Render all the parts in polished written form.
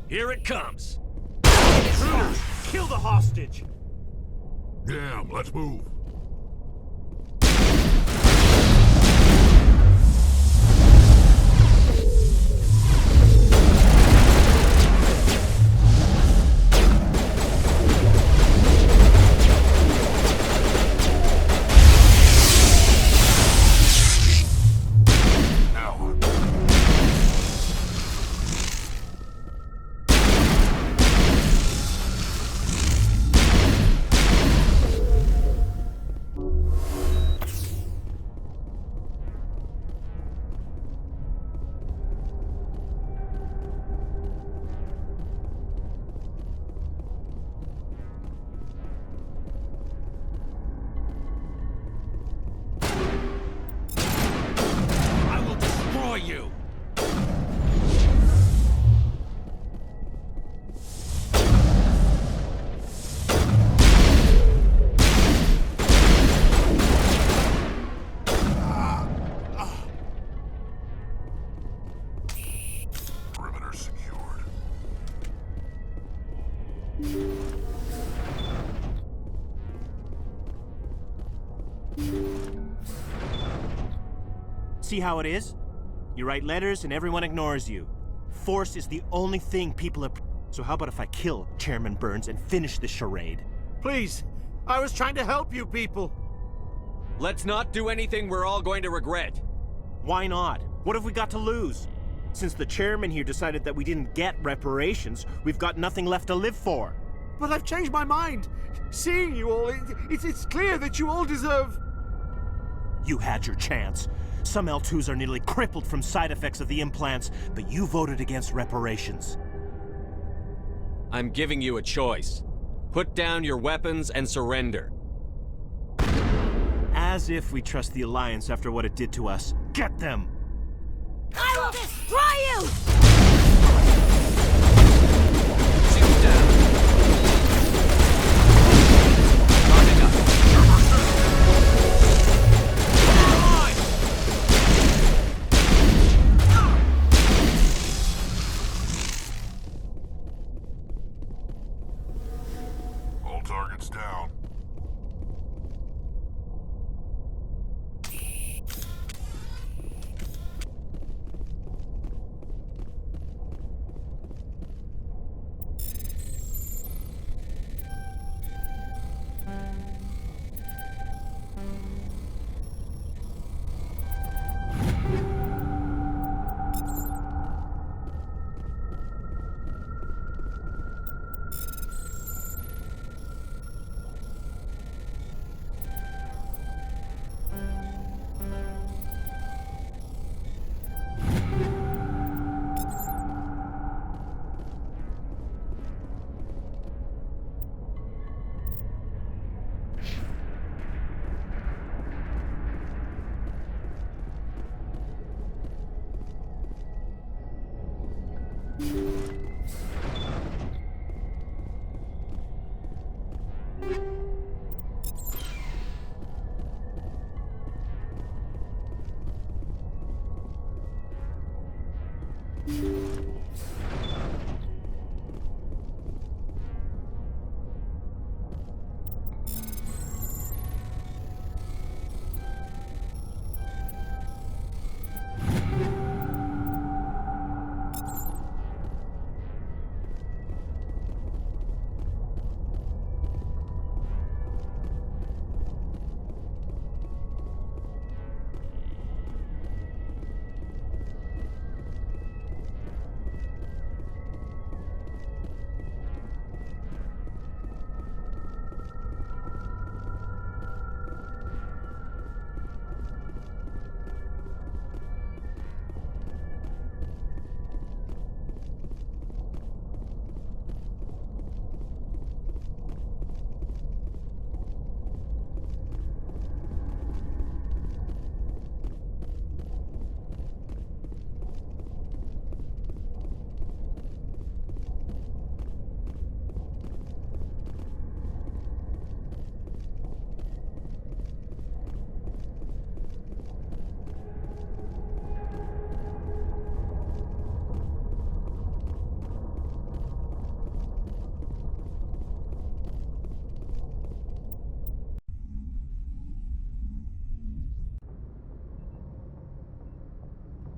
Here it comes! Intruders! Kill the hostage! Damn, let's move. You! Perimeter secured. See how it is? You write letters and everyone ignores you. Force is the only thing people are... So how about if I kill Chairman Burns and finish this charade? Please, I was trying to help you people. Let's not do anything we're all going to regret. Why not? What have we got to lose? Since the chairman here decided that we didn't get reparations, we've got nothing left to live for. But I've changed my mind. Seeing you all, it's clear that you all deserve... You had your chance. Some L2s are nearly crippled from side effects of the implants, but you voted against reparations. I'm giving you a choice. Put down your weapons and surrender. As if we trust the Alliance after what it did to us. Get them! I will destroy you! Shoot down. Coming up. All targets down.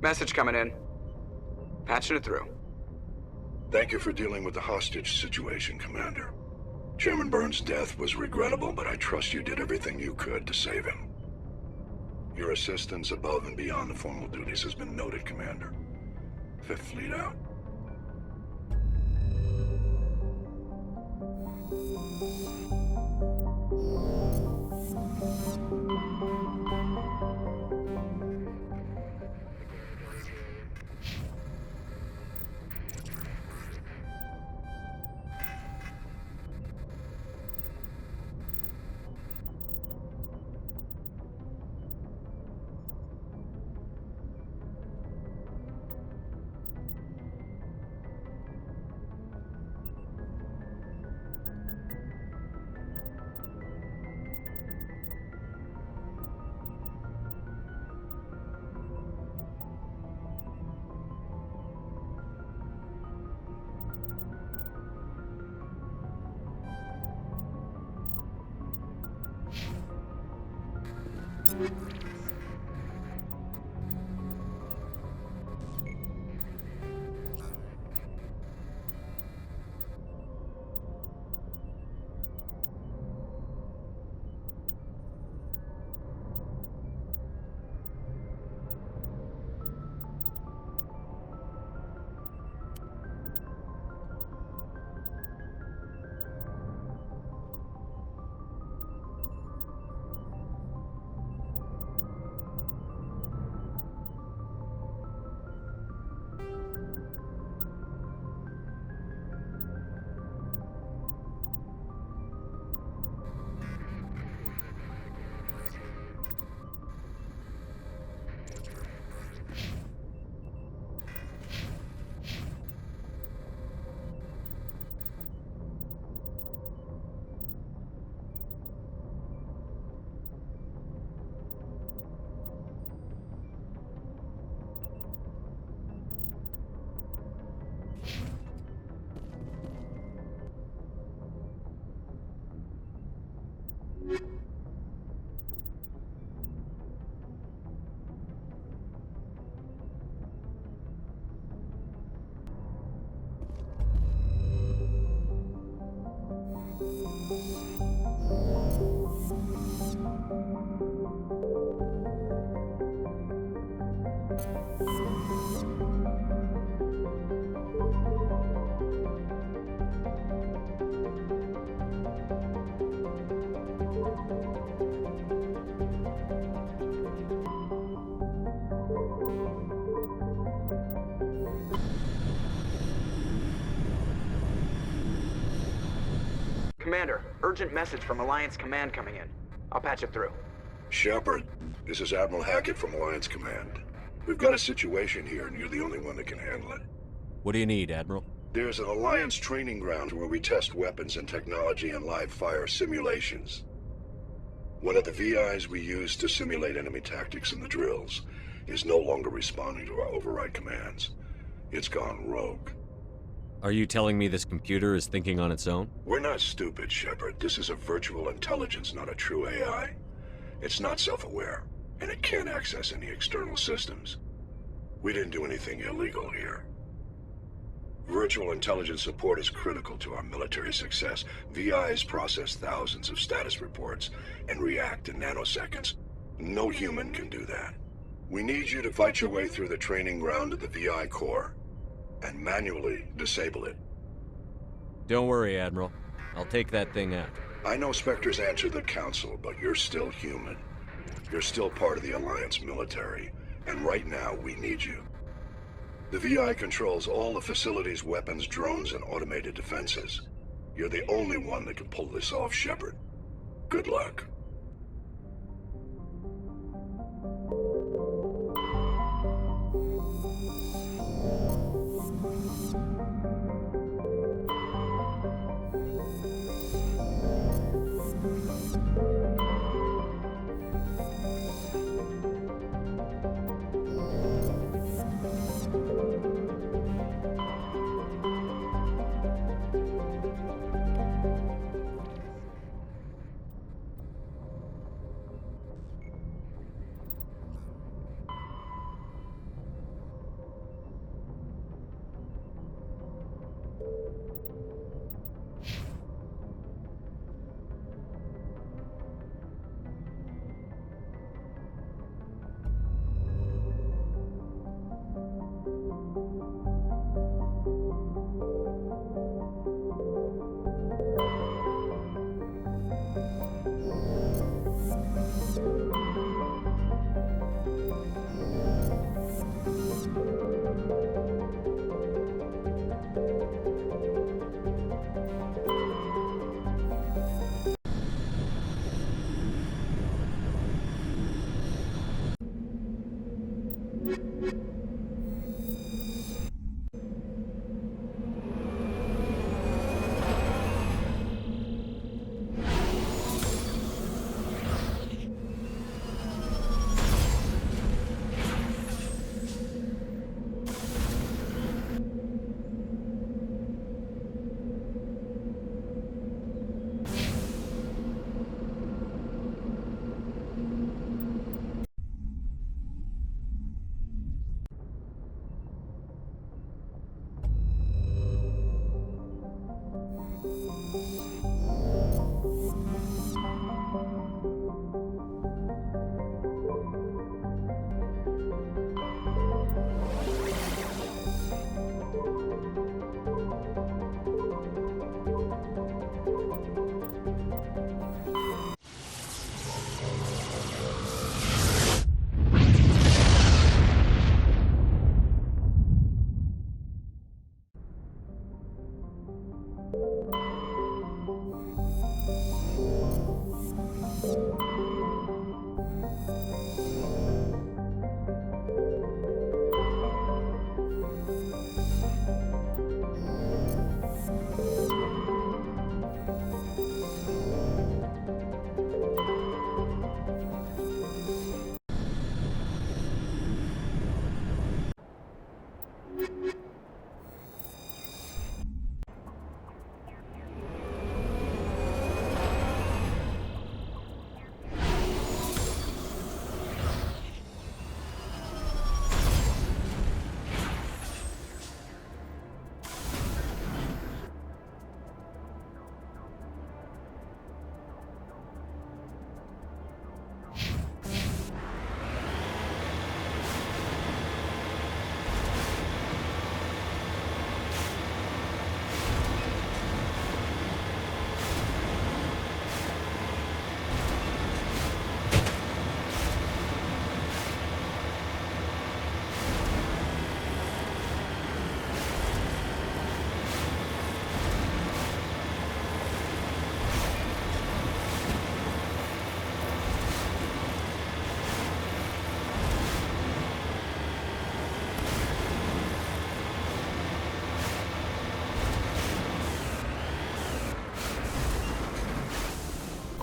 Message coming in. Patching it through. Thank you for dealing with the hostage situation, Commander. Chairman Burns' death was regrettable, but I trust you did everything you could to save him. Your assistance above and beyond the formal duties has been noted, Commander. Fifth Fleet out. Commander, urgent message from Alliance Command coming in. I'll patch it through. Shepard, this is Admiral Hackett from Alliance Command. We've got a situation here, and you're the only one that can handle it. What do you need, Admiral? There's an Alliance training ground where we test weapons and technology in live fire simulations. One of the VIs we use to simulate enemy tactics in the drills is no longer responding to our override commands. It's gone rogue. Are you telling me this computer is thinking on its own? We're not stupid, Shepard. This is a virtual intelligence, not a true AI. It's not self-aware, and it can't access any external systems. We didn't do anything illegal here. Virtual intelligence support is critical to our military success. VIs process thousands of status reports and react in nanoseconds. No human can do that. We need you to fight your way through the training ground of the VI core and manually disable it. Don't worry, Admiral. I'll take that thing out. I know Spectres answer the Council, but you're still human. You're still part of the Alliance military, and right now we need you. The VI controls all the facility's weapons, drones, and automated defenses. You're the only one that can pull this off, Shepard. Good luck. I'm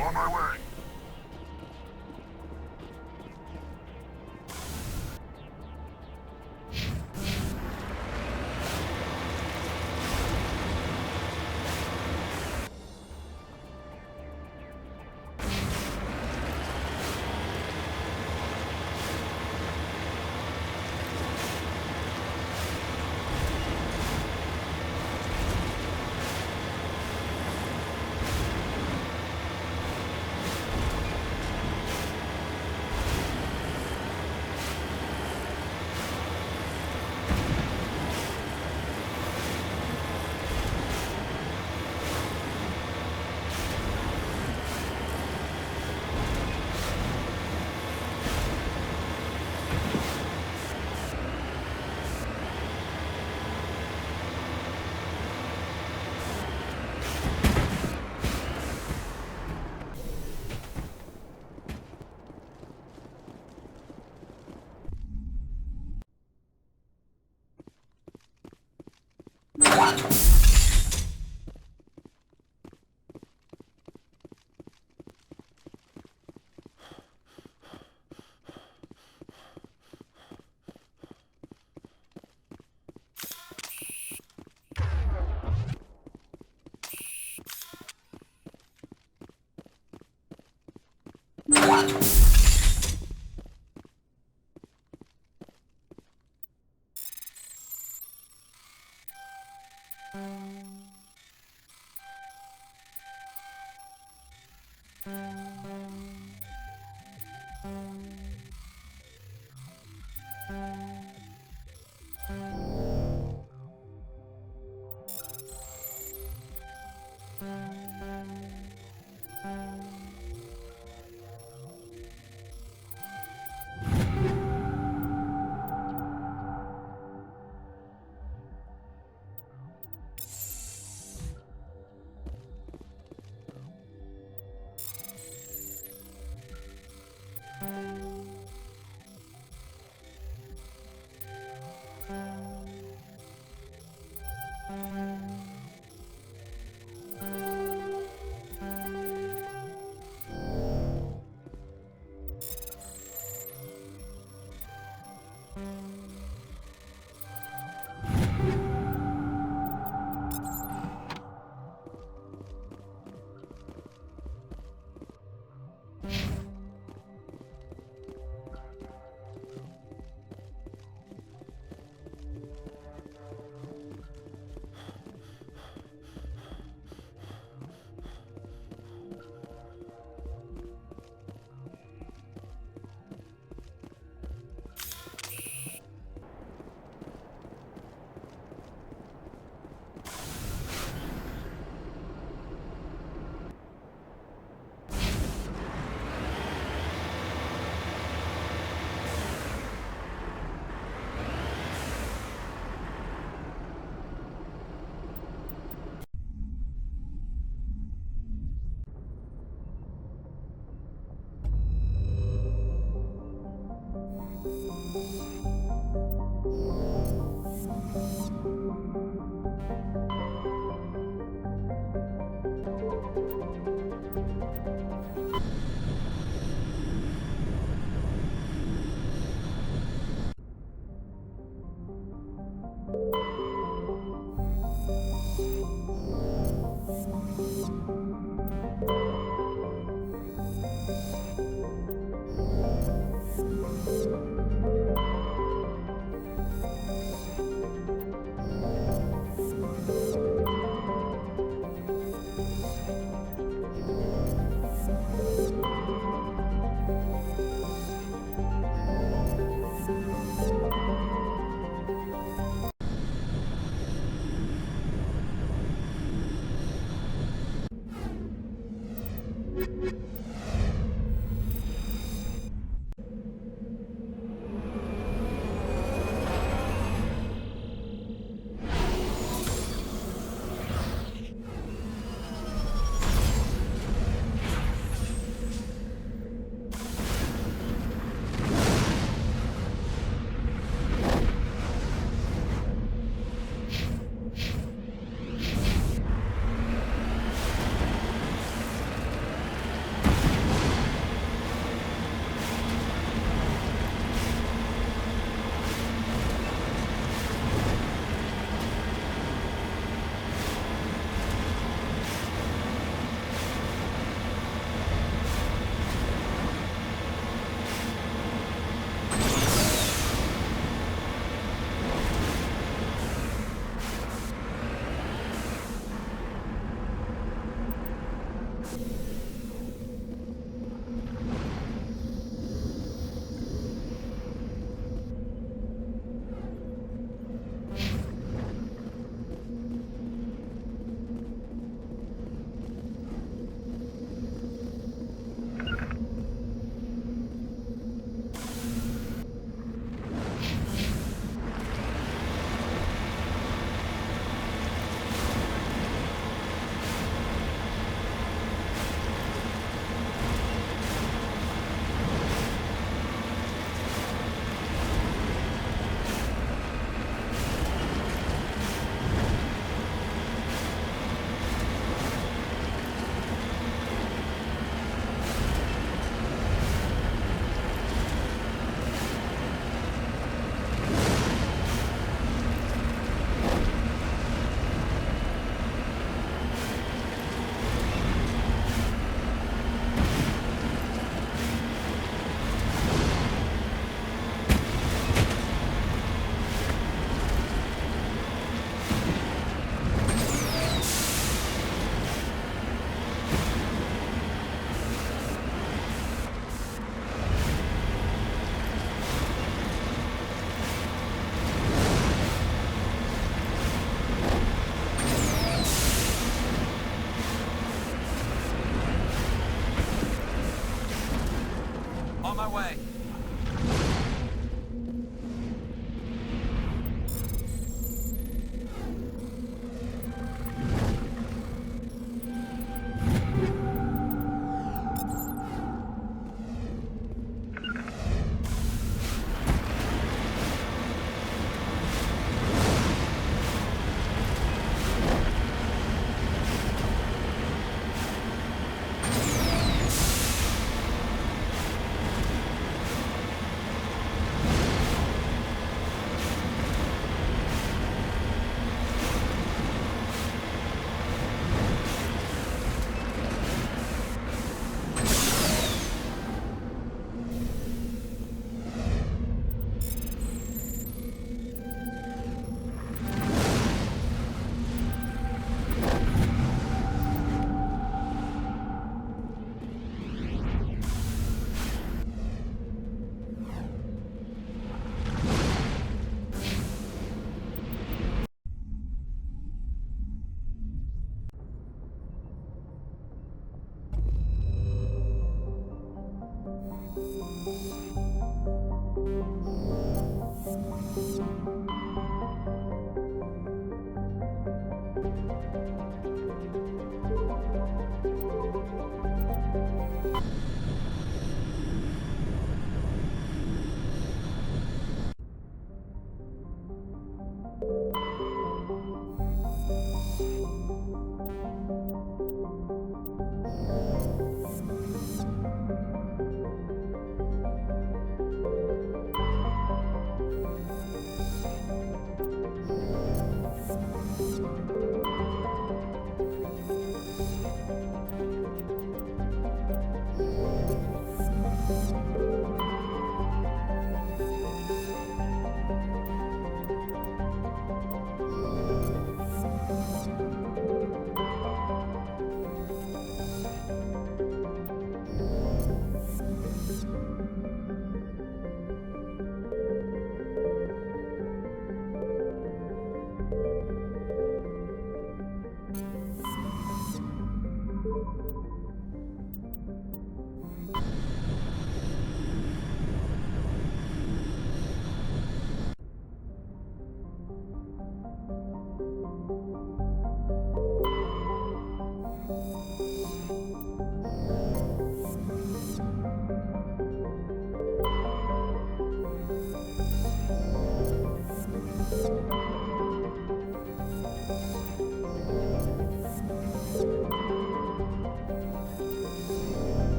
on my way.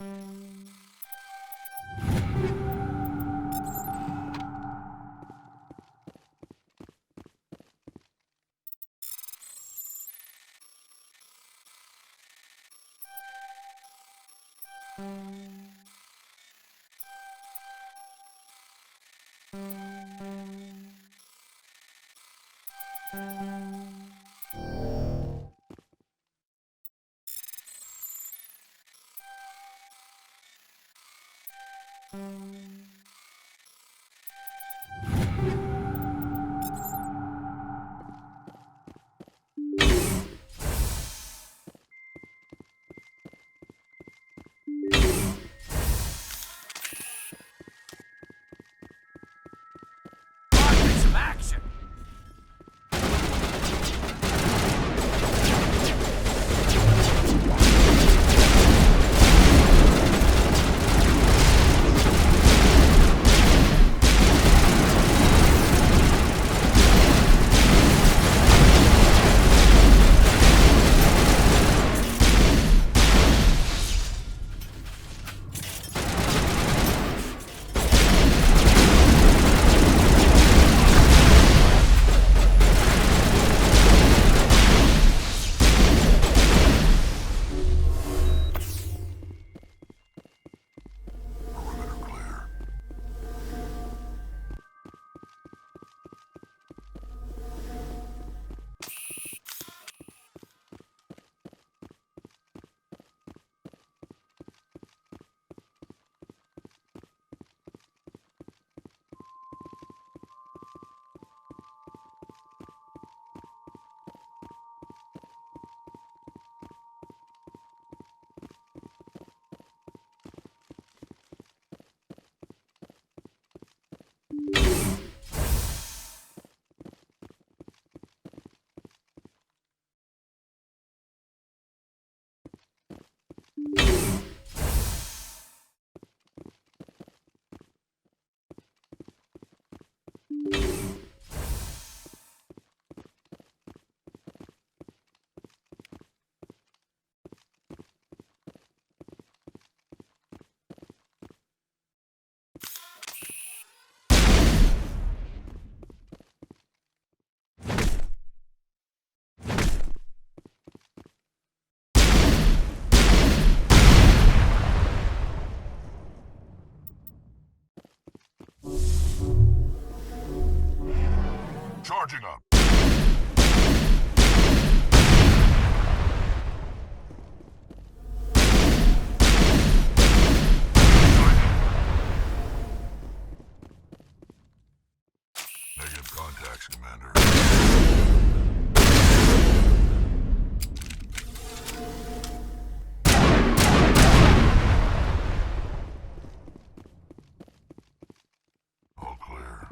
Some action. Charging up. Negative contacts, Commander. All clear.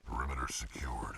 Perimeter secured.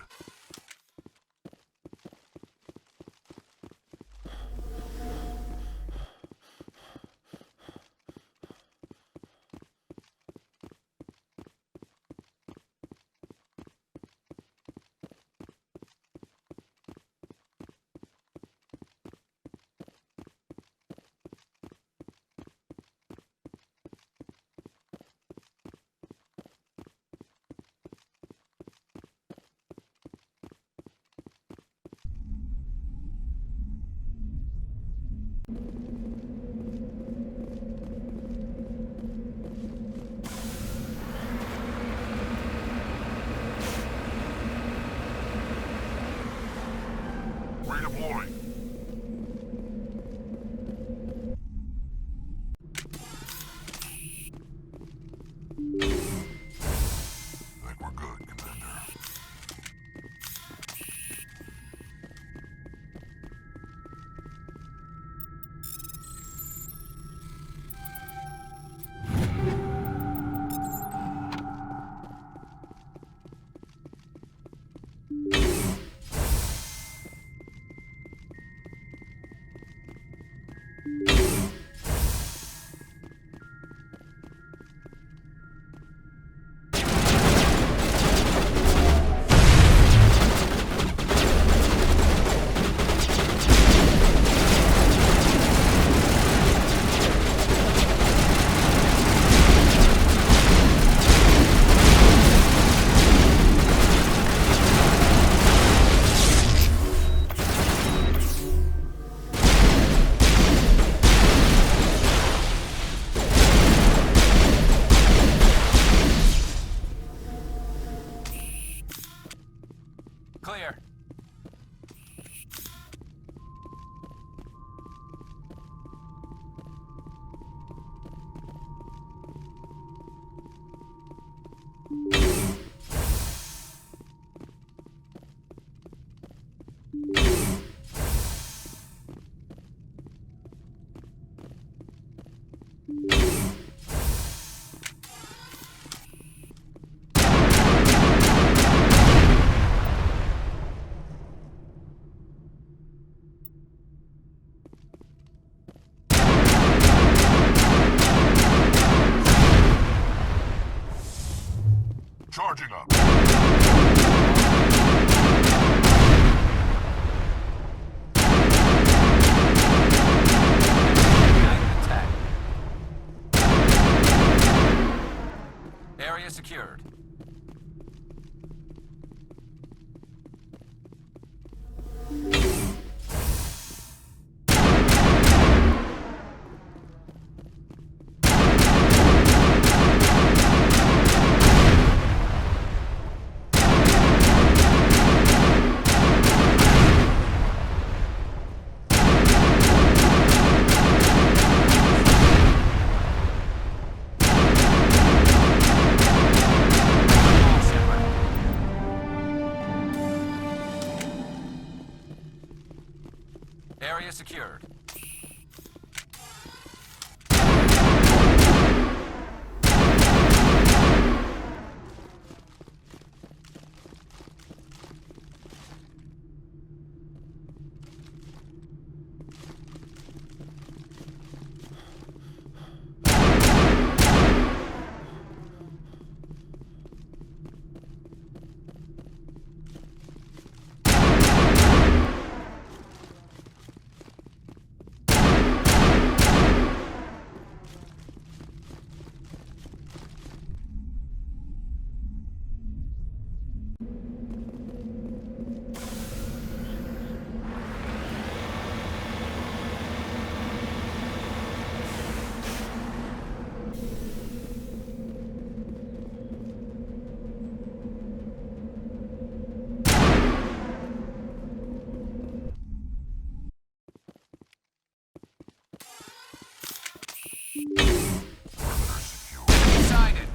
Redeploying. Think we're good, Commander. Clear. Charging up. United attack. Area secured. All Shepard. Area secured. Sighted.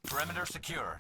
Perimeter secured.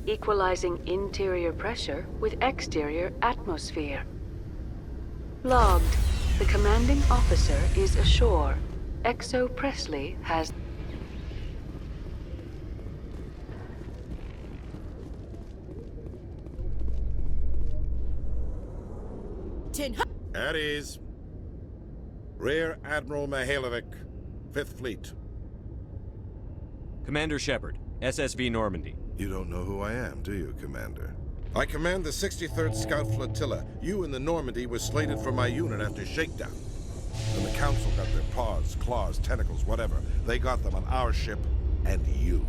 equalizing interior pressure with exterior atmosphere. Logged. The commanding officer is ashore. Exo Presley has... At ease. Rear Admiral Mihailovic, 5th Fleet. Commander Shepard, SSV Normandy. You don't know who I am, do you, Commander? I command the 63rd Scout Flotilla. You and the Normandy were slated for my unit after shakedown. When the Council got their paws, claws, tentacles, whatever, they got them on our ship and you.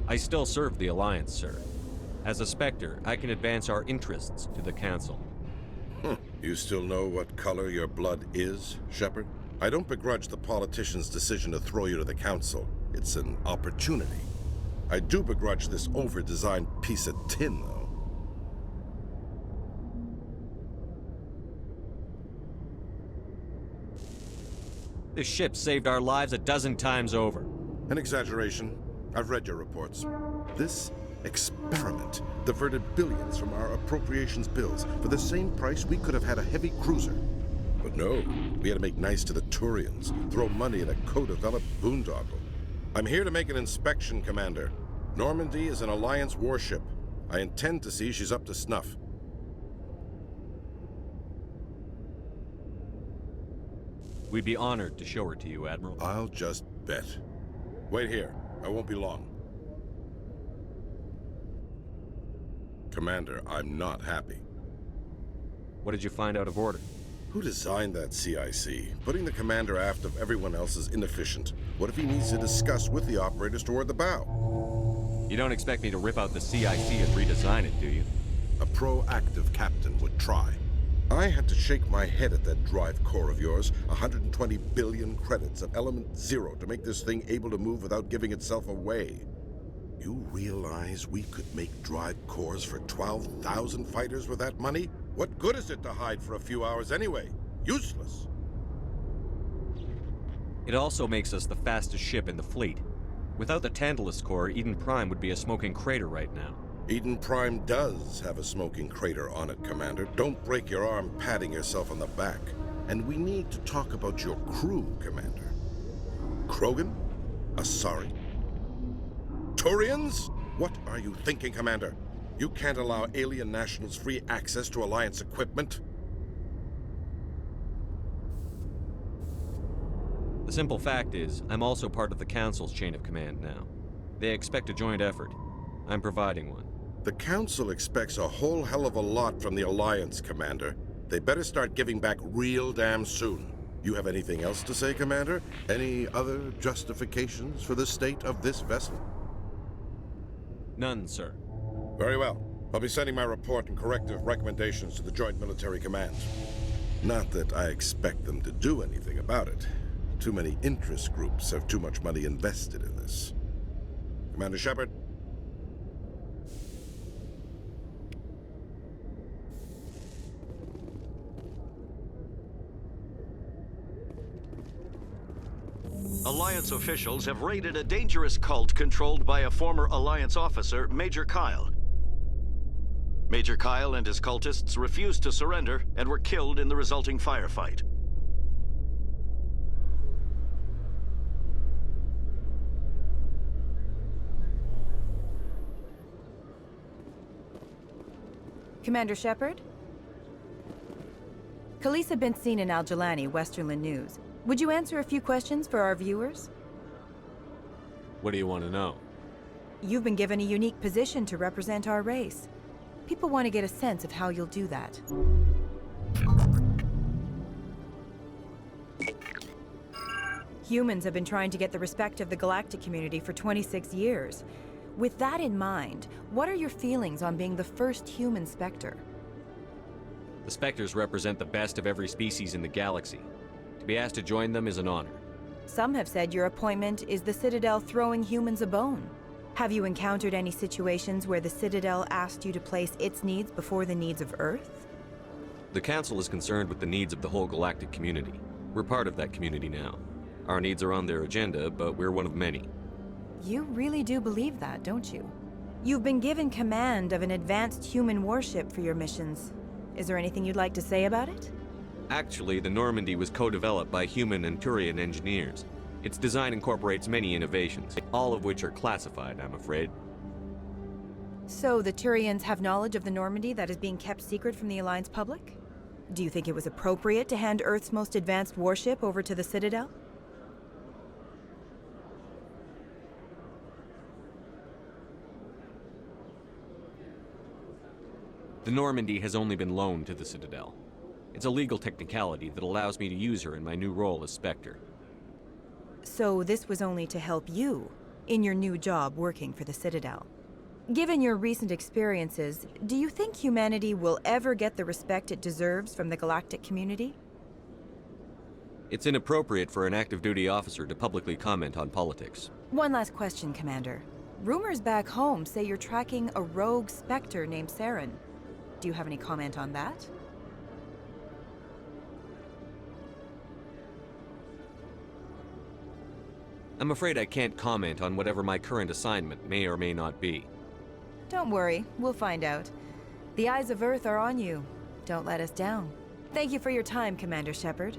I still serve the Alliance, sir. As a Spectre, I can advance our interests to the Council. You still know what color your blood is, Shepard? I don't begrudge the politician's decision to throw you to the Council. It's an opportunity. I do begrudge this over-designed piece of tin, though. This ship saved our lives a dozen times over. An exaggeration. I've read your reports. This experiment diverted billions from our appropriations bills. For the same price, we could have had a heavy cruiser. But no, we had to make nice to the Turians, throw money at a co-developed boondoggle. I'm here to make an inspection, Commander. Normandy is an Alliance warship. I intend to see she's up to snuff. We'd be honored to show her to you, Admiral. I'll just bet. Wait here. I won't be long. Commander, I'm not happy. What did you find out of order? Who designed that CIC? Putting the commander aft of everyone else is inefficient. What if he needs to discuss with the operators toward the bow? You don't expect me to rip out the CIC and redesign it, do you? A proactive captain would try. I had to shake my head at that drive core of yours. 120 billion credits of element 0 to make this thing able to move without giving itself away. You realize we could make drive cores for 12,000 fighters with that money? What good is it to hide for a few hours anyway? Useless. It also makes us the fastest ship in the fleet. Without the Tantalus core, Eden Prime would be a smoking crater right now. Eden Prime does have a smoking crater on it, Commander. Don't break your arm patting yourself on the back. And we need to talk about your crew, Commander. Krogan? Asari? Turians? What are you thinking, Commander? You can't allow alien nationals free access to Alliance equipment. The simple fact is, I'm also part of the Council's chain of command now. They expect a joint effort. I'm providing one. The Council expects a whole hell of a lot from the Alliance, Commander. They better start giving back real damn soon. You have anything else to say, Commander? Any other justifications for the state of this vessel? None, sir. Very well. I'll be sending my report and corrective recommendations to the Joint Military Command. Not that I expect them to do anything about it. Too many interest groups have too much money invested in this. Commander Shepard? Alliance officials have raided a dangerous cult controlled by a former Alliance officer, Major Kyle. Major Kyle and his cultists refused to surrender and were killed in the resulting firefight. Commander Shepard? Khalisah bint Sinan al-Jilani, Westerland News. Would you answer a few questions for our viewers? What do you want to know? You've been given a unique position to represent our race. People want to get a sense of how you'll do that. Humans have been trying to get the respect of the galactic community for 26 years. With that in mind, what are your feelings on being the first human Spectre? The Spectres represent the best of every species in the galaxy. To be asked to join them is an honor. Some have said your appointment is the Citadel throwing humans a bone. Have you encountered any situations where the Citadel asked you to place its needs before the needs of Earth? The Council is concerned with the needs of the whole galactic community. We're part of that community now. Our needs are on their agenda, but we're one of many. You really do believe that, don't you? You've been given command of an advanced human warship for your missions. Is there anything you'd like to say about it? Actually, the Normandy was co-developed by human and Turian engineers. Its design incorporates many innovations, all of which are classified, I'm afraid. So the Turians have knowledge of the Normandy that is being kept secret from the Alliance public? Do you think it was appropriate to hand Earth's most advanced warship over to the Citadel? The Normandy has only been loaned to the Citadel. It's a legal technicality that allows me to use her in my new role as Spectre. So this was only to help you in your new job working for the Citadel. Given your recent experiences, do you think humanity will ever get the respect it deserves from the galactic community? It's inappropriate for an active duty officer to publicly comment on politics. One last question, Commander. Rumors back home say you're tracking a rogue Spectre named Saren. Do you have any comment on that? I'm afraid I can't comment on whatever my current assignment may or may not be. Don't worry, we'll find out. The eyes of Earth are on you. Don't let us down. Thank you for your time, Commander Shepard.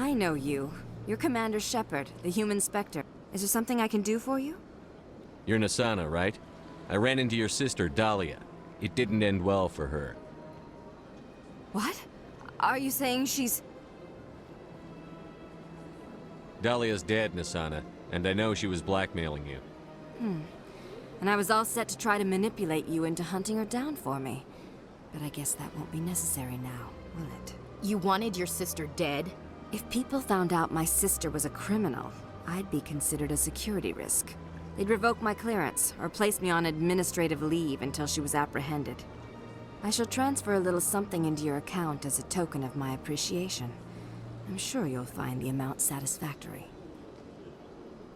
I know you. You're Commander Shepard, the human Spectre. Is there something I can do for you? You're Nassana, right? I ran into your sister, Dahlia. It didn't end well for her. What? Are you saying she's... Dahlia's dead, Nassana, and I know she was blackmailing you. And I was all set to try to manipulate you into hunting her down for me. But I guess that won't be necessary now, will it? You wanted your sister dead? If people found out my sister was a criminal, I'd be considered a security risk. They'd revoke my clearance, or place me on administrative leave until she was apprehended. I shall transfer a little something into your account as a token of my appreciation. I'm sure you'll find the amount satisfactory.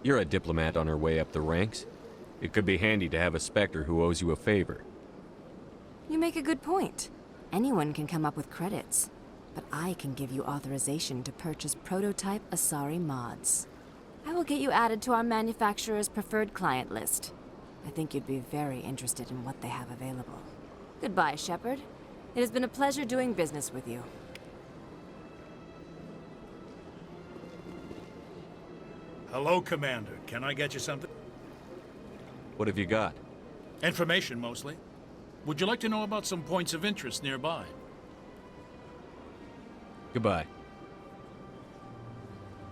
You're a diplomat on her way up the ranks. It could be handy to have a Spectre who owes you a favor. You make a good point. Anyone can come up with credits. But I can give you authorization to purchase prototype Asari mods. I will get you added to our manufacturer's preferred client list. I think you'd be very interested in what they have available. Goodbye, Shepard. It has been a pleasure doing business with you. Hello, Commander. Can I get you something? What have you got? Information, mostly. Would you like to know about some points of interest nearby? Goodbye.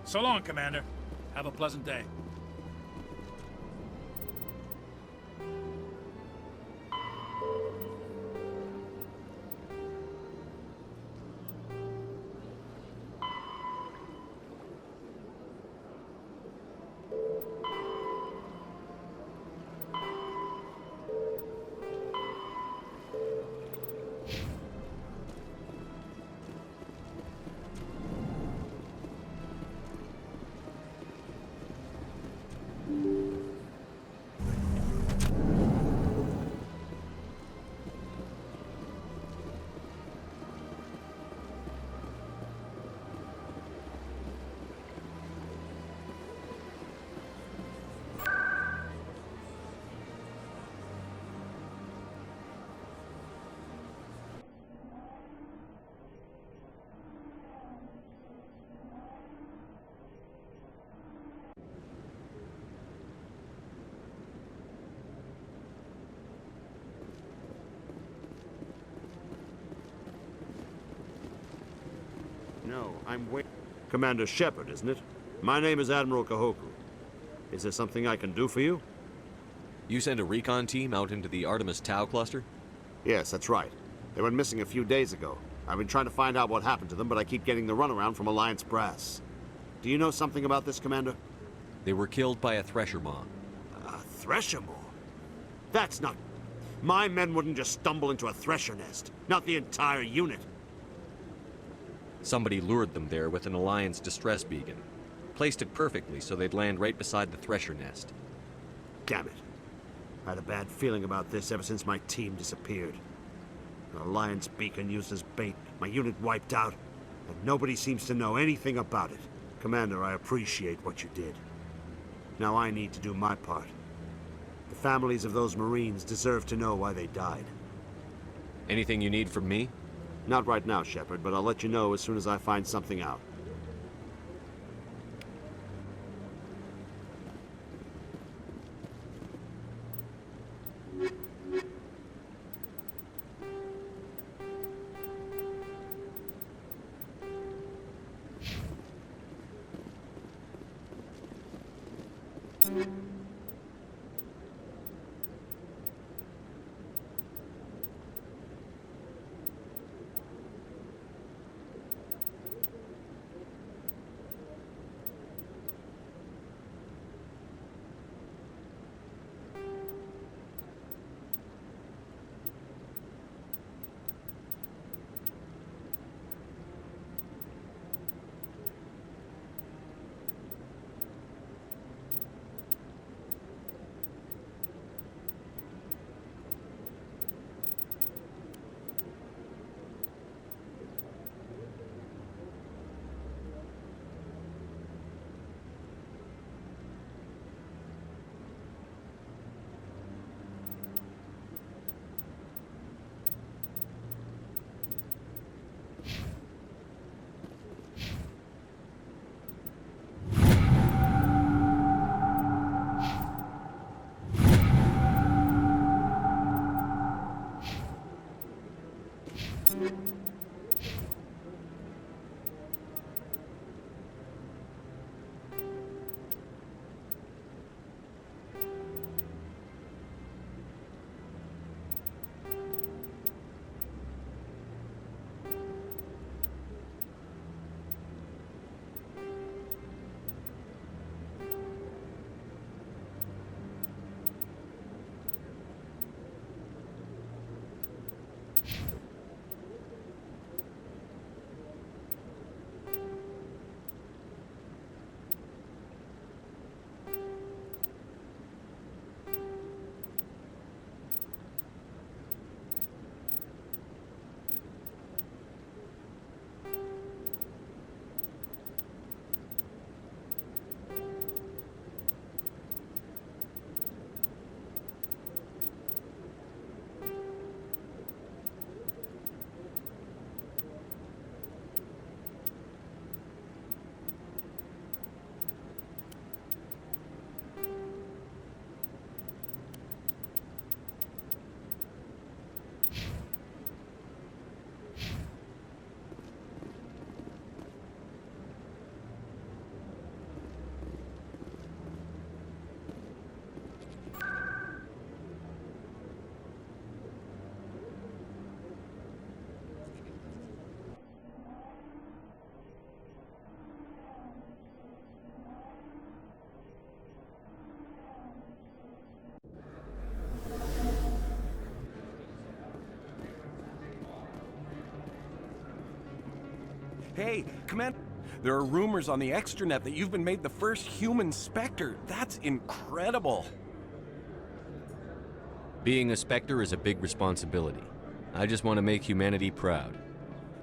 So long, Commander. Have a pleasant day. I'm waiting. Commander Shepard, isn't it? My name is Admiral Kahoku. Is there something I can do for you? You sent a recon team out into the Artemis Tau cluster? Yes, that's right. They went missing a few days ago. I've been trying to find out what happened to them, but I keep getting the runaround from Alliance brass. Do you know something about this, Commander? They were killed by a Thresher Maw. A Thresher Maw? That's not... My men wouldn't just stumble into a Thresher nest. Not the entire unit. Somebody lured them there with an Alliance distress beacon. Placed it perfectly so they'd land right beside the Thresher nest. Damn it. I had a bad feeling about this ever since my team disappeared. An Alliance beacon used as bait, my unit wiped out, and nobody seems to know anything about it. Commander, I appreciate what you did. Now I need to do my part. The families of those Marines deserve to know why they died. Anything you need from me? Not right now, Shepard, but I'll let you know as soon as I find something out. Hey, Commander, there are rumors on the extranet that you've been made the first human Spectre. That's incredible. Being a Spectre is a big responsibility. I just want to make humanity proud.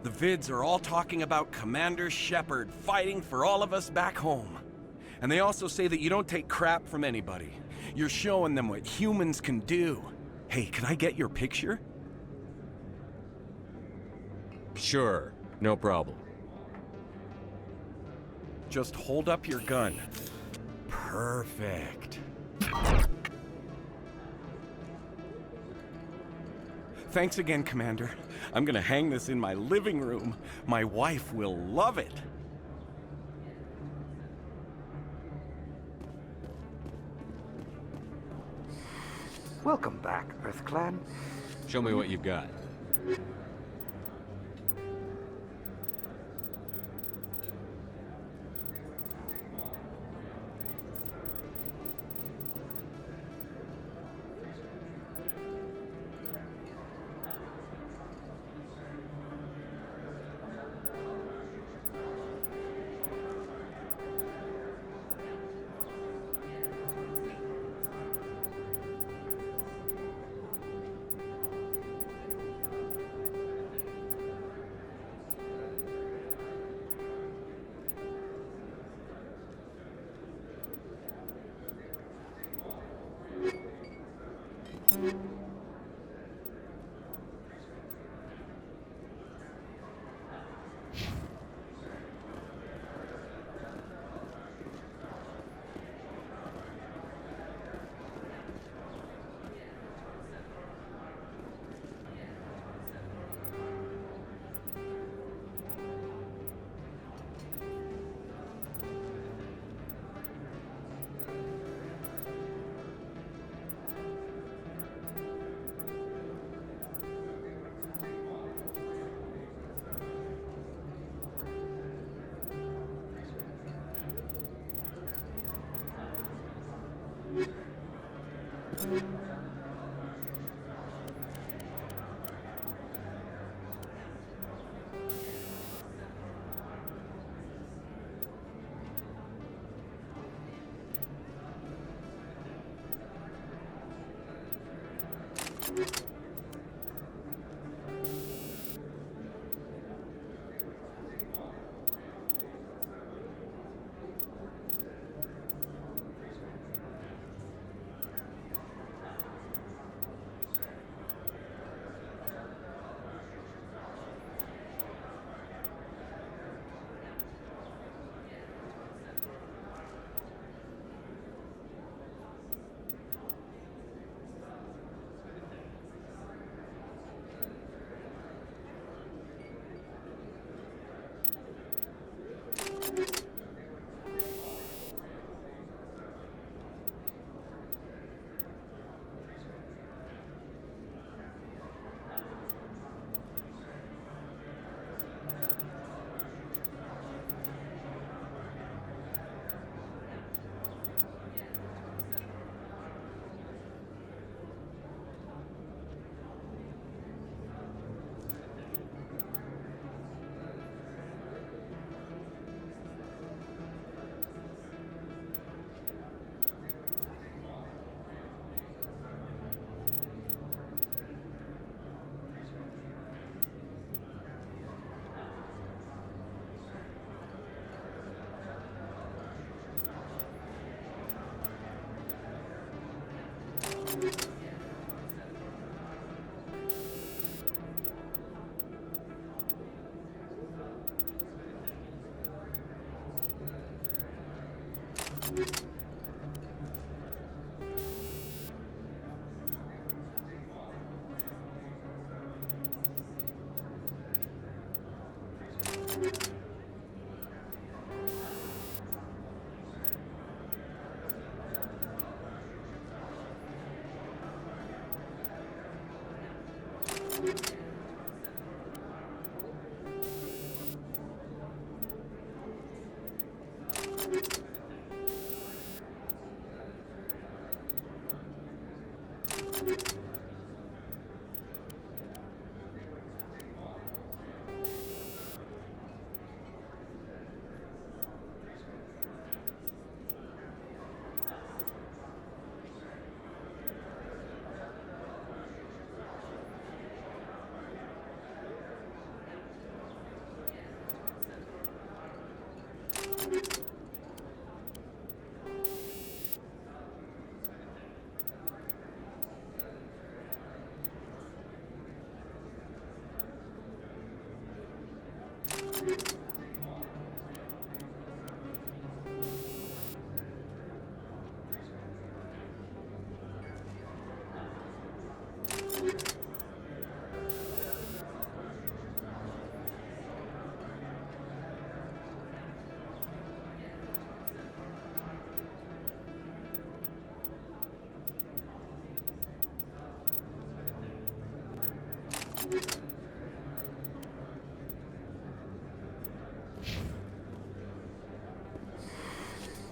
The vids are all talking about Commander Shepard fighting for all of us back home. And they also say that you don't take crap from anybody. You're showing them what humans can do. Hey, can I get your picture? Sure, no problem. Just hold up your gun. Perfect. Thanks again, Commander. I'm gonna hang this in my living room. My wife will love it. Welcome back, EarthClan. Show me what you've got.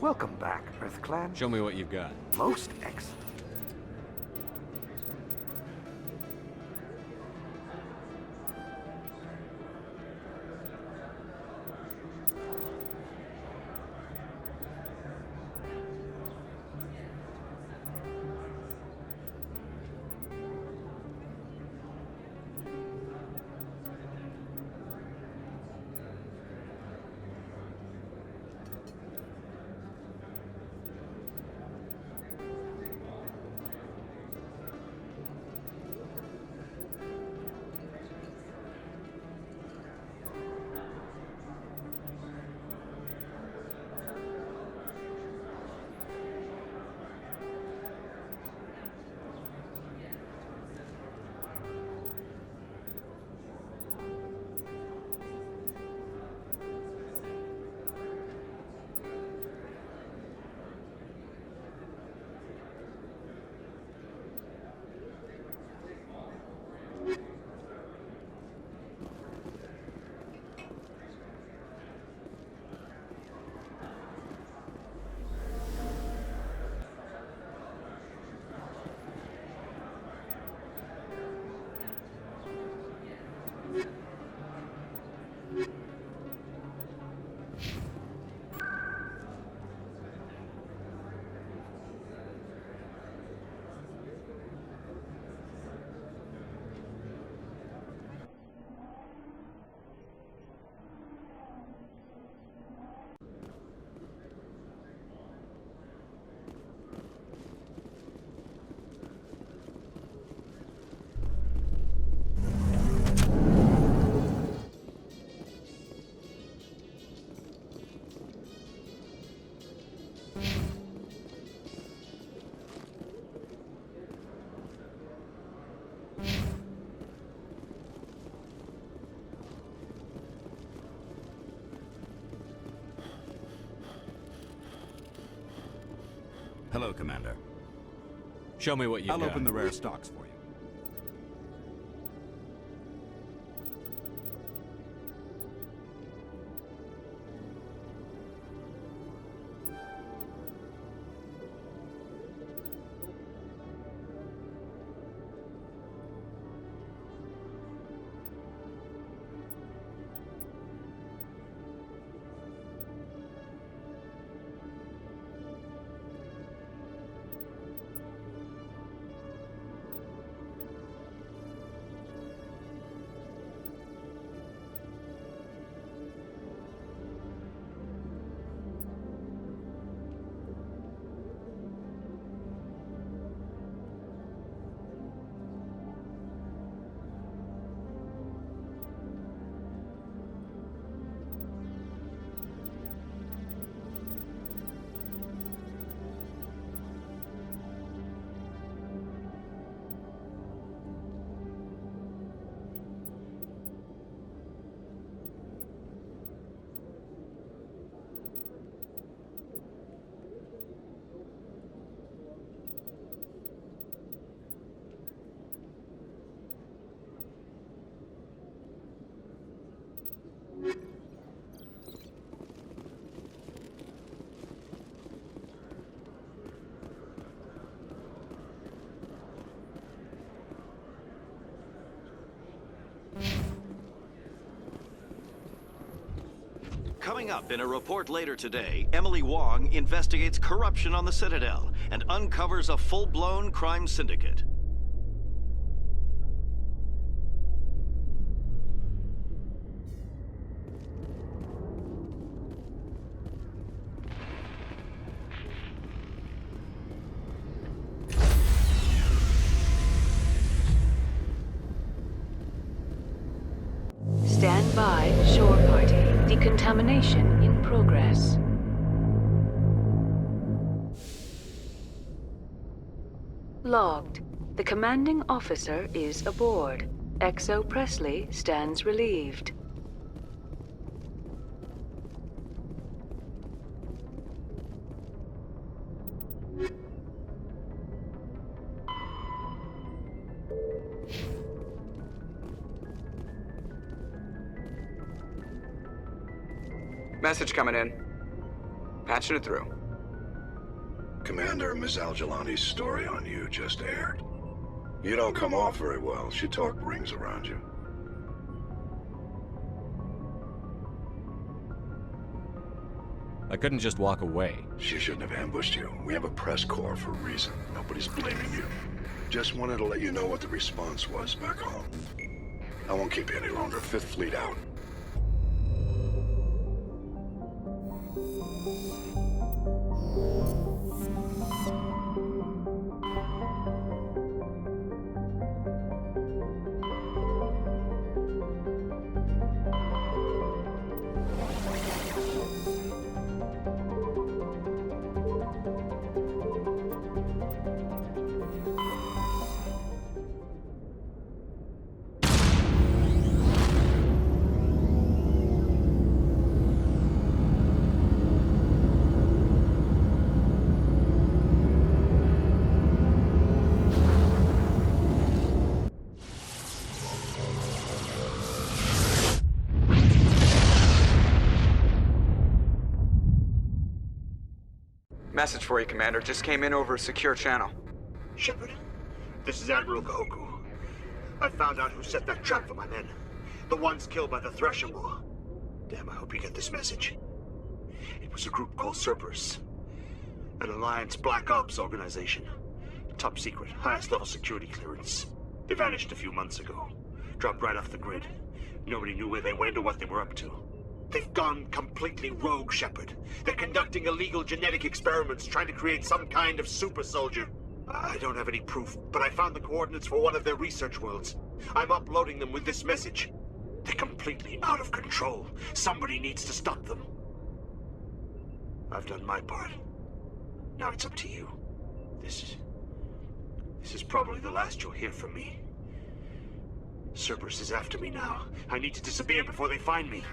Welcome back, EarthClan. Show me what you've got. Most excellent. Hello, Commander. Show me what you've got. I'll open the rare stocks for you. Coming up in a report later today, Emily Wong investigates corruption on the Citadel and uncovers a full-blown crime syndicate. Stand by, shore party. Decontamination in progress. Logged. The commanding officer is aboard. XO Presley stands relieved. Message coming in. Patching it through. Commander, Ms. Al-Jalani's story on you just aired. You don't come off very well. She talked rings around you. I couldn't just walk away. She shouldn't have ambushed you. We have a press corps for a reason. Nobody's blaming you. Just wanted to let you know what the response was back home. I won't keep you any longer. Fifth Fleet out. Message for you, Commander. Just came in over a secure channel. Shepard, this is Admiral Kahoku. I found out who set that trap for my men. The ones killed by the Thresher War. Damn, I hope you get this message. It was a group called Cerberus. An Alliance Black Ops organization. Top secret, highest level security clearance. They vanished a few months ago. Dropped right off the grid. Nobody knew where they went or what they were up to. They've gone completely rogue, Shepard. They're conducting illegal genetic experiments, trying to create some kind of super soldier. I don't have any proof, but I found the coordinates for one of their research worlds. I'm uploading them with this message. They're completely out of control. Somebody needs to stop them. I've done my part. Now it's up to you. This is probably the last you'll hear from me. Cerberus is after me now. I need to disappear before they find me.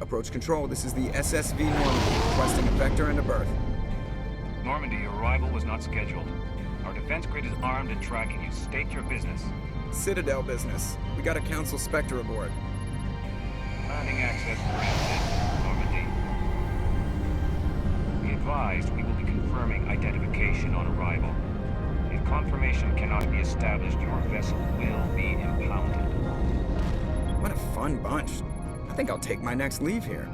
Approach control, this is the SSV Normandy, requesting a vector and a berth. Normandy, your arrival was not scheduled. Our defense grid is armed and tracking you. State your business. Citadel business. We got a Council Spectre aboard. Landing access granted, Normandy. Be advised, we will be confirming identification on arrival. If confirmation cannot be established, your vessel will be impounded. What a fun bunch. I think I'll take my next leave here.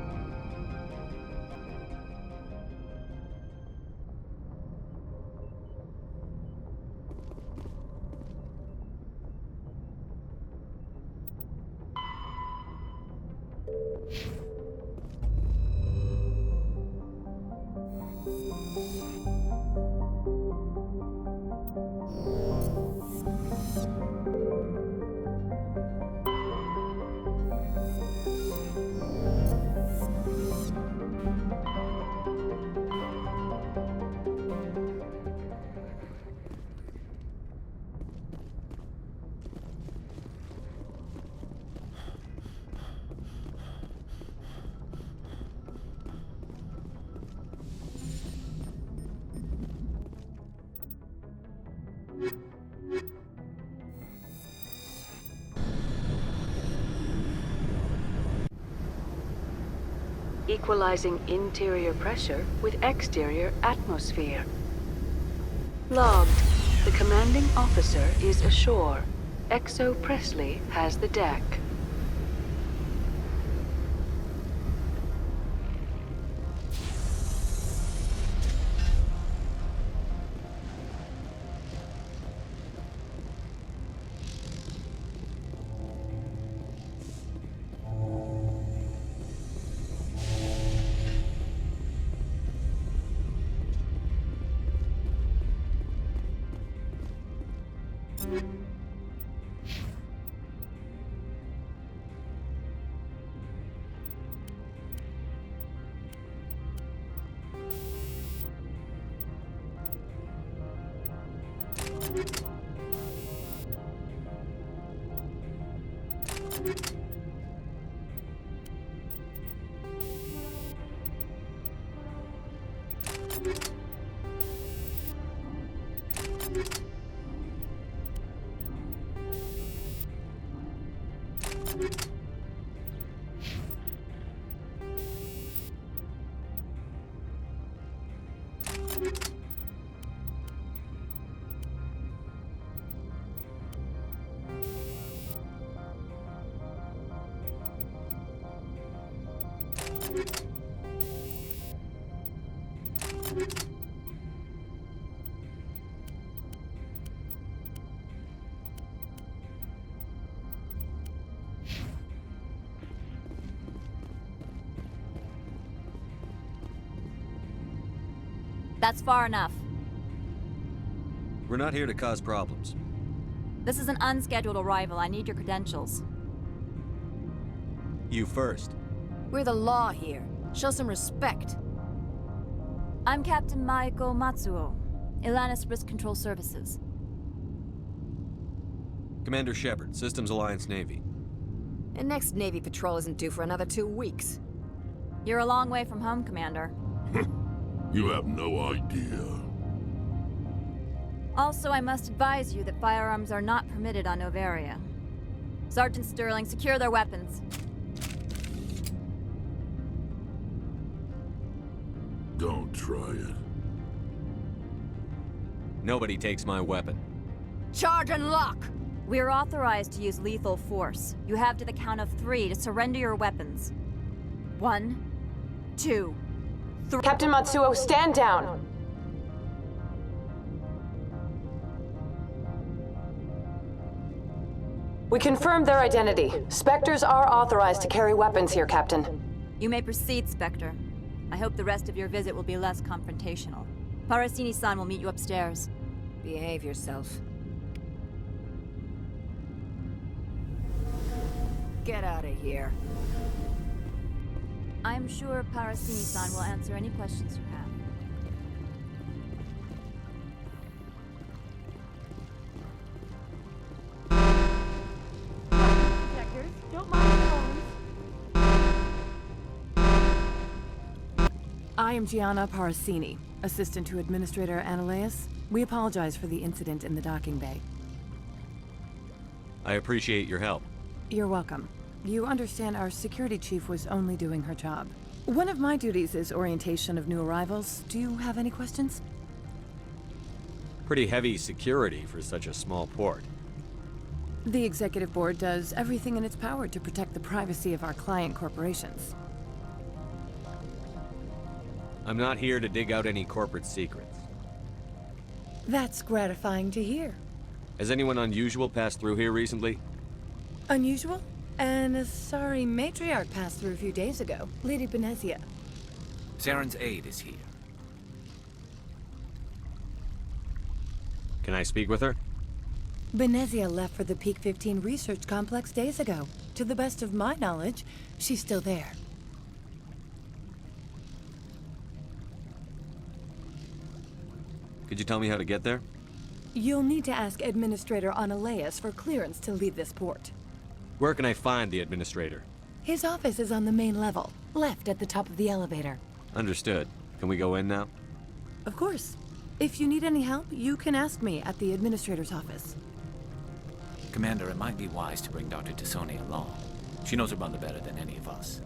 Equalizing interior pressure with exterior atmosphere. Logged. The commanding officer is ashore. Exo Presley has the deck. That's far enough. We're not here to cause problems. This is an unscheduled arrival. I need your credentials. You first. We're the law here. Show some respect. I'm Captain Maiko Matsuo, Ilanis Risk Control Services. Commander Shepard, Systems Alliance Navy. The next Navy patrol isn't due for another 2 weeks. You're a long way from home, Commander. You have no idea. Also, I must advise you that firearms are not permitted on Noveria. Sergeant Sterling, secure their weapons. Don't try it. Nobody takes my weapon. Charge and lock! We're authorized to use lethal force. You have to the count of 3 to surrender your weapons. 1, 2, 3. Captain Matsuo, stand down! We confirmed their identity. Spectres are authorized to carry weapons here, Captain. You may proceed, Spectre. I hope the rest of your visit will be less confrontational. Parasini-san will meet you upstairs. Behave yourself. Get out of here. I'm sure Parasini-san will answer any questions you have. Detectors, don't mind the phones. I am Gianna Parasini, assistant to Administrator Ananias. We apologize for the incident in the docking bay. I appreciate your help. You're welcome. You understand our security chief was only doing her job. One of my duties is orientation of new arrivals. Do you have any questions? Pretty heavy security for such a small port. The Executive Board does everything in its power to protect the privacy of our client corporations. I'm not here to dig out any corporate secrets. That's gratifying to hear. Has anyone unusual passed through here recently? Unusual? An Asari matriarch passed through a few days ago. Lady Benezia. Saren's aide is here. Can I speak with her? Benezia left for the Peak 15 research complex days ago. To the best of my knowledge, she's still there. Could you tell me how to get there? You'll need to ask Administrator Ananias for clearance to leave this port. Where can I find the administrator? His office is on the main level, left at the top of the elevator. Understood. Can we go in now? Of course. If you need any help, you can ask me at the administrator's office. Commander, it might be wise to bring Dr. Tassoni along. She knows her mother better than any of us.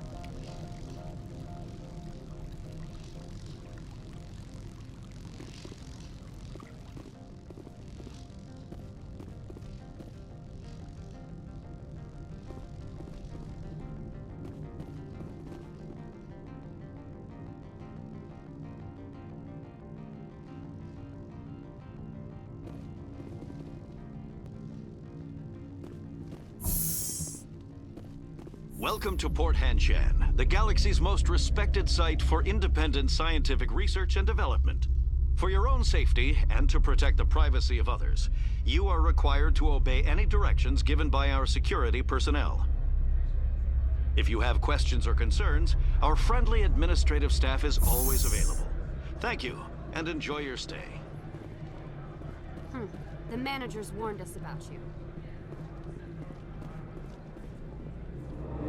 Welcome to Port Hanshan, the galaxy's most respected site for independent scientific research and development. For your own safety and to protect the privacy of others, you are required to obey any directions given by our security personnel. If you have questions or concerns, our friendly administrative staff is always available. Thank you, and enjoy your stay. The managers warned us about you.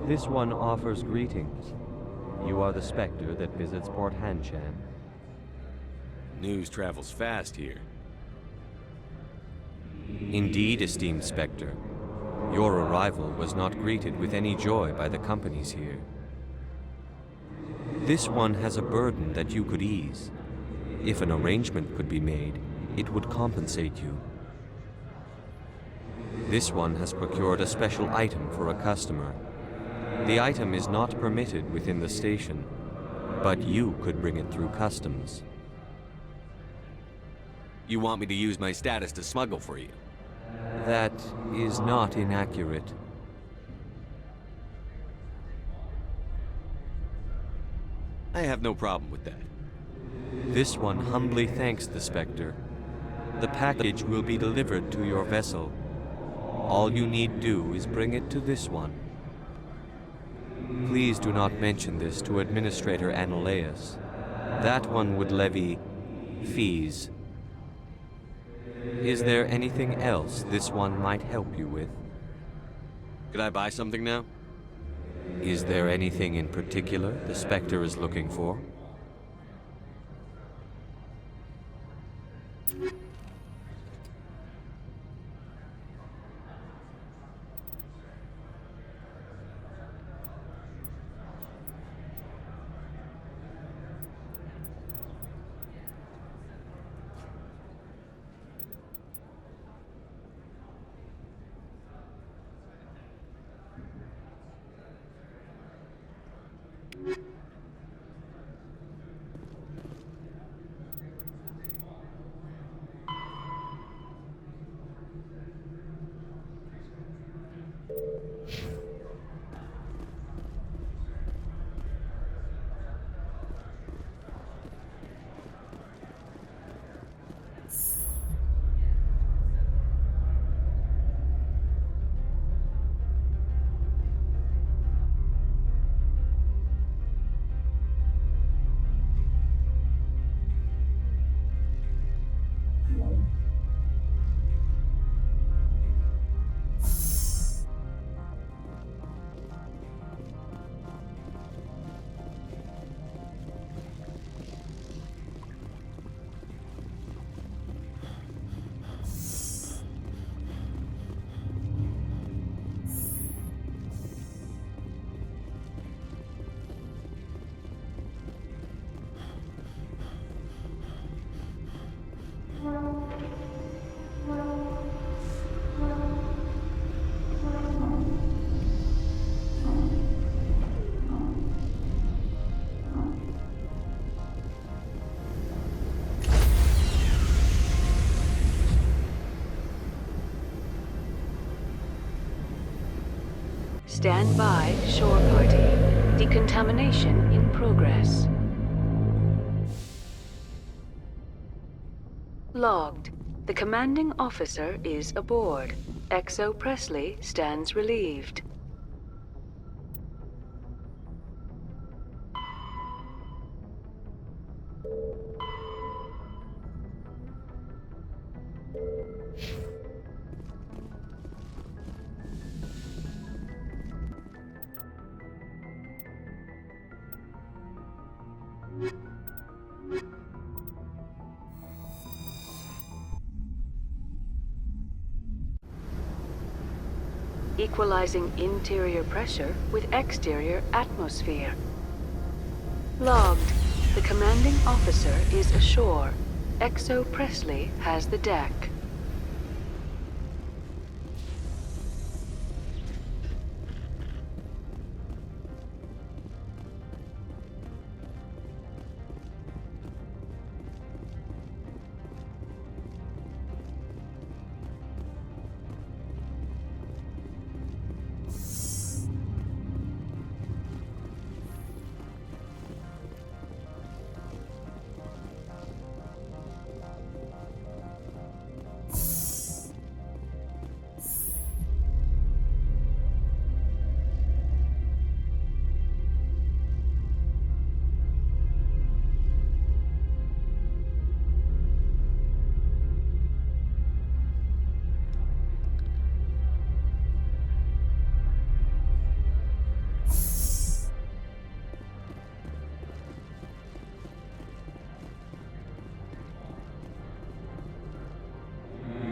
This one offers greetings. You are the Spectre that visits Port Hanshan. News travels fast here. Indeed, esteemed Spectre. Your arrival was not greeted with any joy by the companies here. This one has a burden that you could ease. If an arrangement could be made, it would compensate you. This one has procured a special item for a customer. The item is not permitted within the station, but you could bring it through customs. You want me to use my status to smuggle for you? That is not inaccurate. I have no problem with that. This one humbly thanks the Spectre. The package will be delivered to your vessel. All you need do is bring it to this one. Please do not mention this to Administrator Anoleus. That one would levy fees. Is there anything else this one might help you with? Could I buy something now? Is there anything in particular the Spectre is looking for? Stand by, shore party. Decontamination in progress. Logged. The commanding officer is aboard. XO Presley stands relieved. Equalizing interior pressure with exterior atmosphere. Logged. The commanding officer is ashore. XO Presley has the deck.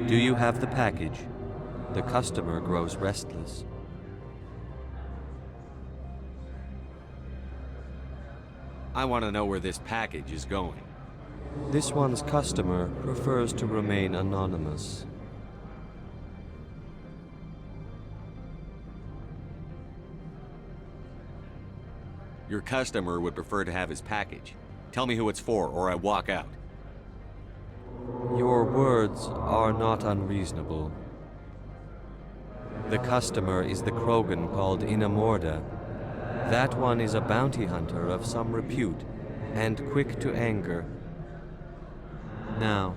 Do you have the package? The customer grows restless. I want to know where this package is going. This one's customer prefers to remain anonymous. Your customer would prefer to have his package. Tell me who it's for, or I walk out. Your words are not unreasonable. The customer is the Krogan called Inamorda. That one is a bounty hunter of some repute, and quick to anger. Now,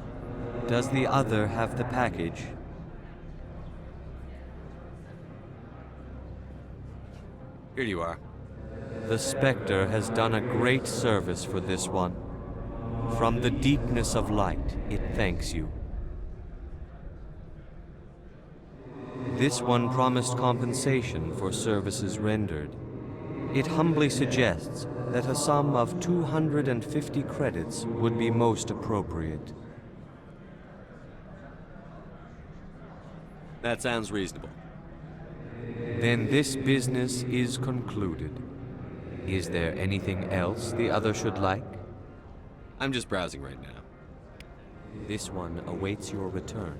does the other have the package? Here you are. The Spectre has done a great service for this one. From the deepness of light, it thanks you. This one promised compensation for services rendered. It humbly suggests that a sum of 250 credits would be most appropriate. That sounds reasonable. Then this business is concluded. Is there anything else the other should like? I'm just browsing right now. This one awaits your return.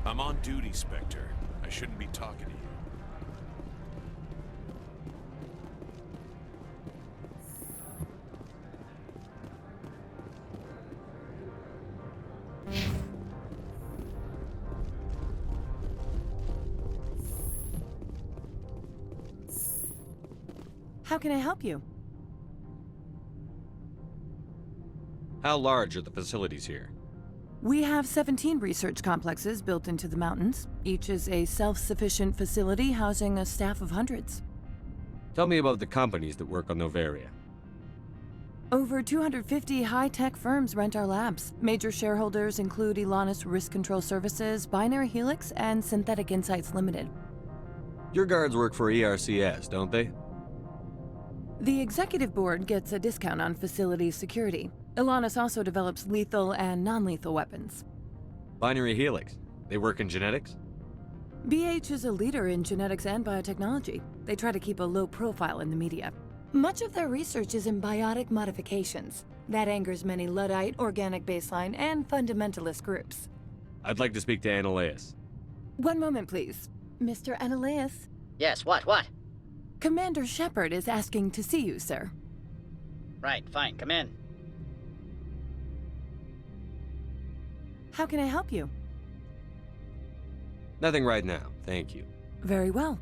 I'm on duty, Spectre. I shouldn't be talking to you. How can I help you? How large are the facilities here? We have 17 research complexes built into the mountains. Each is a self-sufficient facility housing a staff of hundreds. Tell me about the companies that work on Noveria. Over 250 high-tech firms rent our labs. Major shareholders include Elanus Risk Control Services, Binary Helix, and Synthetic Insights Limited. Your guards work for ERCS, don't they? The executive board gets a discount on facility security. Elanus also develops lethal and non-lethal weapons. Binary Helix. They work in genetics? BH is a leader in genetics and biotechnology. They try to keep a low profile in the media. Much of their research is in biotic modifications. That angers many Luddite, organic baseline, and fundamentalist groups. I'd like to speak to Ananias. One moment, please. Mr. Ananias? Yes, what? Commander Shepard is asking to see you, sir. Right, fine, come in. How can I help you? Nothing right now, thank you. Very well.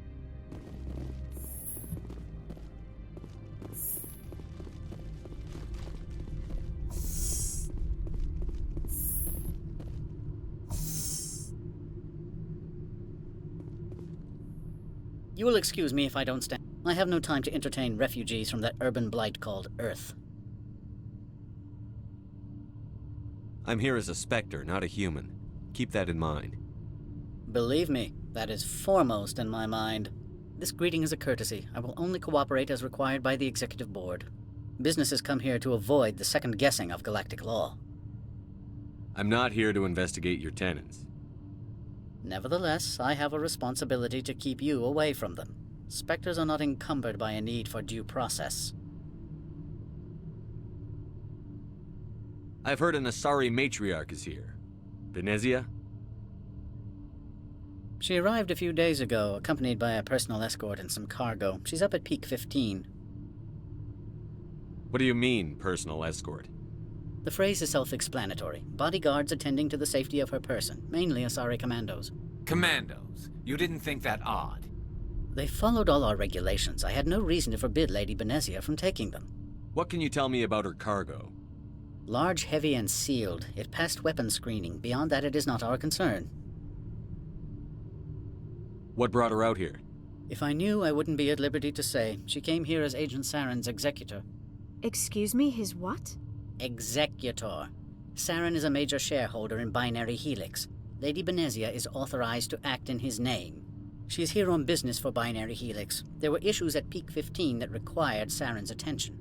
You will excuse me if I don't stand. I have no time to entertain refugees from that urban blight called Earth. I'm here as a Spectre, not a human. Keep that in mind. Believe me, that is foremost in my mind. This greeting is a courtesy. I will only cooperate as required by the Executive Board. Businesses come here to avoid the second guessing of galactic law. I'm not here to investigate your tenants. Nevertheless, I have a responsibility to keep you away from them. Spectres are not encumbered by a need for due process. I've heard an Asari matriarch is here. Benezia? She arrived a few days ago, accompanied by a personal escort and some cargo. She's up at Peak 15. What do you mean, personal escort? The phrase is self-explanatory. Bodyguards attending to the safety of her person, mainly Asari commandos. Commandos? You didn't think that odd? They followed all our regulations. I had no reason to forbid Lady Benezia from taking them. What can you tell me about her cargo? Large, heavy, and sealed. It passed weapons screening. Beyond that, it is not our concern. What brought her out here? If I knew, I wouldn't be at liberty to say. She came here as Agent Saren's executor. Excuse me, his what? Executor. Saren is a major shareholder in Binary Helix. Lady Benezia is authorized to act in his name. She's here on business for Binary Helix. There were issues at Peak 15 that required Saren's attention.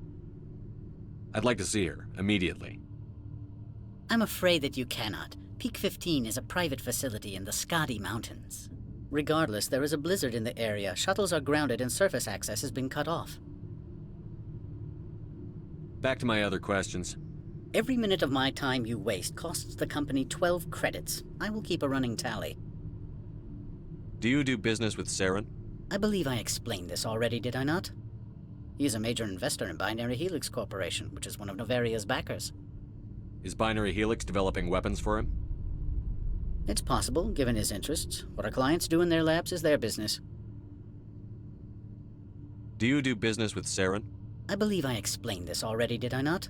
I'd like to see her, immediately. I'm afraid that you cannot. Peak 15 is a private facility in the Skadi Mountains. Regardless, there is a blizzard in the area. Shuttles are grounded and surface access has been cut off. Back to my other questions. Every minute of my time you waste costs the company 12 credits. I will keep a running tally. Do you do business with Saren? I believe I explained this already, did I not? He is a major investor in Binary Helix Corporation, which is one of Novaria's backers. Is Binary Helix developing weapons for him? It's possible, given his interests. What our clients do in their labs is their business. Do you do business with Saren? I believe I explained this already, did I not?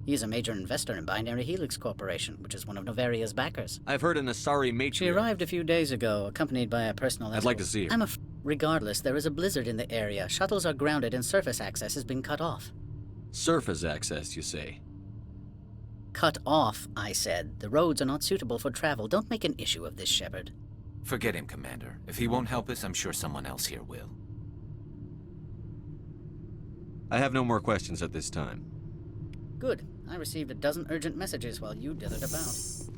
He is a major investor in Binary Helix Corporation, which is one of Novaria's backers. I've heard an Asari matriarch. She arrived a few days ago, accompanied by a personal escort. I'd like to see her. Regardless, there is a blizzard in the area. Shuttles are grounded and surface access has been cut off. Surface access, you say? Cut off, I said. The roads are not suitable for travel. Don't make an issue of this, Shepard. Forget him, Commander. If he won't help us, I'm sure someone else here will. I have no more questions at this time. Good. I received a dozen urgent messages while you dithered about.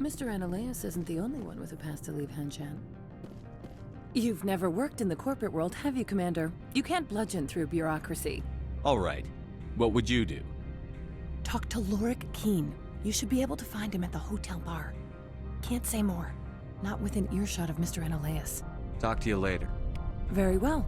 Mr. Ananias isn't the only one with a pass to leave Hanshan. You've never worked in the corporate world, have you, Commander? You can't bludgeon through bureaucracy. All right. What would you do? Talk to Lorik Keen. You should be able to find him at the hotel bar. Can't say more. Not within earshot of Mr. Ananias. Talk to you later. Very well.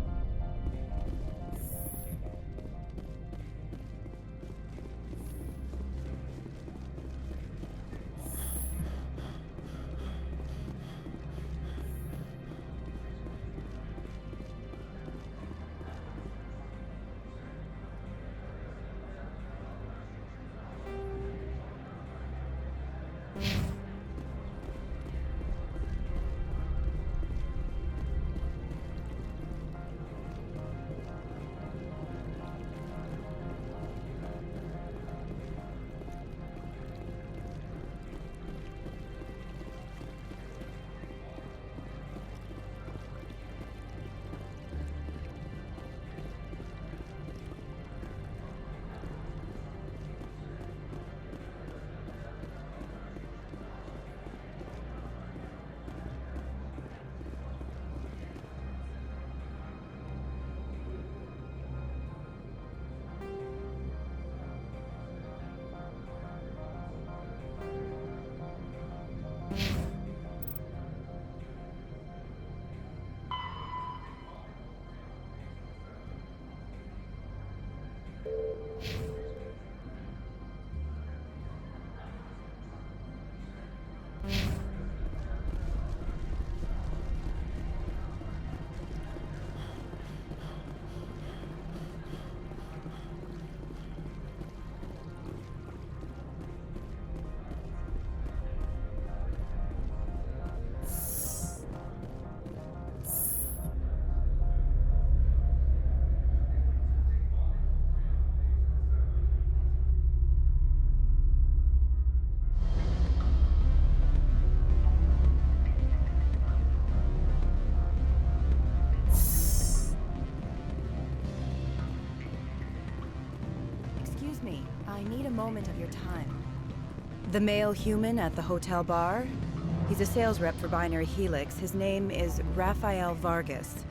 I need a moment of your time. The male human at the hotel bar? He's a sales rep for Binary Helix. His name is Rafael Vargas.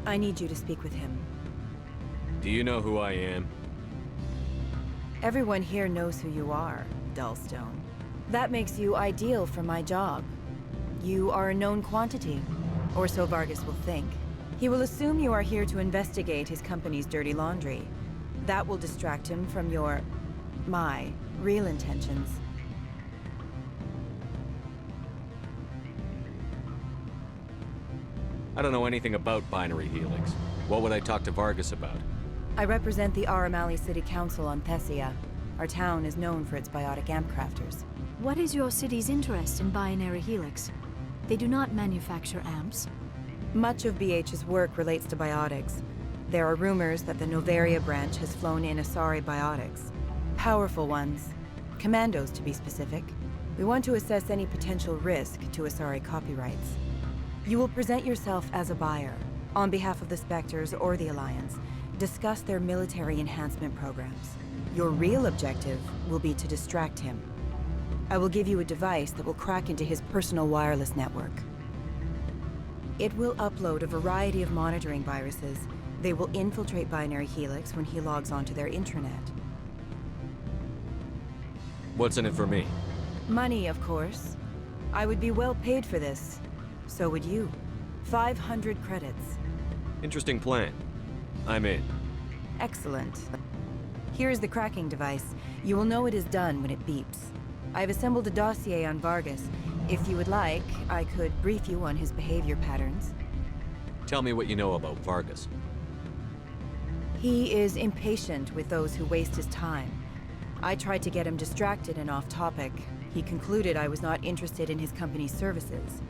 I need you to speak with him. Do you know who I am? Everyone here knows who you are, Dullstone. That makes you ideal for my job. You are a known quantity, or so Vargas will think. He will assume you are here to investigate his company's dirty laundry. That will distract him from my real intentions. I don't know anything about Binary Helix. What would I talk to Vargas about? I represent the Aramali City Council on Thessia. Our town is known for its biotic amp crafters. What is your city's interest in Binary Helix? They do not manufacture amps. Much of BH's work relates to biotics. There are rumors that the Noveria branch has flown in Asari biotics. Powerful ones. Commandos, to be specific. We want to assess any potential risk to Asari copyrights. You will present yourself as a buyer, on behalf of the Spectres or the Alliance. Discuss their military enhancement programs. Your real objective will be to distract him. I will give you a device that will crack into his personal wireless network. It will upload a variety of monitoring viruses. They will infiltrate Binary Helix when he logs onto their intranet. What's in it for me? Money, of course. I would be well paid for this. So would you. 500 credits. Interesting plan. I'm in. Excellent. Here is the cracking device. You will know it is done when it beeps. I've assembled a dossier on Vargas. If you would like, I could brief you on his behavior patterns. Tell me what you know about Vargas. He is impatient with those who waste his time. I tried to get him distracted and off topic. He concluded I was not interested in his company's services.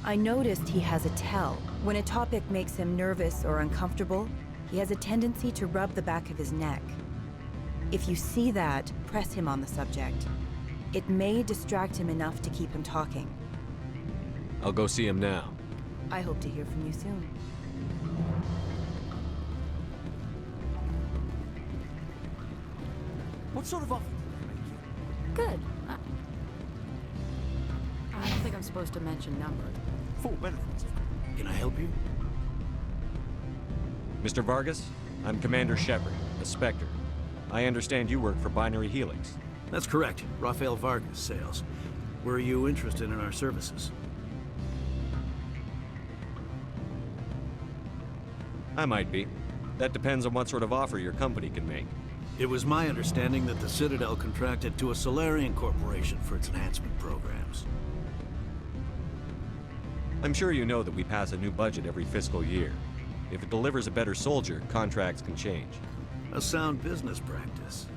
I noticed he has a tell. When a topic makes him nervous or uncomfortable, he has a tendency to rub the back of his neck. If you see that, press him on the subject. It may distract him enough to keep him talking. I'll go see him now. I hope to hear from you soon. What sort of offer did they make you? Good. I don't think I'm supposed to mention numbers. Full benefits. Can I help you? Mr. Vargas, I'm Commander Shepard, a Spectre. I understand you work for Binary Helix. That's correct. Rafael Vargas, sales. Were you interested in our services? I might be. That depends on what sort of offer your company can make. It was my understanding that the Citadel contracted to a Solarian corporation for its enhancement programs. I'm sure you know that we pass a new budget every fiscal year. If it delivers a better soldier, contracts can change. A sound business practice.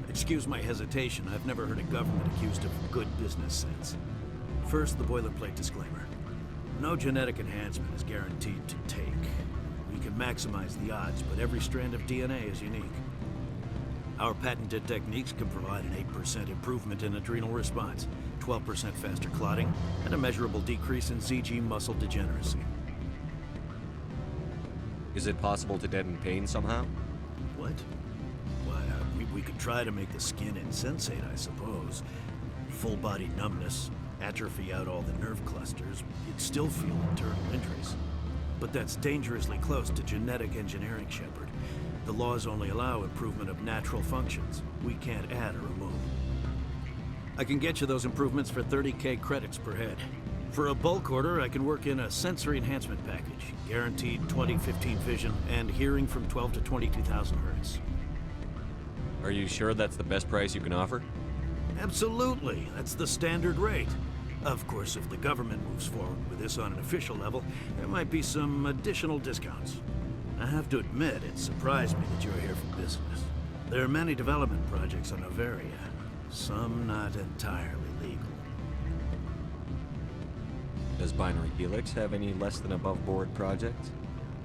Excuse my hesitation, I've never heard a government accused of good business sense. First, the boilerplate disclaimer. No genetic enhancement is guaranteed to take. We can maximize the odds, but every strand of DNA is unique. Our patented techniques can provide an 8% improvement in adrenal response, 12% faster clotting, and a measurable decrease in ZG muscle degeneracy. Is it possible to deaden pain somehow? What? Why, we could try to make the skin insensate, I suppose. Full body numbness, atrophy out all the nerve clusters, you'd still feel internal injuries. But that's dangerously close to genetic engineering, Shepard. The laws only allow improvement of natural functions. We can't add or remove. I can get you those improvements for 30K credits per head. For a bulk order, I can work in a sensory enhancement package, guaranteed 20/15 vision and hearing from 12 to 22,000 hertz. Are you sure that's the best price you can offer? Absolutely. That's the standard rate. Of course, if the government moves forward with this on an official level, there might be some additional discounts. I have to admit, it surprised me that you're here for business. There are many development projects on Noveria, some not entirely legal. Does Binary Helix have any less than above board projects?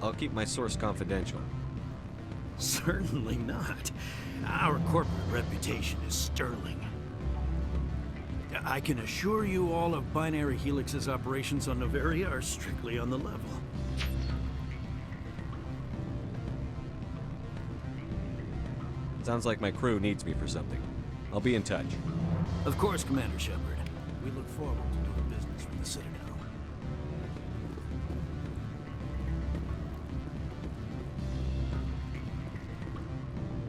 I'll keep my source confidential. Certainly not. Our corporate reputation is sterling. I can assure you all of Binary Helix's operations on Noveria are strictly on the level. Sounds like my crew needs me for something. I'll be in touch. Of course, Commander Shepard. We look forward to doing business with the Citadel.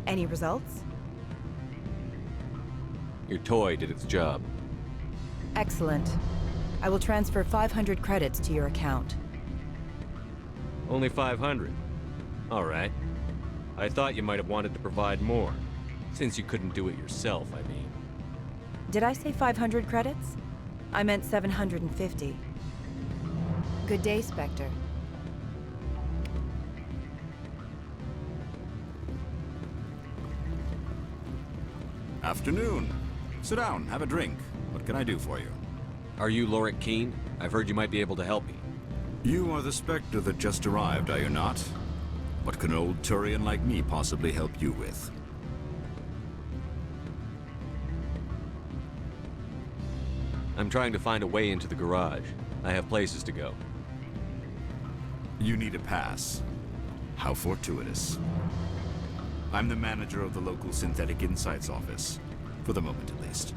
Any results? Your toy did its job. Excellent. I will transfer 500 credits to your account. Only 500. All right. I thought you might have wanted to provide more. Since you couldn't do it yourself, I mean. Did I say 500 credits? I meant 750. Good day, Spectre. Afternoon. Sit down, have a drink. What can I do for you? Are you Lorik Keene? I've heard you might be able to help me. You are the Spectre that just arrived, are you not? What can an old Turian like me possibly help you with? I'm trying to find a way into the garage. I have places to go. You need a pass. How fortuitous. I'm the manager of the local Synthetic Insights office. For the moment, at least.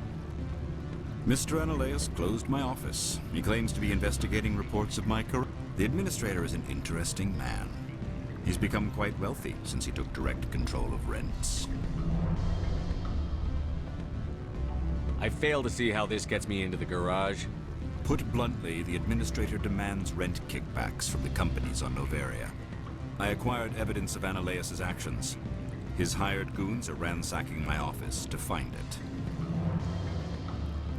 Mr. Analaeus closed my office. He claims to be investigating reports of my career. The administrator is an interesting man. He's become quite wealthy since he took direct control of rents. I fail to see how this gets me into the garage. Put bluntly, the administrator demands rent kickbacks from the companies on Noveria. I acquired evidence of Analaeus' actions. His hired goons are ransacking my office to find it.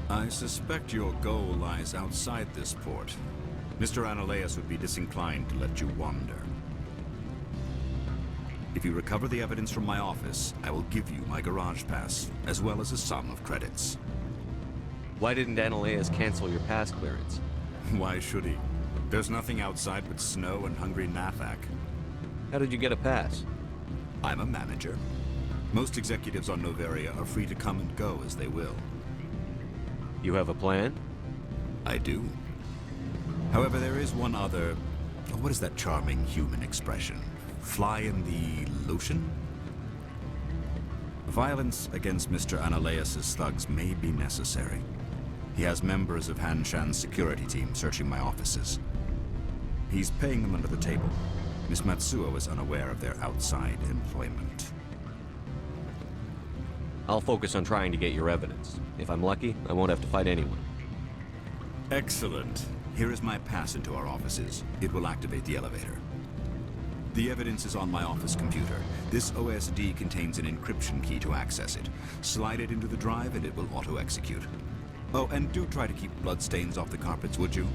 I suspect your goal lies outside this port. Mr. Analaeus would be disinclined to let you wander. If you recover the evidence from my office, I will give you my garage pass, as well as a sum of credits. Why didn't Analaeus cancel your pass clearance? Why should he? There's nothing outside but snow and hungry Nathak. How did you get a pass? I'm a manager. Most executives on Noveria are free to come and go as they will. You have a plan? I do. However, there is one other... what is that charming human expression? Fly in the lotion? Violence against Mr. Analaeus' thugs may be necessary. He has members of Han Shan's security team searching my offices. He's paying them under the table. Miss Matsuo is unaware of their outside employment. I'll focus on trying to get your evidence. If I'm lucky, I won't have to fight anyone. Excellent. Here is my pass into our offices. It will activate the elevator. The evidence is on my office computer. This OSD contains an encryption key to access it. Slide it into the drive and it will auto-execute. Oh, and do try to keep bloodstains off the carpets, would you?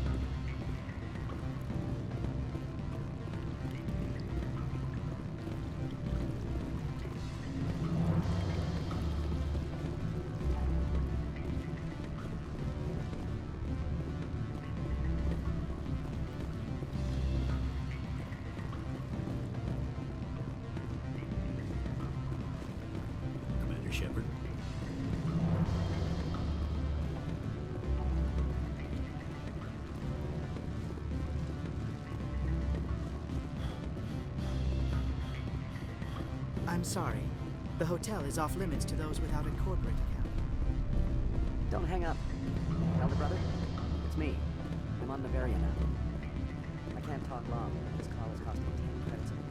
Shepard. I'm sorry. The hotel is off limits to those without a corporate account. Don't hang up. Elder brother, it's me. I'm on Noveria now. I can't talk long. This call has cost me 10 credits a week.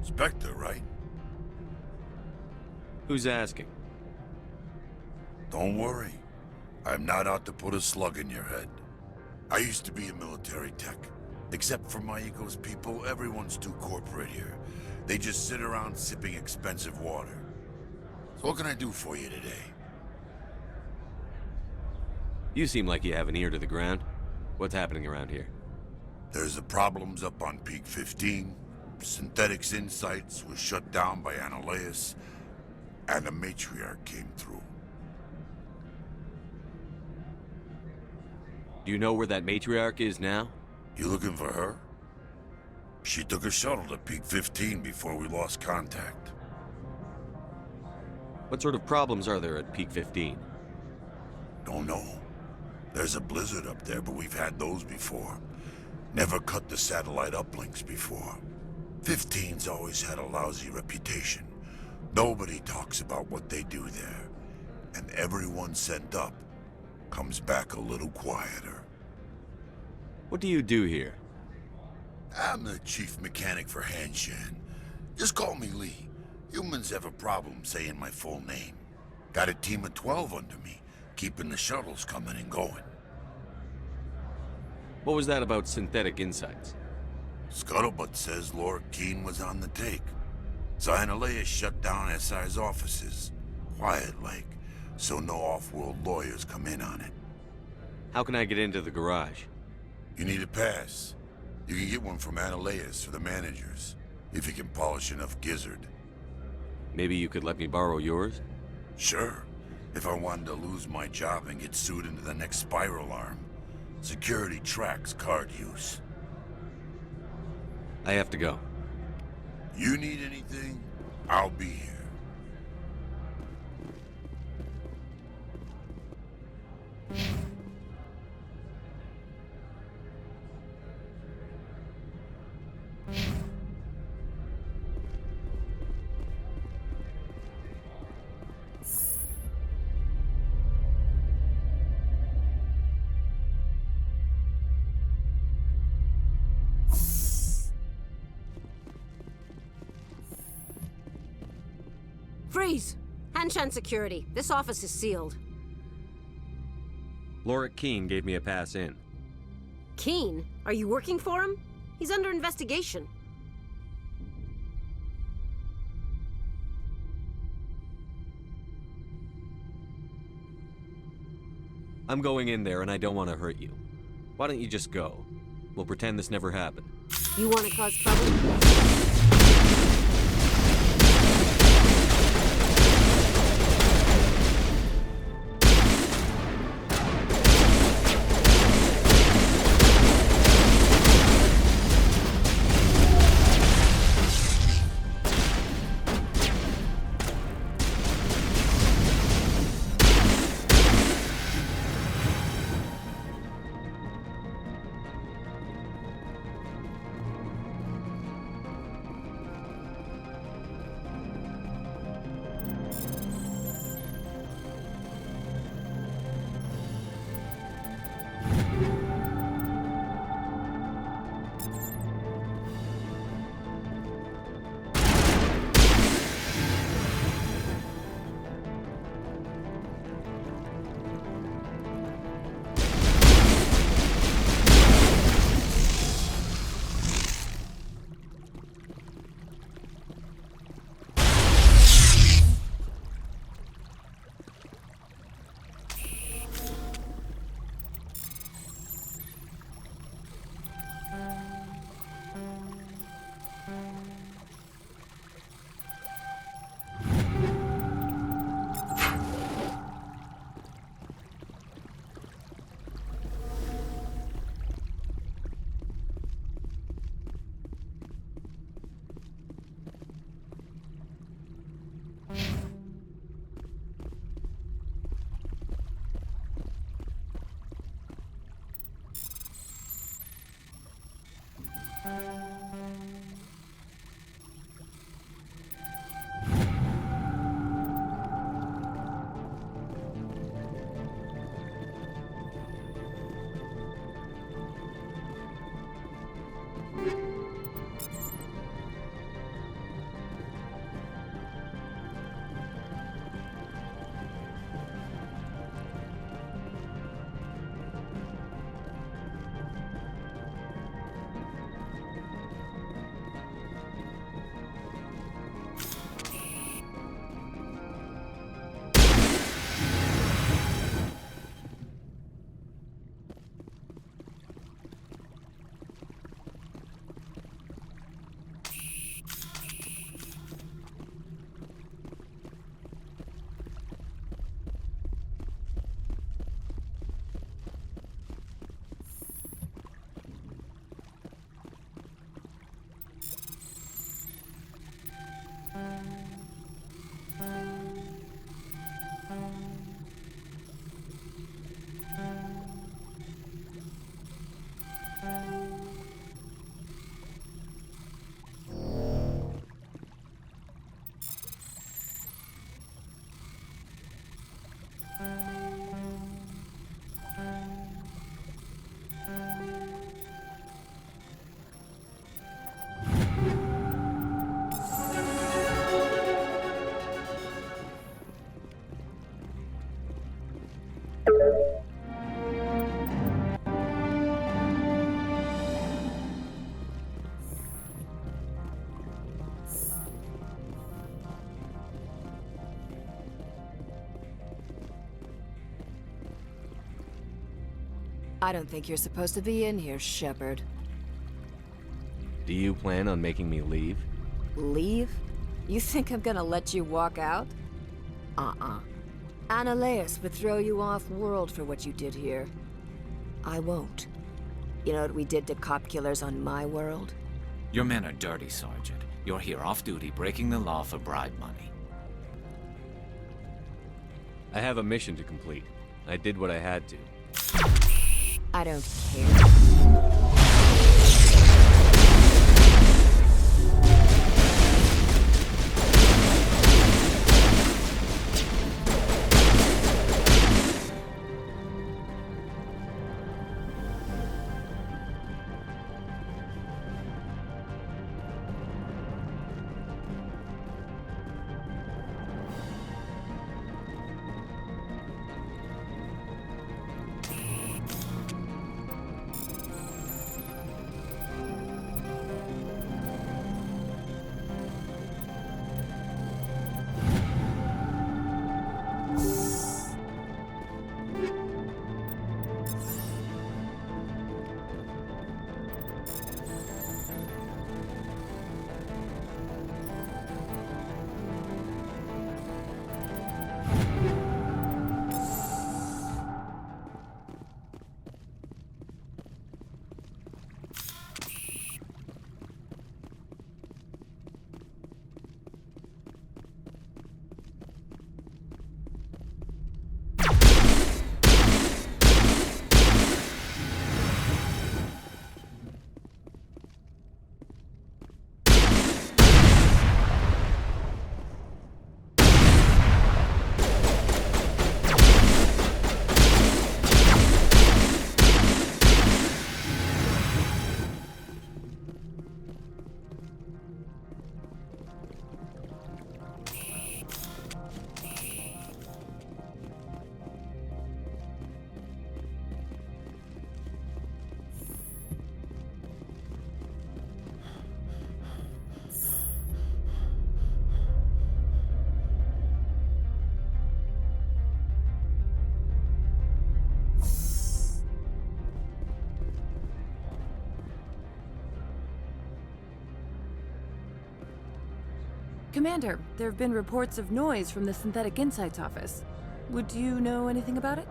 Spectre, right? Who's asking? Don't worry. I'm not out to put a slug in your head. I used to be a military tech. Except for my ego's people, everyone's too corporate here. They just sit around sipping expensive water. So what can I do for you today? You seem like you have an ear to the ground. What's happening around here? There's the problems up on Peak 15. Synthetics Insights was shut down by Analeas, and the Matriarch came through. Do you know where that Matriarch is now? You looking for her? She took a shuttle to Peak 15 before we lost contact. What sort of problems are there at Peak 15? Don't know. There's a blizzard up there, but we've had those before. Never cut the satellite uplinks before. 15's always had a lousy reputation. Nobody talks about what they do there. And everyone sent up comes back a little quieter. What do you do here? I'm the chief mechanic for Hanshan. Just call me Lee. Humans have a problem saying my full name. Got a team of 12 under me, keeping the shuttles coming and going. What was that about Synthetic Insights? Scuttlebutt says Laura Keene was on the take. So Analeas shut down SI's offices. Quiet-like, so no off-world lawyers come in on it. How can I get into the garage? You need a pass. You can get one from Analeas or the managers, if you can polish enough gizzard. Maybe you could let me borrow yours? Sure, if I wanted to lose my job and get sued into the next spiral arm. Security tracks card use. I have to go. You need anything, I'll be here. Freeze! Hanshan Security. This office is sealed. Laura Keene gave me a pass in. Keene? Are you working for him? He's under investigation. I'm going in there and I don't want to hurt you. Why don't you just go? We'll pretend this never happened. You want to cause trouble? I don't think you're supposed to be in here, Shepard. Do you plan on making me leave? Leave? You think I'm gonna let you walk out? Annaleus would throw you off-world for what you did here. I won't. You know what we did to cop killers on my world? Your men are dirty, Sergeant. You're here off-duty, breaking the law for bribe money. I have a mission to complete. I did what I had to. I don't care. Commander, there have been reports of noise from the Synthetic Insights office. Would you know anything about it?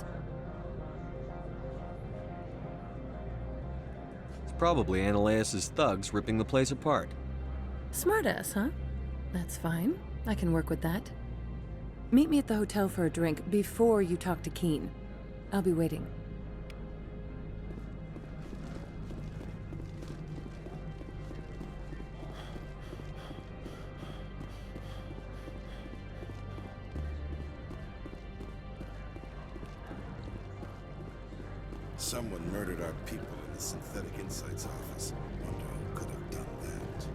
It's probably Annaleus' thugs ripping the place apart. Smartass, huh? That's fine. I can work with that. Meet me at the hotel for a drink before you talk to Keen. I'll be waiting. Someone murdered our people in the Synthetic Insights office. Wonder who could have done that.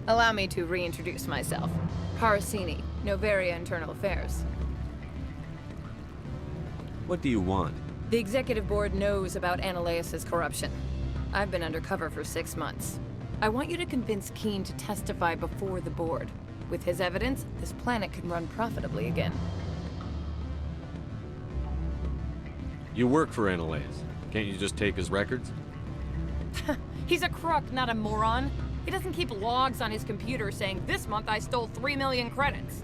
Allow me to reintroduce myself. Parasini, Noveria Internal Affairs. What do you want? The Executive Board knows about Annaleus' corruption. I've been undercover for 6 months. I want you to convince Keen to testify before the Board. With his evidence, this planet can run profitably again. You work for Annaleus. Can't you just take his records? He's a crook, not a moron. He doesn't keep logs on his computer saying, "This month I stole 3 million credits."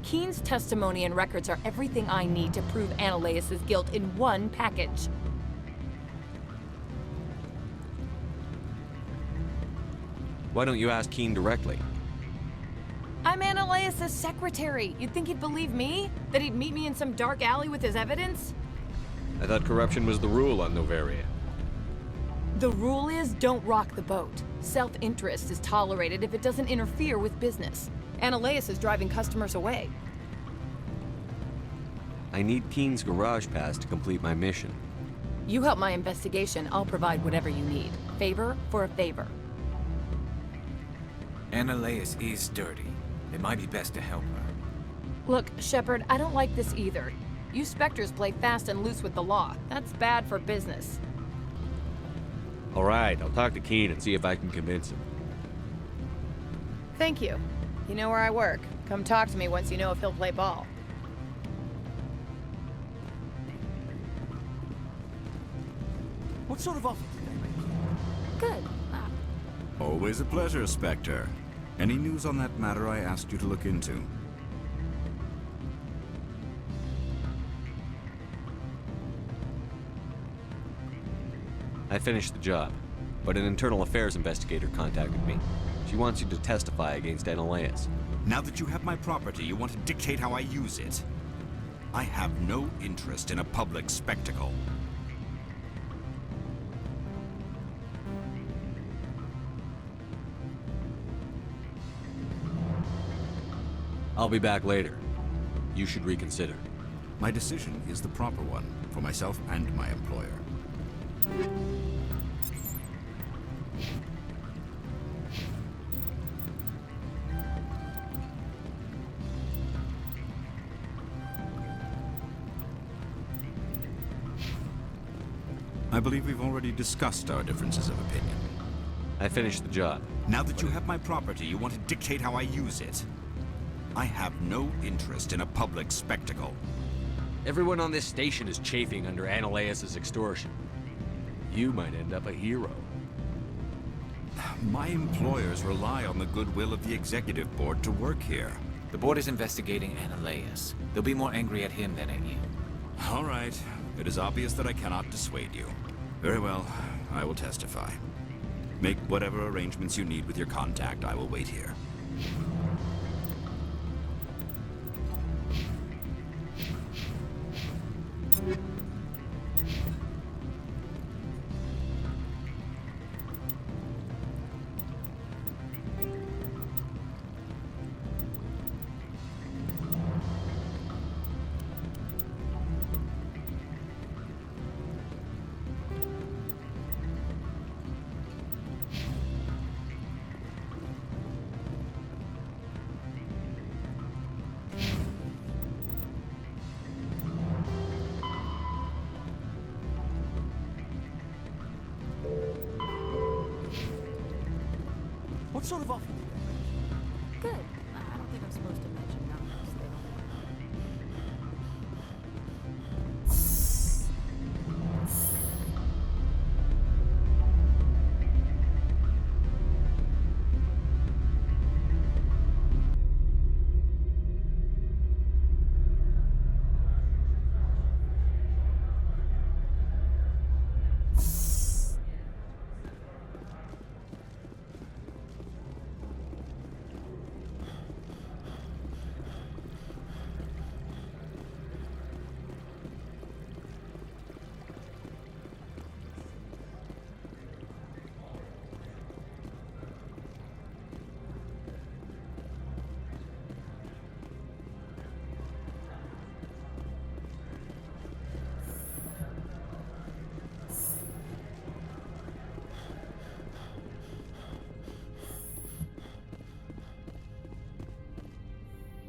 Keen's testimony and records are everything I need to prove Annaleus' guilt in one package. Why don't you ask Keen directly? I'm Annaleus' secretary. You'd think he'd believe me? That he'd meet me in some dark alley with his evidence? I thought corruption was the rule on Noveria. The rule is, don't rock the boat. Self-interest is tolerated if it doesn't interfere with business. Annaleus is driving customers away. I need Keen's garage pass to complete my mission. You help my investigation, I'll provide whatever you need. Favor for a favor. Annaleas is dirty. It might be best to help her. Look, Shepard, I don't like this either. You Spectres play fast and loose with the law. That's bad for business. All right, I'll talk to Keen and see if I can convince him. Thank you. You know where I work. Come talk to me once you know if he'll play ball. What sort of offer did they make you? Good. Always a pleasure, Spectre. Any news on that matter I asked you to look into? I finished the job, but an internal affairs investigator contacted me. She wants you to testify against Annaleas. Now that you have my property, you want to dictate how I use it. I have no interest in a public spectacle. I'll be back later. You should reconsider. My decision is the proper one, for myself and my employer. I believe we've already discussed our differences of opinion. I finished the job. Now that you have my property, you want to dictate how I use it. I have no interest in a public spectacle. Everyone on this station is chafing under Annaleas' extortion. You might end up a hero. My employers rely on the goodwill of the executive board to work here. The board is investigating Annaleas. They'll be more angry at him than at you. All right. It is obvious that I cannot dissuade you. Very well. I will testify. Make whatever arrangements you need with your contact. I will wait here. What sort of offer did they make you? Good. I don't think I'm supposed to mention numbers. They don't.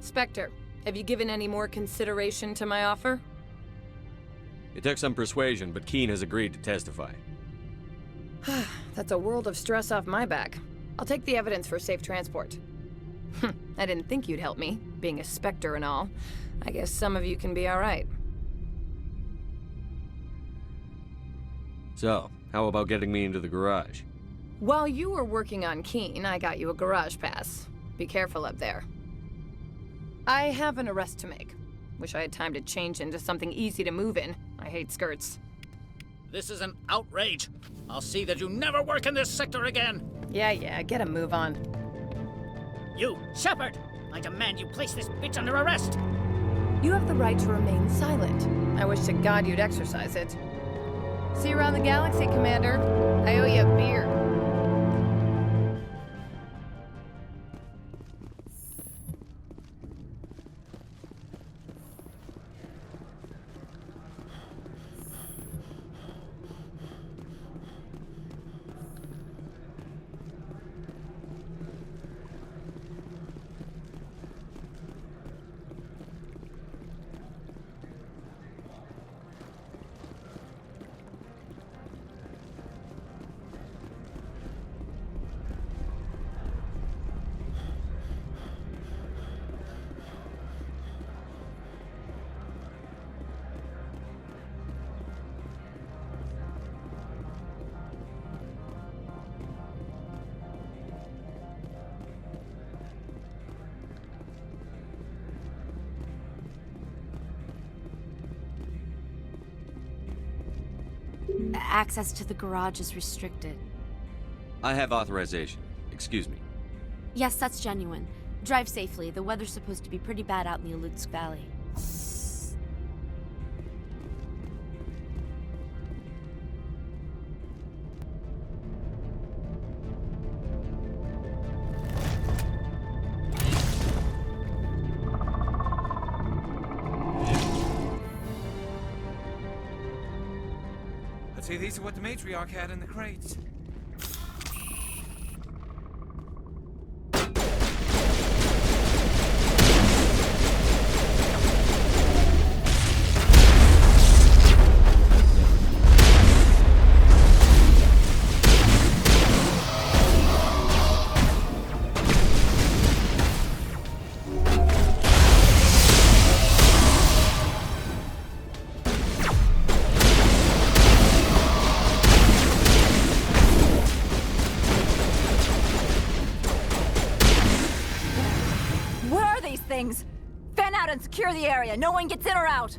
Spectre, have you given any more consideration to my offer? It took some persuasion, but Keen has agreed to testify. That's a world of stress off my back. I'll take the evidence for safe transport. I didn't think you'd help me, being a Spectre and all. I guess some of you can be alright. So, how about getting me into the garage? While you were working on Keen, I got you a garage pass. Be careful up there. I have an arrest to make. Wish I had time to change into something easy to move in. I hate skirts. This is an outrage. I'll see that you never work in this sector again. Yeah, get a move on. You, Shepard! I demand you place this bitch under arrest! You have the right to remain silent. I wish to God you'd exercise it. See you around the galaxy, Commander. I owe you a beer. access to the garage is restricted. I have authorization. Excuse me. Yes, that's genuine. Drive safely. The weather's supposed to be pretty bad out in the Alutsk Valley. I'd say these are what the matriarch had in the crates. Things. Fan out and secure the area. No one gets in or out.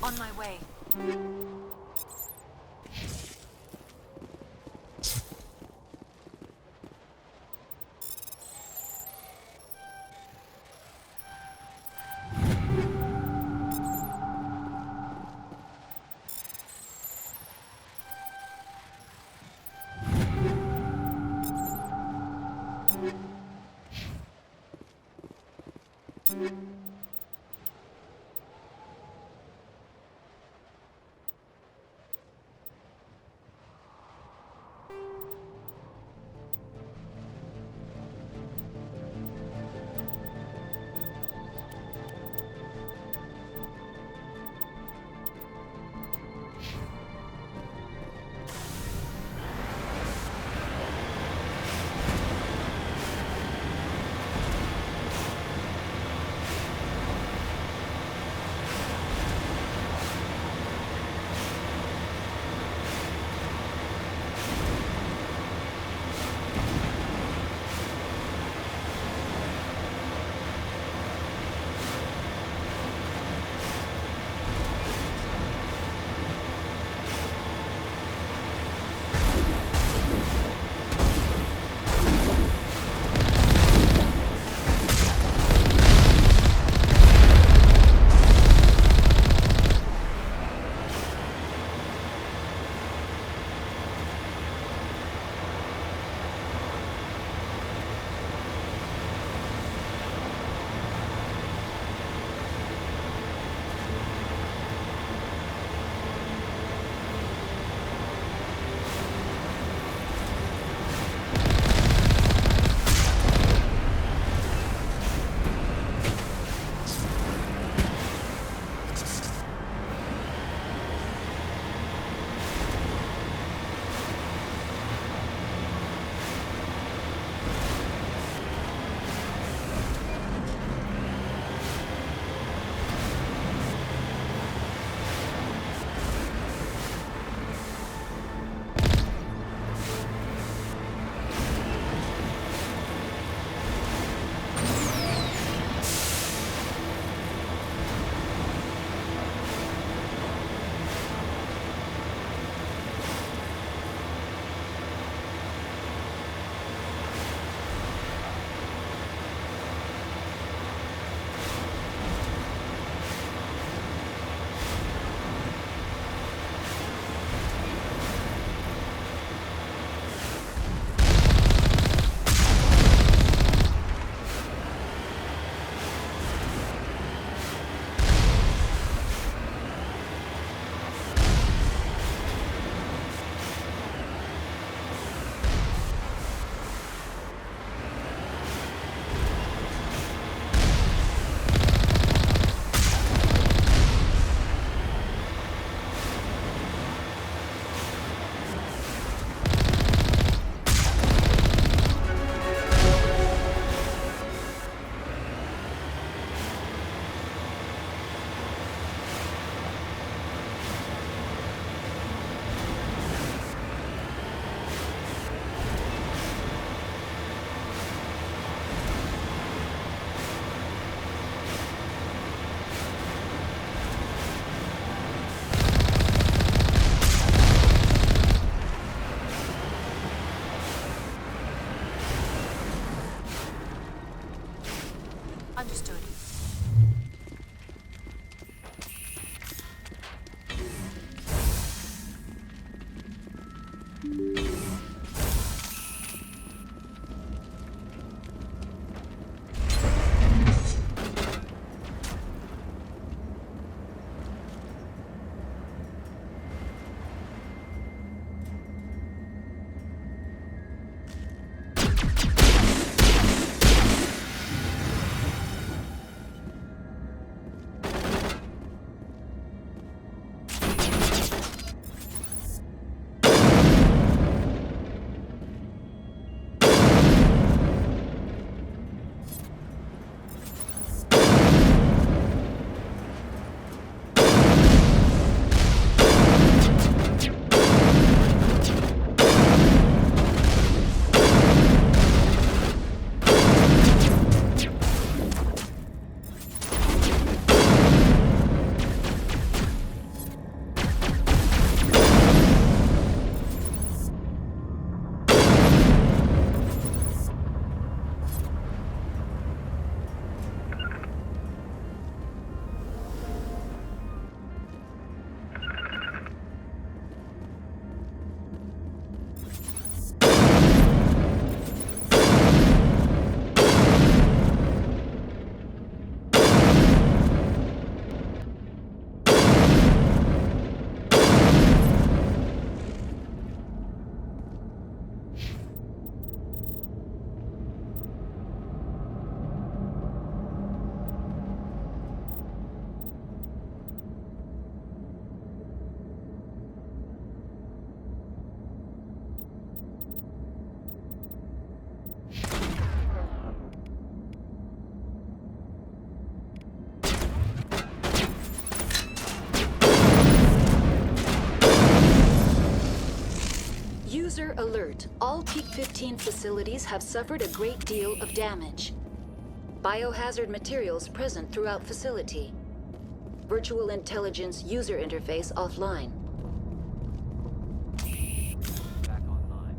On my way. Understood. User alert. All Peak 15 facilities have suffered a great deal of damage. Biohazard materials present throughout facility. Virtual intelligence user interface offline. Back online.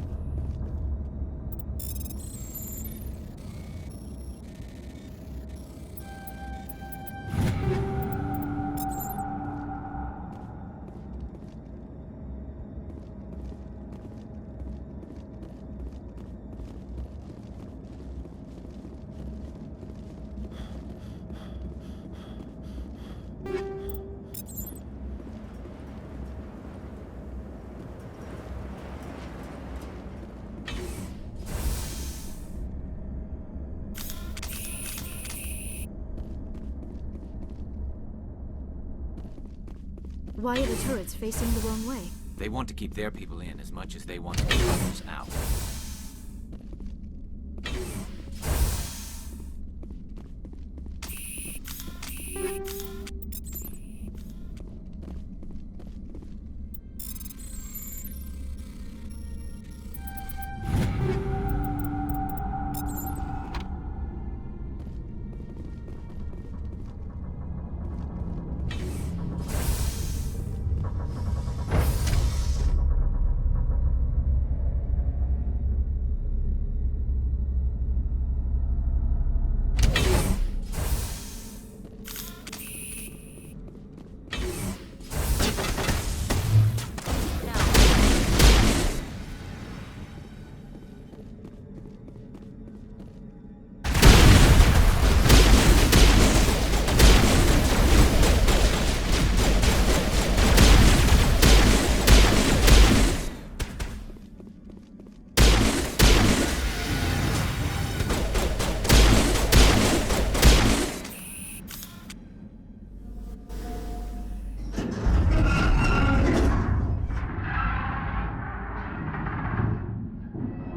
Why are the turrets facing the wrong way? They want to keep their people in as much as they want to keep others out.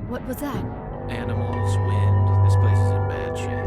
What was that? Animals, wind. This place is in bad shape.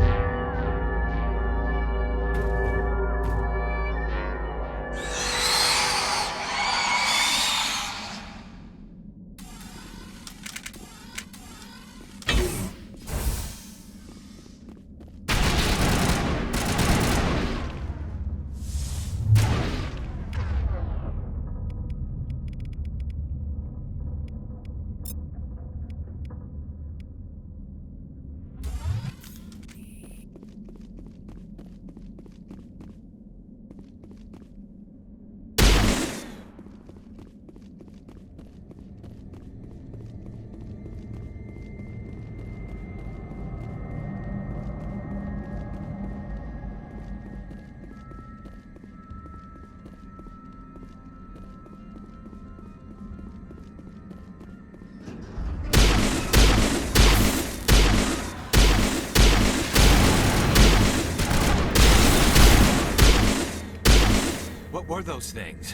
What were those things?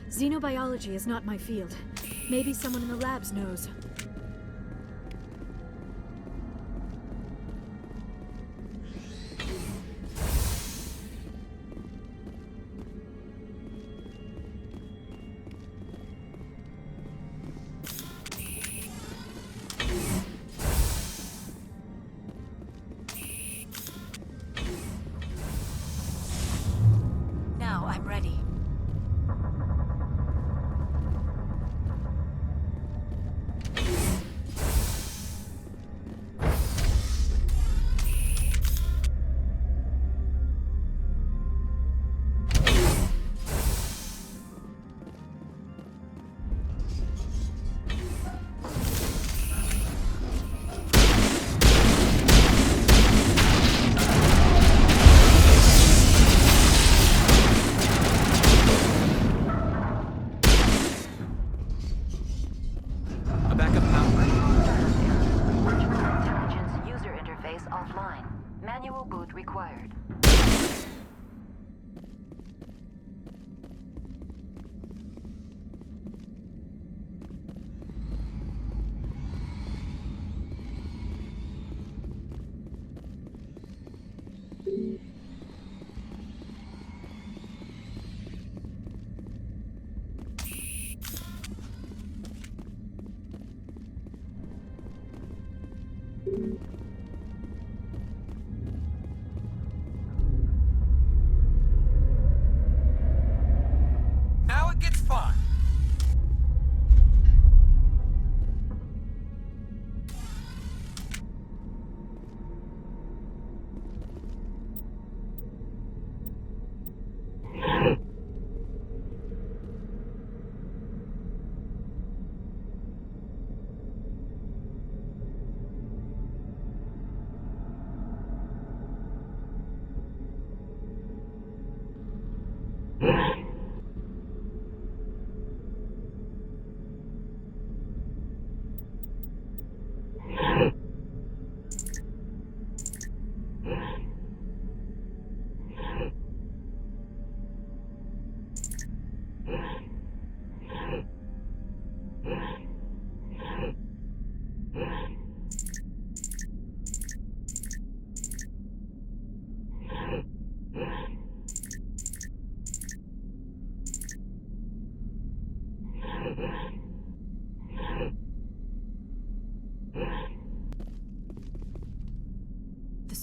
Xenobiology is not my field. Maybe someone in the labs knows. Now I'm ready. A backup power. Virtual intelligence user interface offline. Manual boot required.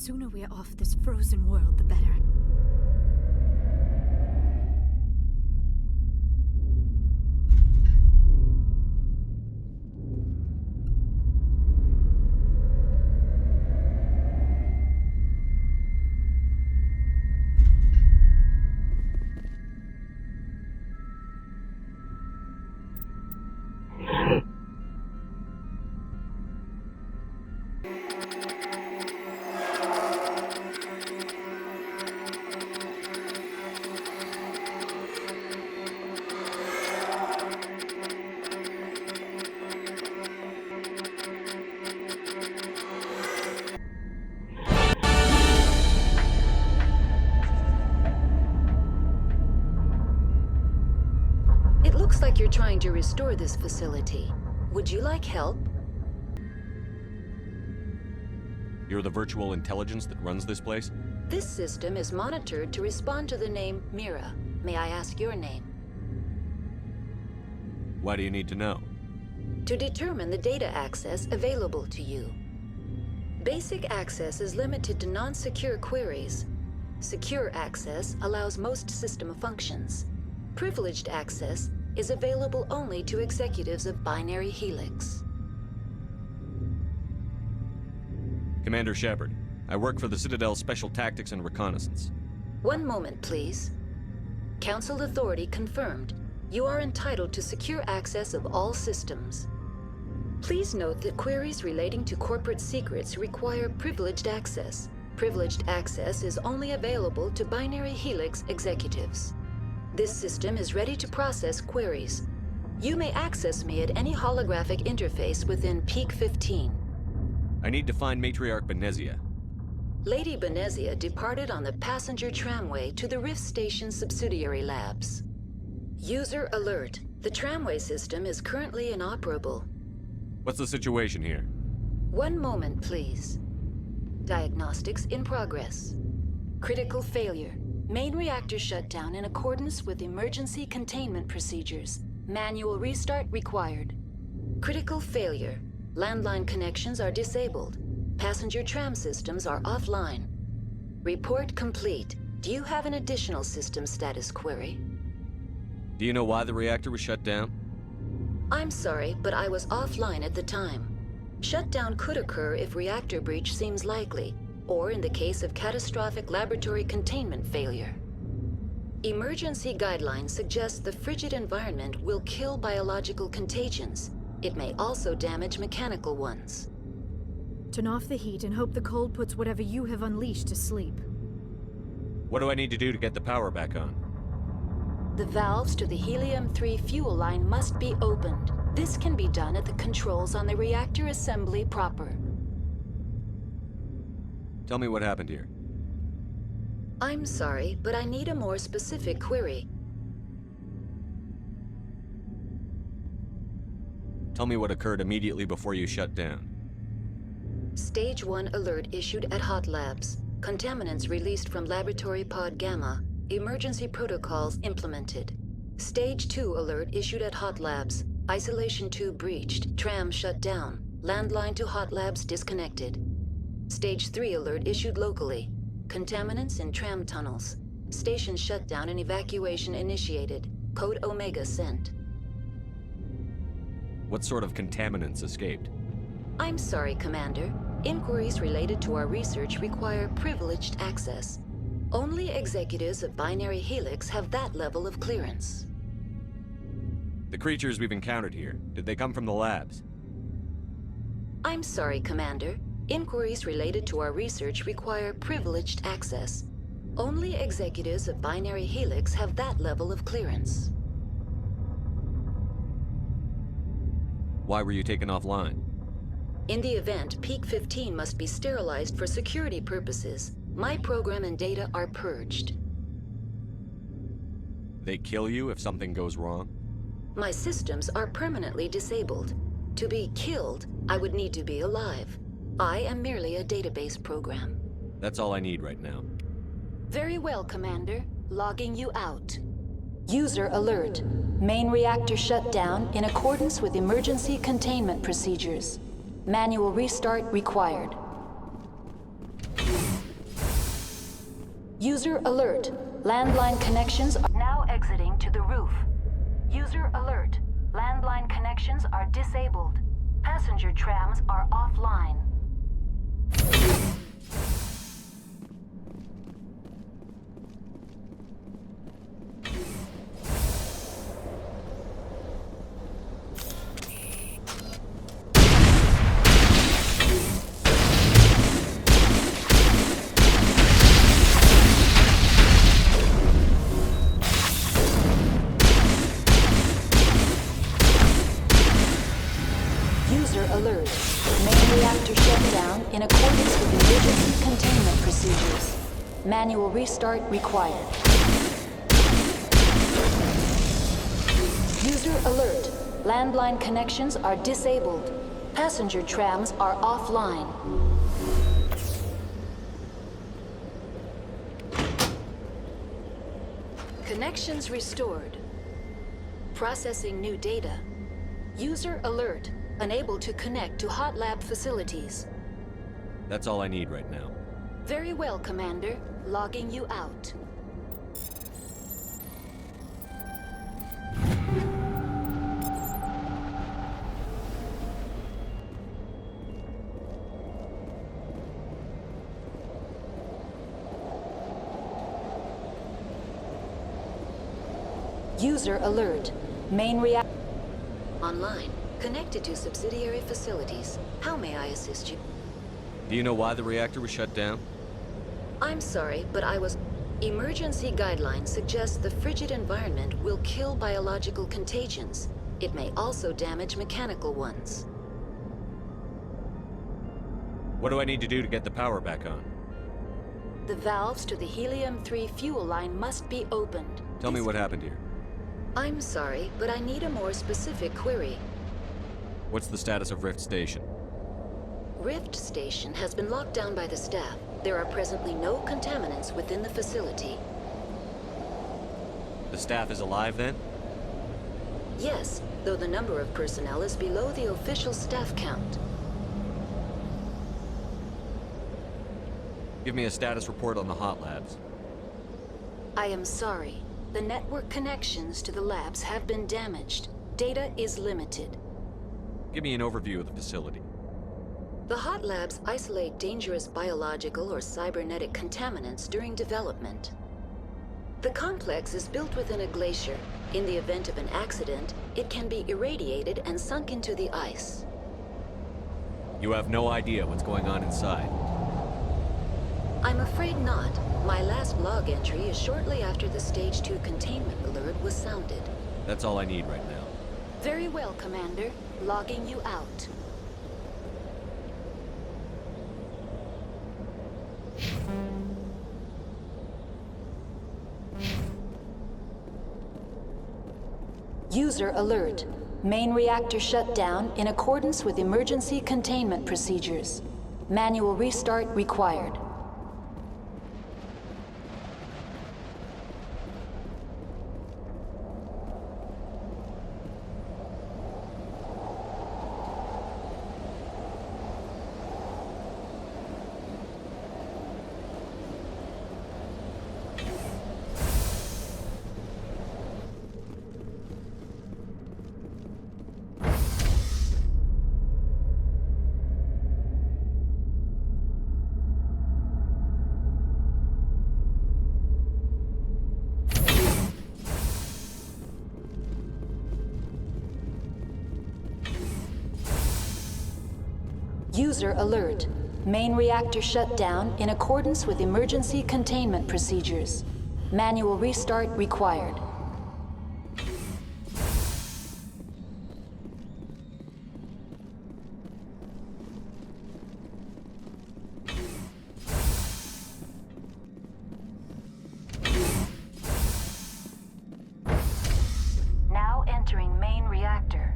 sooner we're off this frozen world, the better. It looks like you're trying to restore this facility. Would you like help? You're the virtual intelligence that runs this place? This system is monitored to respond to the name Mira. May I ask your name? Why do you need to know? To determine the data access available to you. Basic access is limited to non-secure queries. Secure access allows most system functions. Privileged access is available only to executives of Binary Helix. Commander Shepard, I work for the Citadel Special Tactics and Reconnaissance. One moment, please. Council authority confirmed. You are entitled to secure access of all systems. Please note that queries relating to corporate secrets require privileged access. Privileged access is only available to Binary Helix executives. This system is ready to process queries. You may access me at any holographic interface within Peak 15. I need to find Matriarch Benezia. Lady Benezia departed on the passenger tramway to the Rift Station subsidiary labs. User alert. The tramway system is currently inoperable. What's the situation here? One moment, please. Diagnostics in progress. Critical failure. Main reactor shut down in accordance with emergency containment procedures. Manual restart required. Critical failure. Landline connections are disabled. Passenger tram systems are offline. Report complete. Do you have an additional system status query? Do you know why the reactor was shut down? I'm sorry, but I was offline at the time. Shutdown could occur if reactor breach seems likely, or in the case of catastrophic laboratory containment failure. Emergency guidelines suggest the frigid environment will kill biological contagions. It may also damage mechanical ones. Turn off the heat and hope the cold puts whatever you have unleashed to sleep. What do I need to do to get the power back on? The valves to the Helium-3 fuel line must be opened. This can be done at the controls on the reactor assembly proper. Tell me what happened here. I'm sorry, but I need a more specific query. Tell me what occurred immediately before you shut down. Stage 1 alert issued at Hot Labs. Contaminants released from Laboratory Pod Gamma. Emergency protocols implemented. Stage 2 alert issued at Hot Labs. Isolation tube breached. Tram shut down. Landline to Hot Labs disconnected. Stage 3 alert issued locally. Contaminants in tram tunnels. Station shutdown and evacuation initiated. Code Omega sent. What sort of contaminants escaped? I'm sorry, Commander. Inquiries related to our research require privileged access. Only executives of Binary Helix have that level of clearance. The creatures we've encountered here, did they come from the labs? I'm sorry, Commander. Inquiries related to our research require privileged access. Only executives of Binary Helix have that level of clearance. Why were you taken offline? In the event, Peak 15 must be sterilized for security purposes. My program and data are purged. They kill you if something goes wrong? My systems are permanently disabled. To be killed, I would need to be alive. I am merely a database program. That's all I need right now. Very well, Commander. Logging you out. User alert. Main reactor shut down in accordance with emergency containment procedures. Manual restart required. User alert. Landline connections are now exiting to the roof. User alert. Landline connections are disabled. Passenger trams are offline. Alert. Main reactor shutdown in accordance with emergency containment procedures. Manual restart required. User alert. Landline connections are disabled. Passenger trams are offline. Connections restored. Processing new data. User alert. Unable to connect to hot lab facilities. That's all I need right now. Very well, Commander. Logging you out. User alert. Main reactor online. Connected to subsidiary facilities. How may I assist you? Do you know why the reactor was shut down? I'm sorry, but Emergency guidelines suggest the frigid environment will kill biological contagions. It may also damage mechanical ones. What do I need to do to get the power back on? The valves to the Helium-3 fuel line must be opened. Tell me what happened here. I'm sorry, but I need a more specific query. What's the status of Rift Station? Rift Station has been locked down by the staff. There are presently no contaminants within the facility. The staff is alive then? Yes, though the number of personnel is below the official staff count. Give me a status report on the hot labs. I am sorry. The network connections to the labs have been damaged. Data is limited. Give me an overview of the facility. The hot labs isolate dangerous biological or cybernetic contaminants during development. The complex is built within a glacier. In the event of an accident, it can be irradiated and sunk into the ice. You have no idea what's going on inside. I'm afraid not. My last log entry is shortly after the Stage 2 containment alert was sounded. That's all I need right now. Very well, Commander. Logging you out. User alert. Main reactor shut down in accordance with emergency containment procedures. Manual restart required. User alert. Main reactor shut down in accordance with emergency containment procedures. Manual restart required. Now entering main reactor.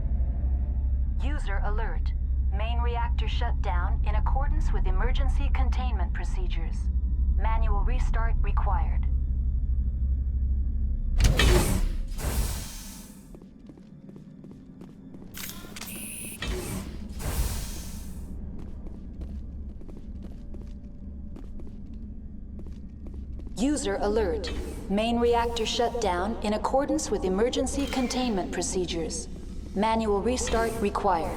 User alert. Main reactor shut down in accordance with emergency containment procedures. Manual restart required. User alert. Main reactor shut down in accordance with emergency containment procedures. Manual restart required.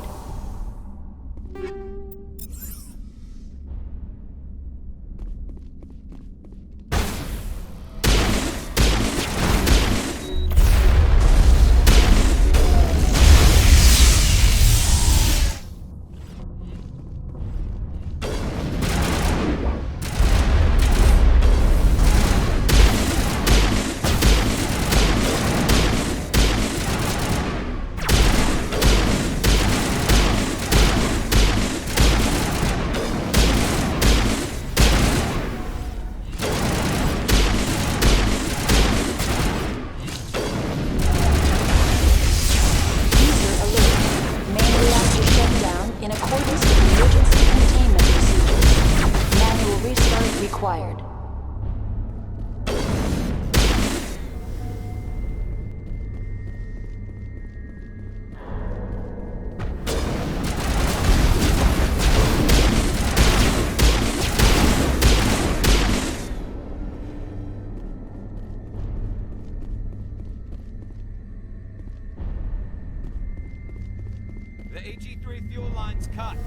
Required. The AG-3 fuel line's cut.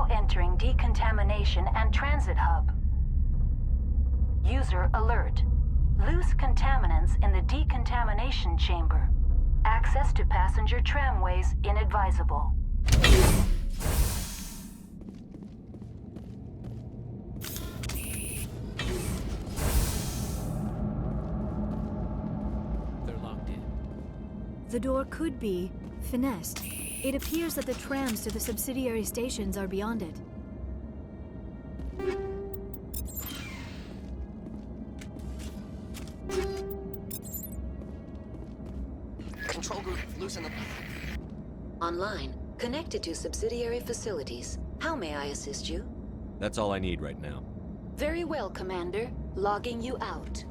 Entering decontamination and transit hub. User alert. Loose contaminants in the decontamination chamber. Access to passenger tramways inadvisable. They're locked in. The door could be finessed. It appears that the trams to the subsidiary stations are beyond it. Control group, loosen the... Online, connected to subsidiary facilities. How may I assist you? That's all I need right now. Very well, Commander. Logging you out.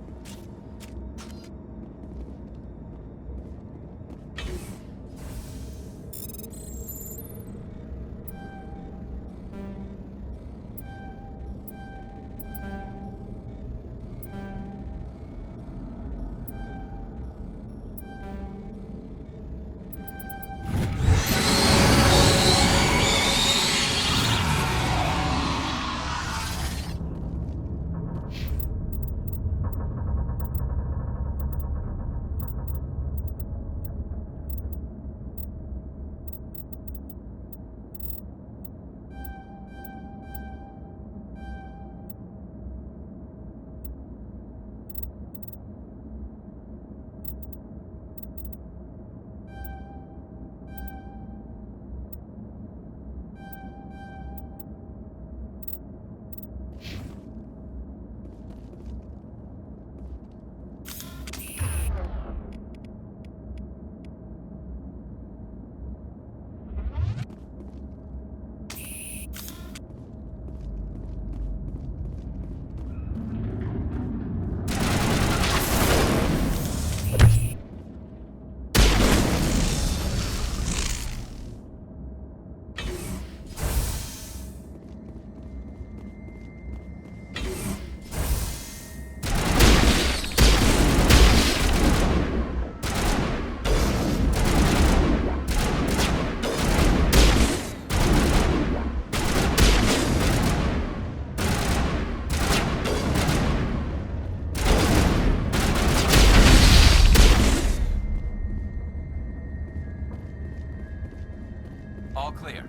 All clear.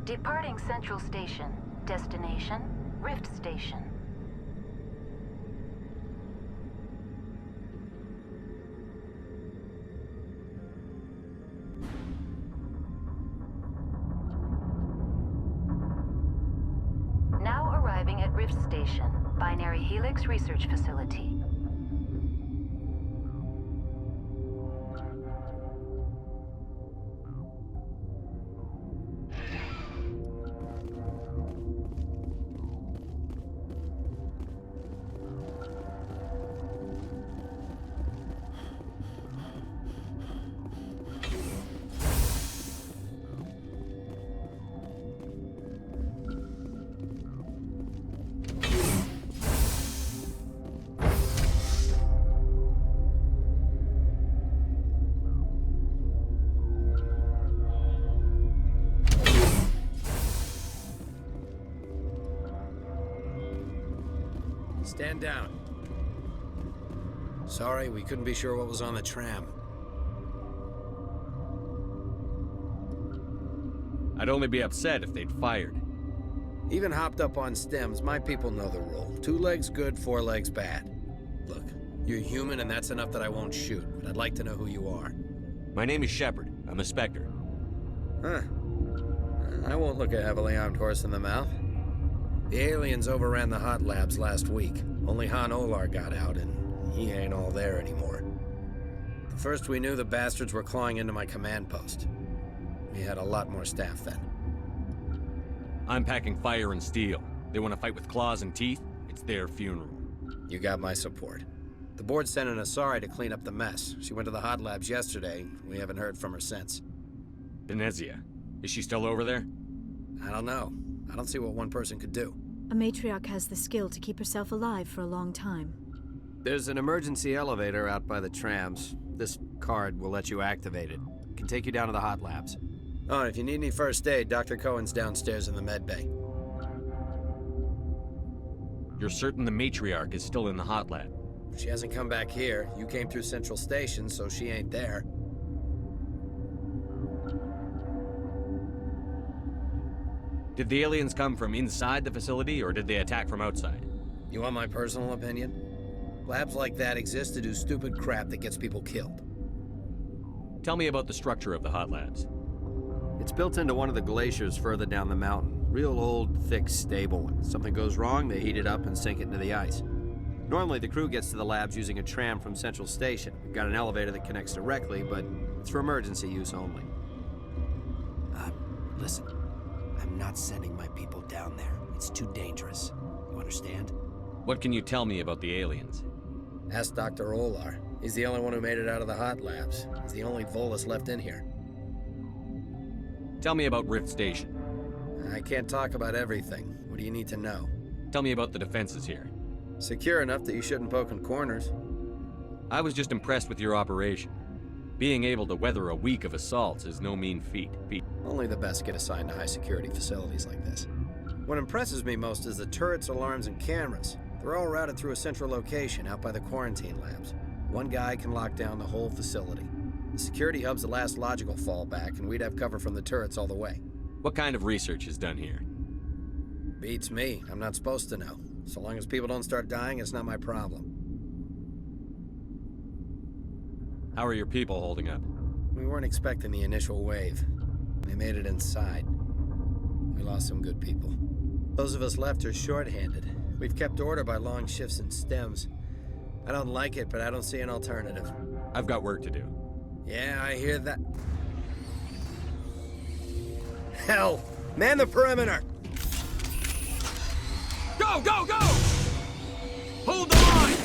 Departing Central Station. Destination, Rift Station. Now arriving at Rift Station, Binary Helix Research Facility. Stand down. Sorry, we couldn't be sure what was on the tram. I'd only be upset if they'd fired. Even hopped up on stems, my people know the rule. 2 legs good, 4 legs bad. Look, you're human and that's enough that I won't shoot, but I'd like to know who you are. My name is Shepard. I'm a Spectre. Huh. I won't look a heavily armed horse in the mouth. The aliens overran the hot labs last week. Only Han Olar got out, and he ain't all there anymore. The first we knew, the bastards were clawing into my command post. We had a lot more staff then. I'm packing fire and steel. They want to fight with claws and teeth? It's their funeral. You got my support. The board sent an Asari to clean up the mess. She went to the hot labs yesterday. We haven't heard from her since. Benezia. Is she still over there? I don't know. I don't see what one person could do. A matriarch has the skill to keep herself alive for a long time. There's an emergency elevator out by the trams. This card will let you activate it. Can take you down to the hot labs. Oh, and if you need any first aid, Dr. Cohen's downstairs in the med bay. You're certain the matriarch is still in the hot lab? She hasn't come back here. You came through Central Station, so she ain't there. Did the aliens come from inside the facility, or did they attack from outside? You want my personal opinion? Labs like that exist to do stupid crap that gets people killed. Tell me about the structure of the hot labs. It's built into one of the glaciers further down the mountain. Real old, thick, stable. When something goes wrong, they heat it up and sink it into the ice. Normally, the crew gets to the labs using a tram from Central Station. We've got an elevator that connects directly, but it's for emergency use only. Listen. I'm not sending my people down there. It's too dangerous. You understand? What can you tell me about the aliens? Ask Dr. Olar. He's the only one who made it out of the hot labs. He's the only Volus left in here. Tell me about Rift Station. I can't talk about everything. What do you need to know? Tell me about the defenses here. Secure enough that you shouldn't poke in corners. I was just impressed with your operation. Being able to weather a week of assaults is no mean feat. Only the best get assigned to high-security facilities like this. What impresses me most is the turrets, alarms, and cameras. They're all routed through a central location out by the quarantine labs. One guy can lock down the whole facility. The security hub's the last logical fallback, and we'd have cover from the turrets all the way. What kind of research is done here? Beats me. I'm not supposed to know. So long as people don't start dying, it's not my problem. How are your people holding up? We weren't expecting the initial wave. They made it inside. We lost some good people. Those of us left are short-handed. We've kept order by long shifts and stems. I don't like it, but I don't see an alternative. I've got work to do. Yeah, I hear that. Hell! Man the perimeter! Go, go, go! Hold the line!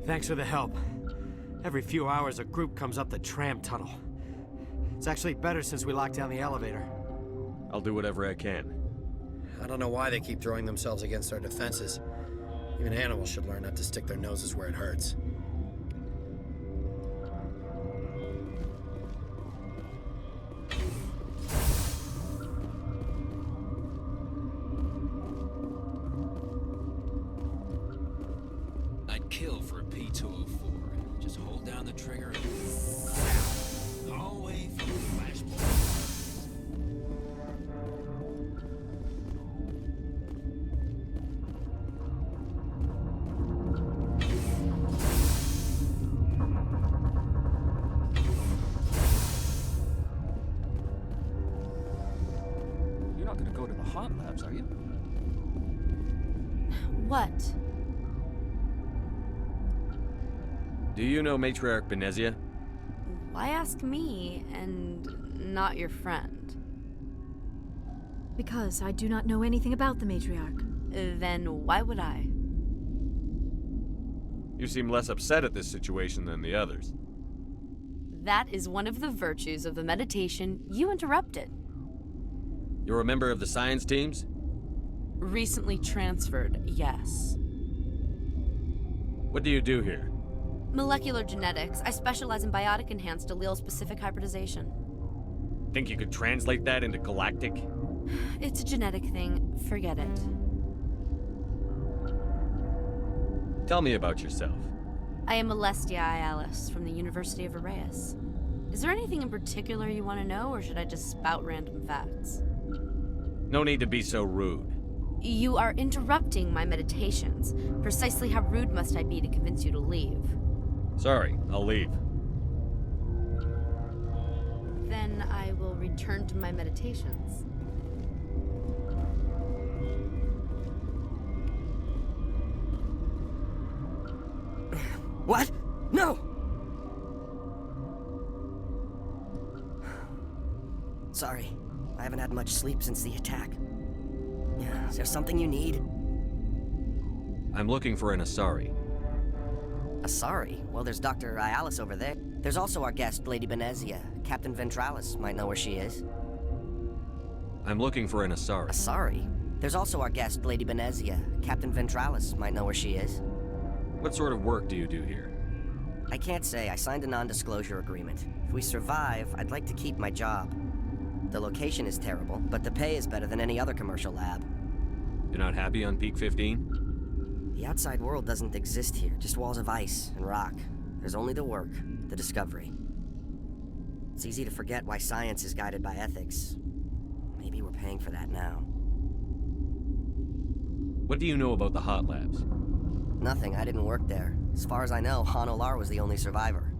Thanks for the help. Every few hours, a group comes up the tram tunnel. It's actually better since we locked down the elevator. I'll do whatever I can. I don't know why they keep throwing themselves against our defenses. Even animals should learn not to stick their noses where it hurts. I'd kill for a P-204. Just hold down the trigger and... all the way through the flashball. You're not gonna go to the hot labs, are you? What? Do you know Matriarch Benezia? Why ask me and not your friend? Because I do not know anything about the matriarch. Then why would I? You seem less upset at this situation than the others. That is one of the virtues of the meditation you interrupted. You're a member of the science teams? Recently transferred, yes. What do you do here? Molecular genetics. I specialize in biotic-enhanced allele-specific hybridization. Think you could translate that into galactic? It's a genetic thing. Forget it. Tell me about yourself. I am Alestia Ialis from the University of Arraeus. Is there anything in particular you want to know, or should I just spout random facts? No need to be so rude. You are interrupting my meditations. Precisely how rude must I be to convince you to leave? Sorry, I'll leave. Then I will return to my meditations. What? No! Sorry, I haven't had much sleep since the attack. Is there something you need? I'm looking for an Asari. Asari? Well, there's Dr. Ialis over there. There's also our guest, Lady Benezia. Captain Ventralis might know where she is. I'm looking for an Asari. Asari? There's also our guest, Lady Benezia. Captain Ventralis might know where she is. What sort of work do you do here? I can't say. I signed a non-disclosure agreement. If we survive, I'd like to keep my job. The location is terrible, but the pay is better than any other commercial lab. You're not happy on Peak 15? The outside world doesn't exist here, just walls of ice and rock. There's only the work, the discovery. It's easy to forget why science is guided by ethics. Maybe we're paying for that now. What do you know about the hot labs? Nothing, I didn't work there. As far as I know, Han Olar was the only survivor.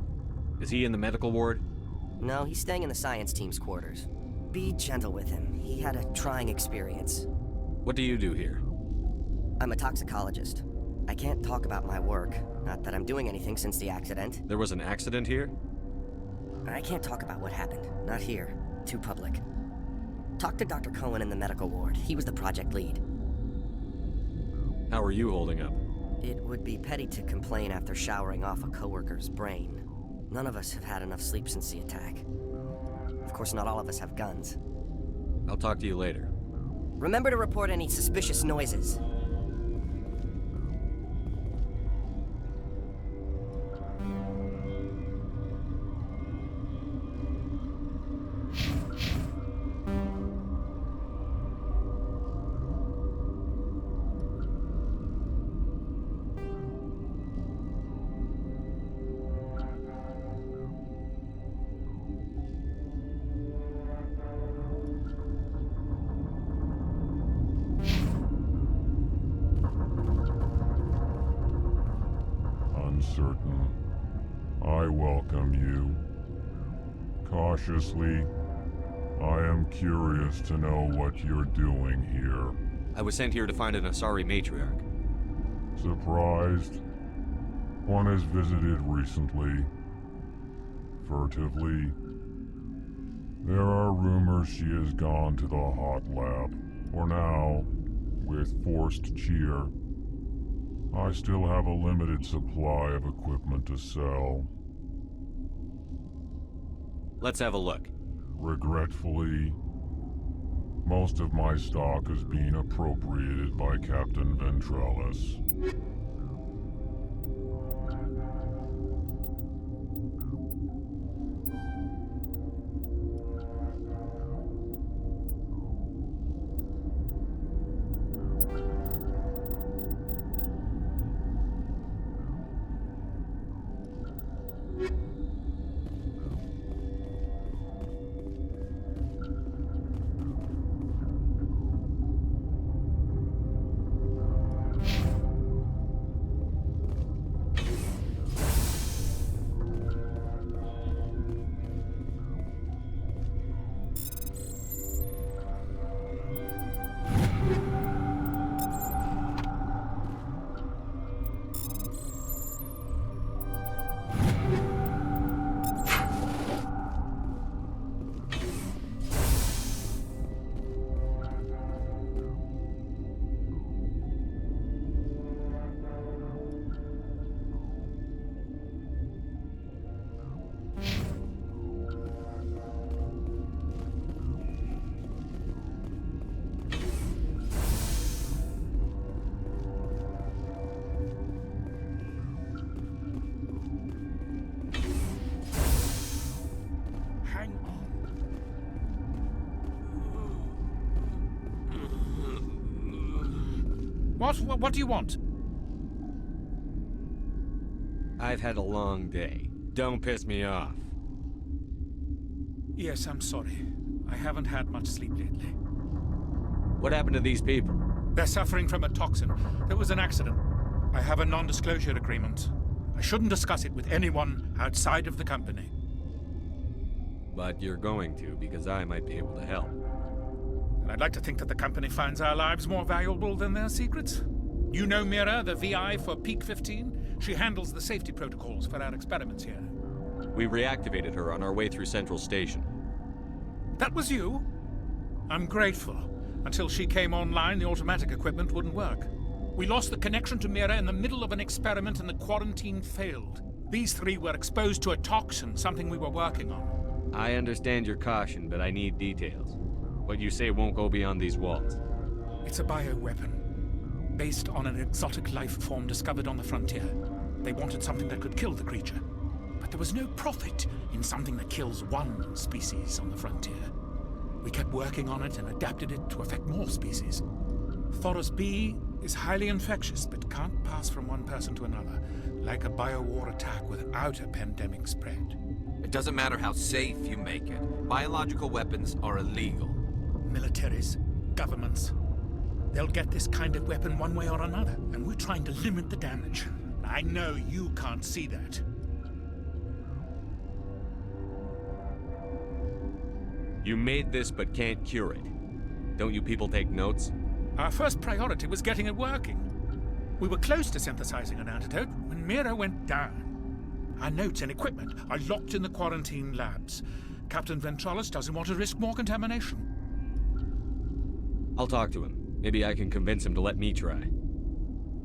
Is he in the medical ward? No, he's staying in the science team's quarters. Be gentle with him. He had a trying experience. What do you do here? I'm a toxicologist. I can't talk about my work. Not that I'm doing anything since the accident. There was an accident here? I can't talk about what happened. Not here. Too public. Talk to Dr. Cohen in the medical ward. He was the project lead. How are you holding up? It would be petty to complain after showering off a coworker's brain. None of us have had enough sleep since the attack. Of course, not all of us have guns. I'll talk to you later. Remember to report any suspicious noises. Uncertain. I welcome you. Cautiously, I am curious to know what you're doing here. I was sent here to find an Asari matriarch. Surprised? One has visited recently. Furtively. There are rumors she has gone to the hot lab. For now, with forced cheer. I still have a limited supply of equipment to sell. Let's have a look. Regretfully, most of my stock is being appropriated by Captain Ventralis. What do you want? I've had a long day. Don't piss me off. Yes, I'm sorry. I haven't had much sleep lately. What happened to these people? They're suffering from a toxin. There was an accident. I have a non-disclosure agreement. I shouldn't discuss it with anyone outside of the company. But you're going to, because I might be able to help. And I'd like to think that the company finds our lives more valuable than their secrets. You know Mira, the VI for Peak 15? She handles the safety protocols for our experiments here. We reactivated her on our way through Central Station. That was you? I'm grateful. Until she came online, the automatic equipment wouldn't work. We lost the connection to Mira in the middle of an experiment and the quarantine failed. These three were exposed to a toxin, something we were working on. I understand your caution, but I need details. What you say won't go beyond these walls. It's a bioweapon, based on an exotic life form discovered on the frontier. They wanted something that could kill the creature. But there was no profit in something that kills one species on the frontier. We kept working on it and adapted it to affect more species. Thoros B is highly infectious, but can't pass from one person to another, like a biowar attack without a pandemic spread. It doesn't matter how safe you make it. Biological weapons are illegal. Militaries, governments, they'll get this kind of weapon one way or another, and we're trying to limit the damage. I know you can't see that. You made this but can't cure it. Don't you people take notes? Our first priority was getting it working. We were close to synthesizing an antidote when Mira went down. Our notes and equipment are locked in the quarantine labs. Captain Ventralis doesn't want to risk more contamination. I'll talk to him. Maybe I can convince him to let me try.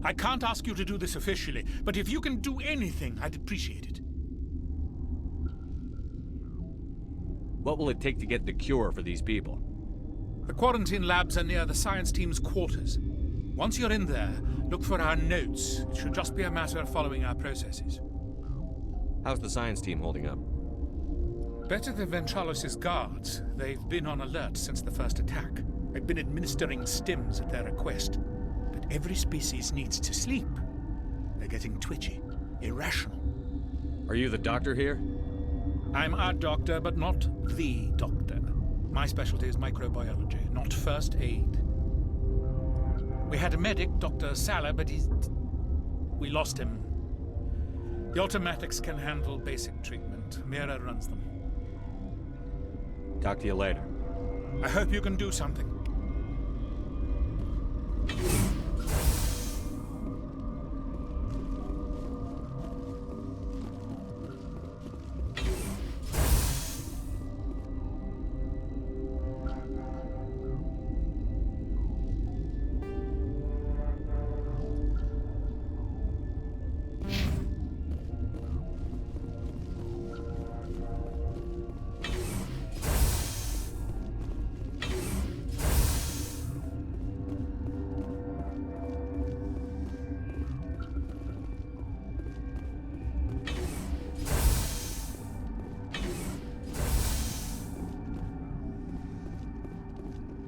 I can't ask you to do this officially, but if you can do anything, I'd appreciate it. What will it take to get the cure for these people? The quarantine labs are near the science team's quarters. Once you're in there, look for our notes. It should just be a matter of following our processes. How's the science team holding up? Better than Ventralis' guards. They've been on alert since the first attack. They've been administering stims at their request. But every species needs to sleep. They're getting twitchy, irrational. Are you the doctor here? I'm our doctor, but not the doctor. My specialty is microbiology, not first aid. We had a medic, Dr. Sala, but we lost him. The automatics can handle basic treatment. Mira runs them. Talk to you later. I hope you can do something.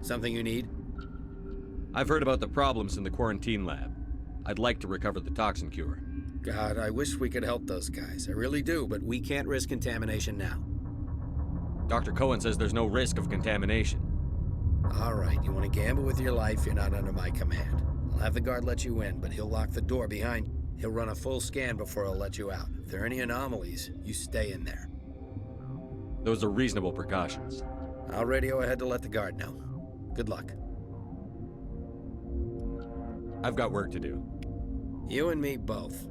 Something you need? I've heard about the problems in the quarantine lab. I'd like to recover the toxin cure. God, I wish we could help those guys. I really do, but we can't risk contamination now. Dr. Cohen says there's no risk of contamination. All right, you want to gamble with your life, you're not under my command. I'll have the guard let you in, but he'll lock the door behind you. He'll run a full scan before he'll let you out. If there are any anomalies, you stay in there. Those are reasonable precautions. I'll radio ahead to let the guard know. Good luck. I've got work to do. You and me both.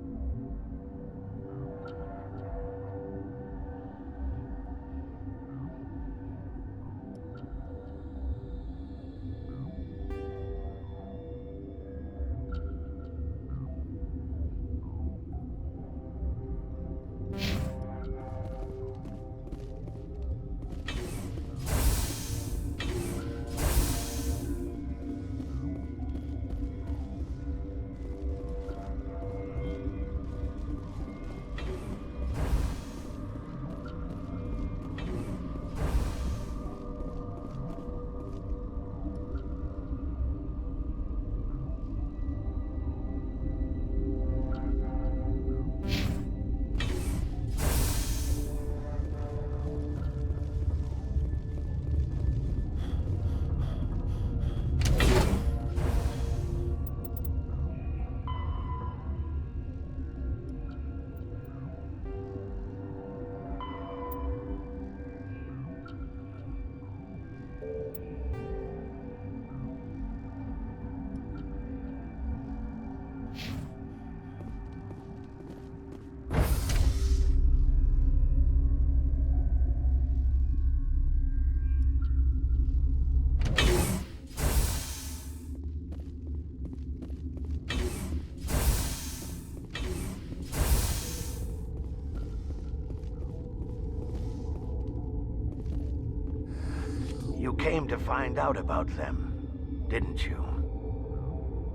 You came to find out about them, didn't you?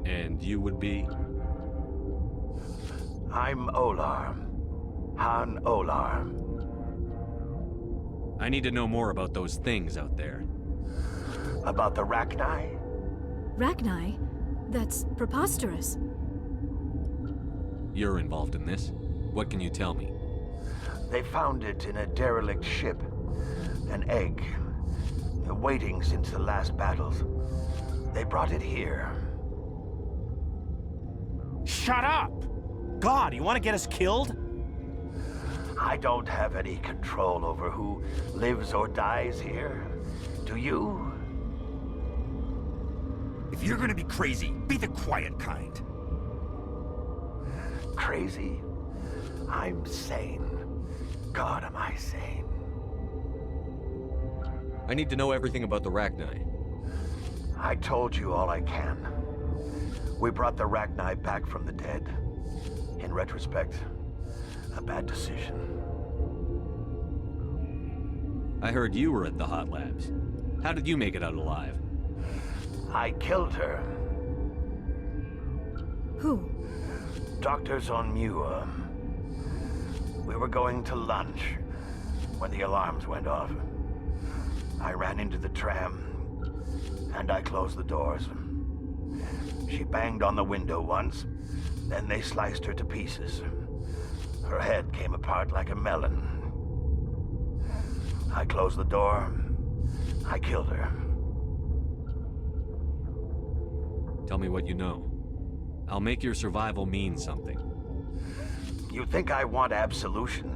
And you would be? I'm Olar. Han Olar. I need to know more about those things out there. About the Rachni? Rachni? That's preposterous. You're involved in this. What can you tell me? They found it in a derelict ship. An egg. Waiting since the last battles. They brought it here. Shut up! God, you want to get us killed? I don't have any control over who lives or dies here. Do you? If you're gonna be crazy, be the quiet kind. Crazy? I'm sane. God, am I sane. I need to know everything about the Rachni. I told you all I can. We brought the Rachni back from the dead. In retrospect, a bad decision. I heard you were at the Hot Labs. How did you make it out alive? I killed her. Who? Doctors on Muir. We were going to lunch when the alarms went off. I ran into the tram, and I closed the doors. She banged on the window once, then they sliced her to pieces. Her head came apart like a melon. I closed the door. I killed her. Tell me what you know. I'll make your survival mean something. You think I want absolution?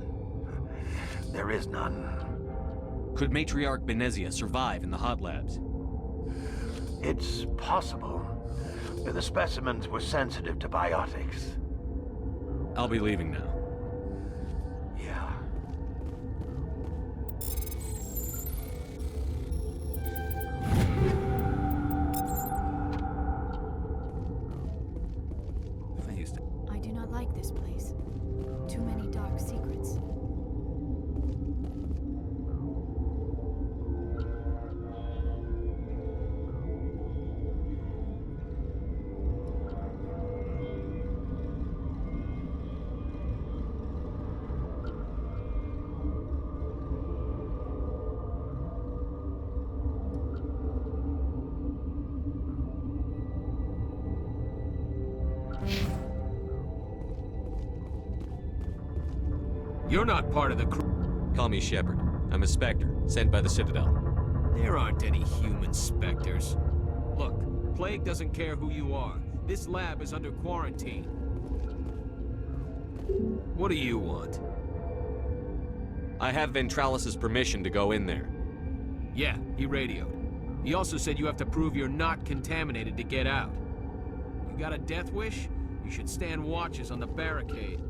There is none. Could Matriarch Benezia survive in the Hot Labs? It's possible. The specimens were sensitive to biotics. I'll be leaving now. Yeah. I do not like this place. Too many dark secrets. You're not part of the crew. Call me Shepard. I'm a Spectre, sent by the Citadel. There aren't any human specters. Look, Plague doesn't care who you are. This lab is under quarantine. What do you want? I have Ventralis's permission to go in there. Yeah, he radioed. He also said you have to prove you're not contaminated to get out. You got a death wish? You should stand watches on the barricade.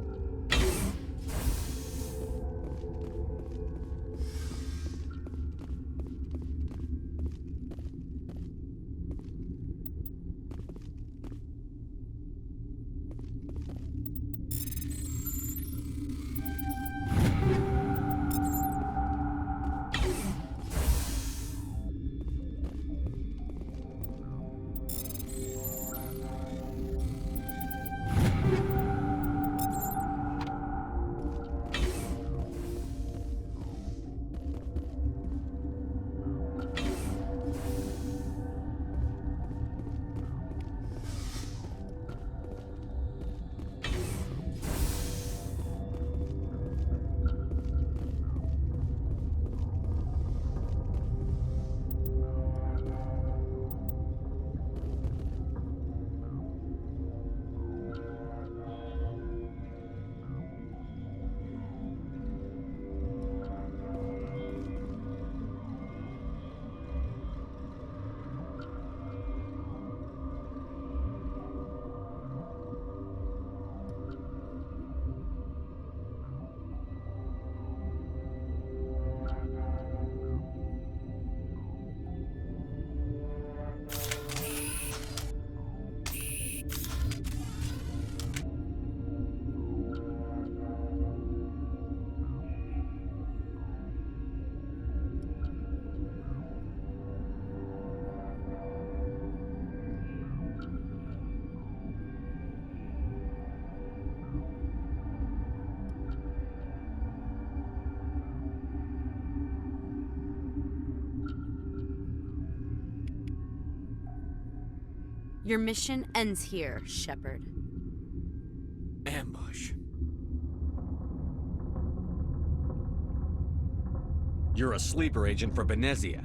Your mission ends here, Shepard. Ambush. You're a sleeper agent for Benezia.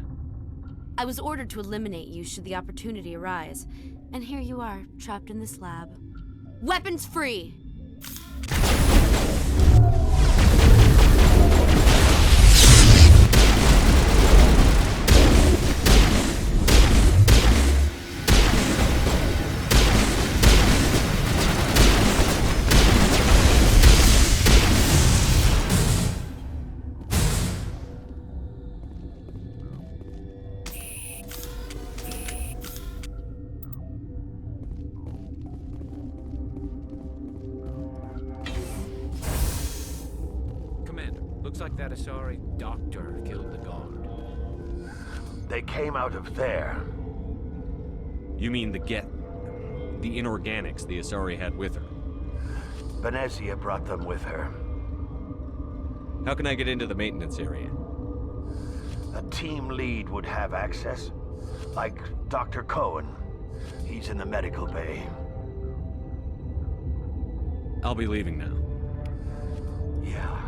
I was ordered to eliminate you should the opportunity arise. And here you are, trapped in this lab. Weapons free! Looks like that Asari doctor killed the guard. They came out of there. You mean the inorganics the Asari had with her? Benezia brought them with her. How can I get into the maintenance area? A team lead would have access. Like Dr. Cohen. He's in the medical bay. I'll be leaving now. Yeah.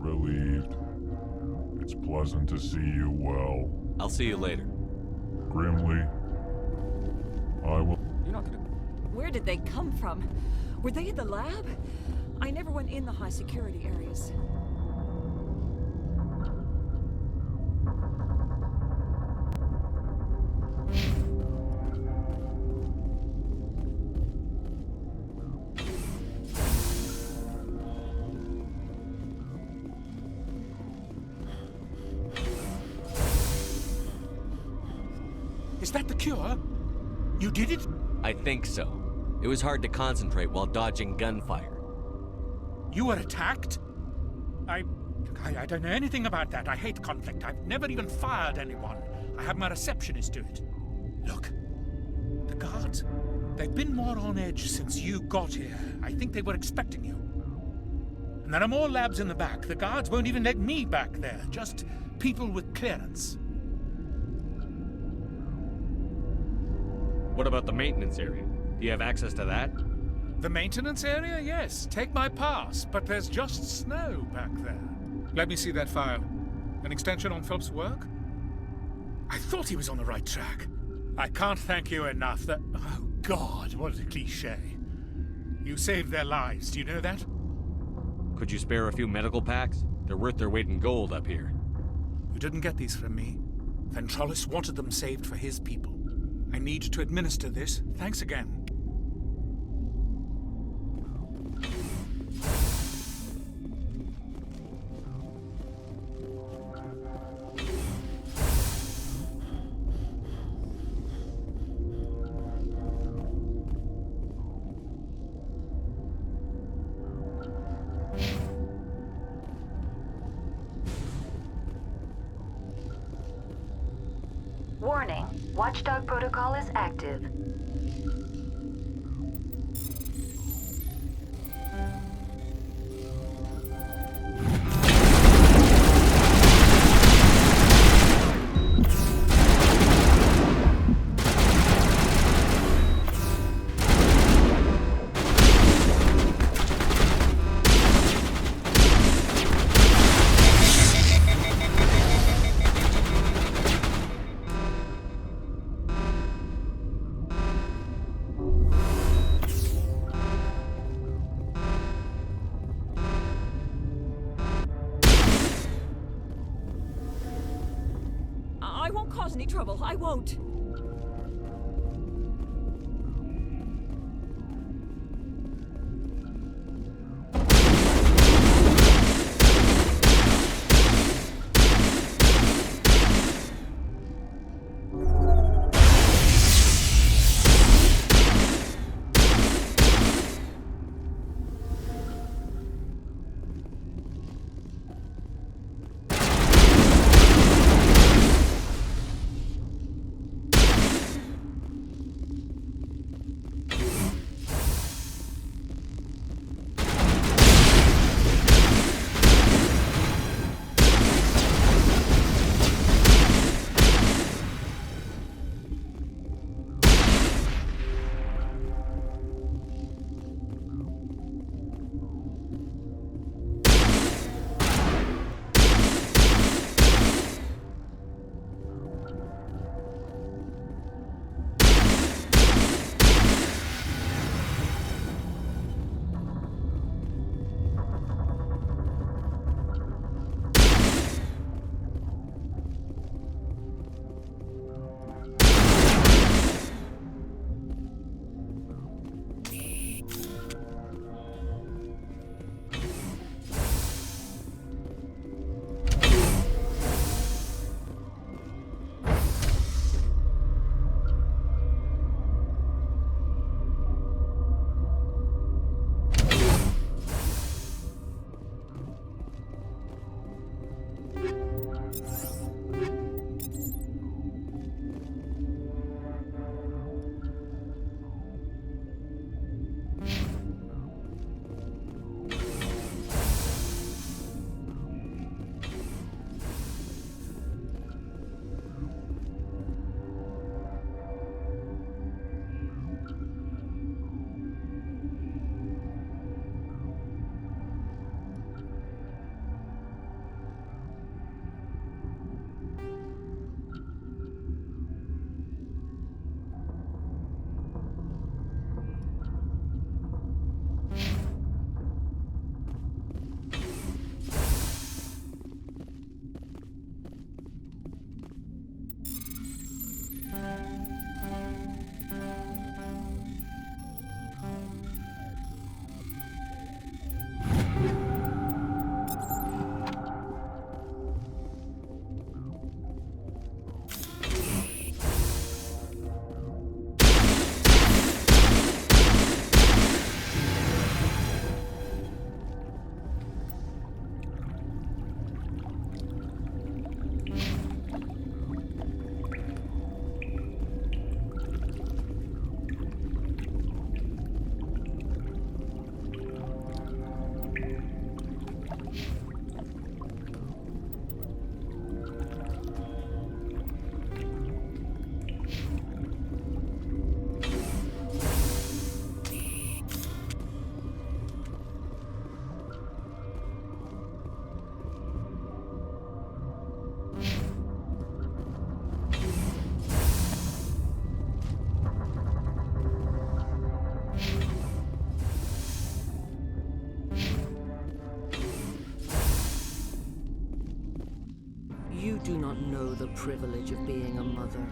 Relieved. It's pleasant to see you well. I'll see you later. Grimly, I will... You're not gonna... Where did they come from? Were they in the lab? I never went in the high security areas. Is that the cure? You did it? I think so. It was hard to concentrate while dodging gunfire. You were attacked? I don't know anything about that. I hate conflict. I've never even fired anyone. I have my receptionist do it. Look, the guards, they've been more on edge since you got here. I think they were expecting you. And there are more labs in the back. The guards won't even let me back there. Just people with clearance. What about the maintenance area? Do you have access to that? The maintenance area? Yes. Take my pass. But there's just snow back there. Let me see that file. An extension on Phelps' work? I thought he was on the right track. I can't thank you enough that... Oh, God, what a cliché. You saved their lives, do you know that? Could you spare a few medical packs? They're worth their weight in gold up here. You didn't get these from me. Ventrolis wanted them saved for his people. I need to administer this. Thanks again. Warning, Watchdog protocol is active. I won't cause any trouble. I won't. do not know the privilege of being a mother.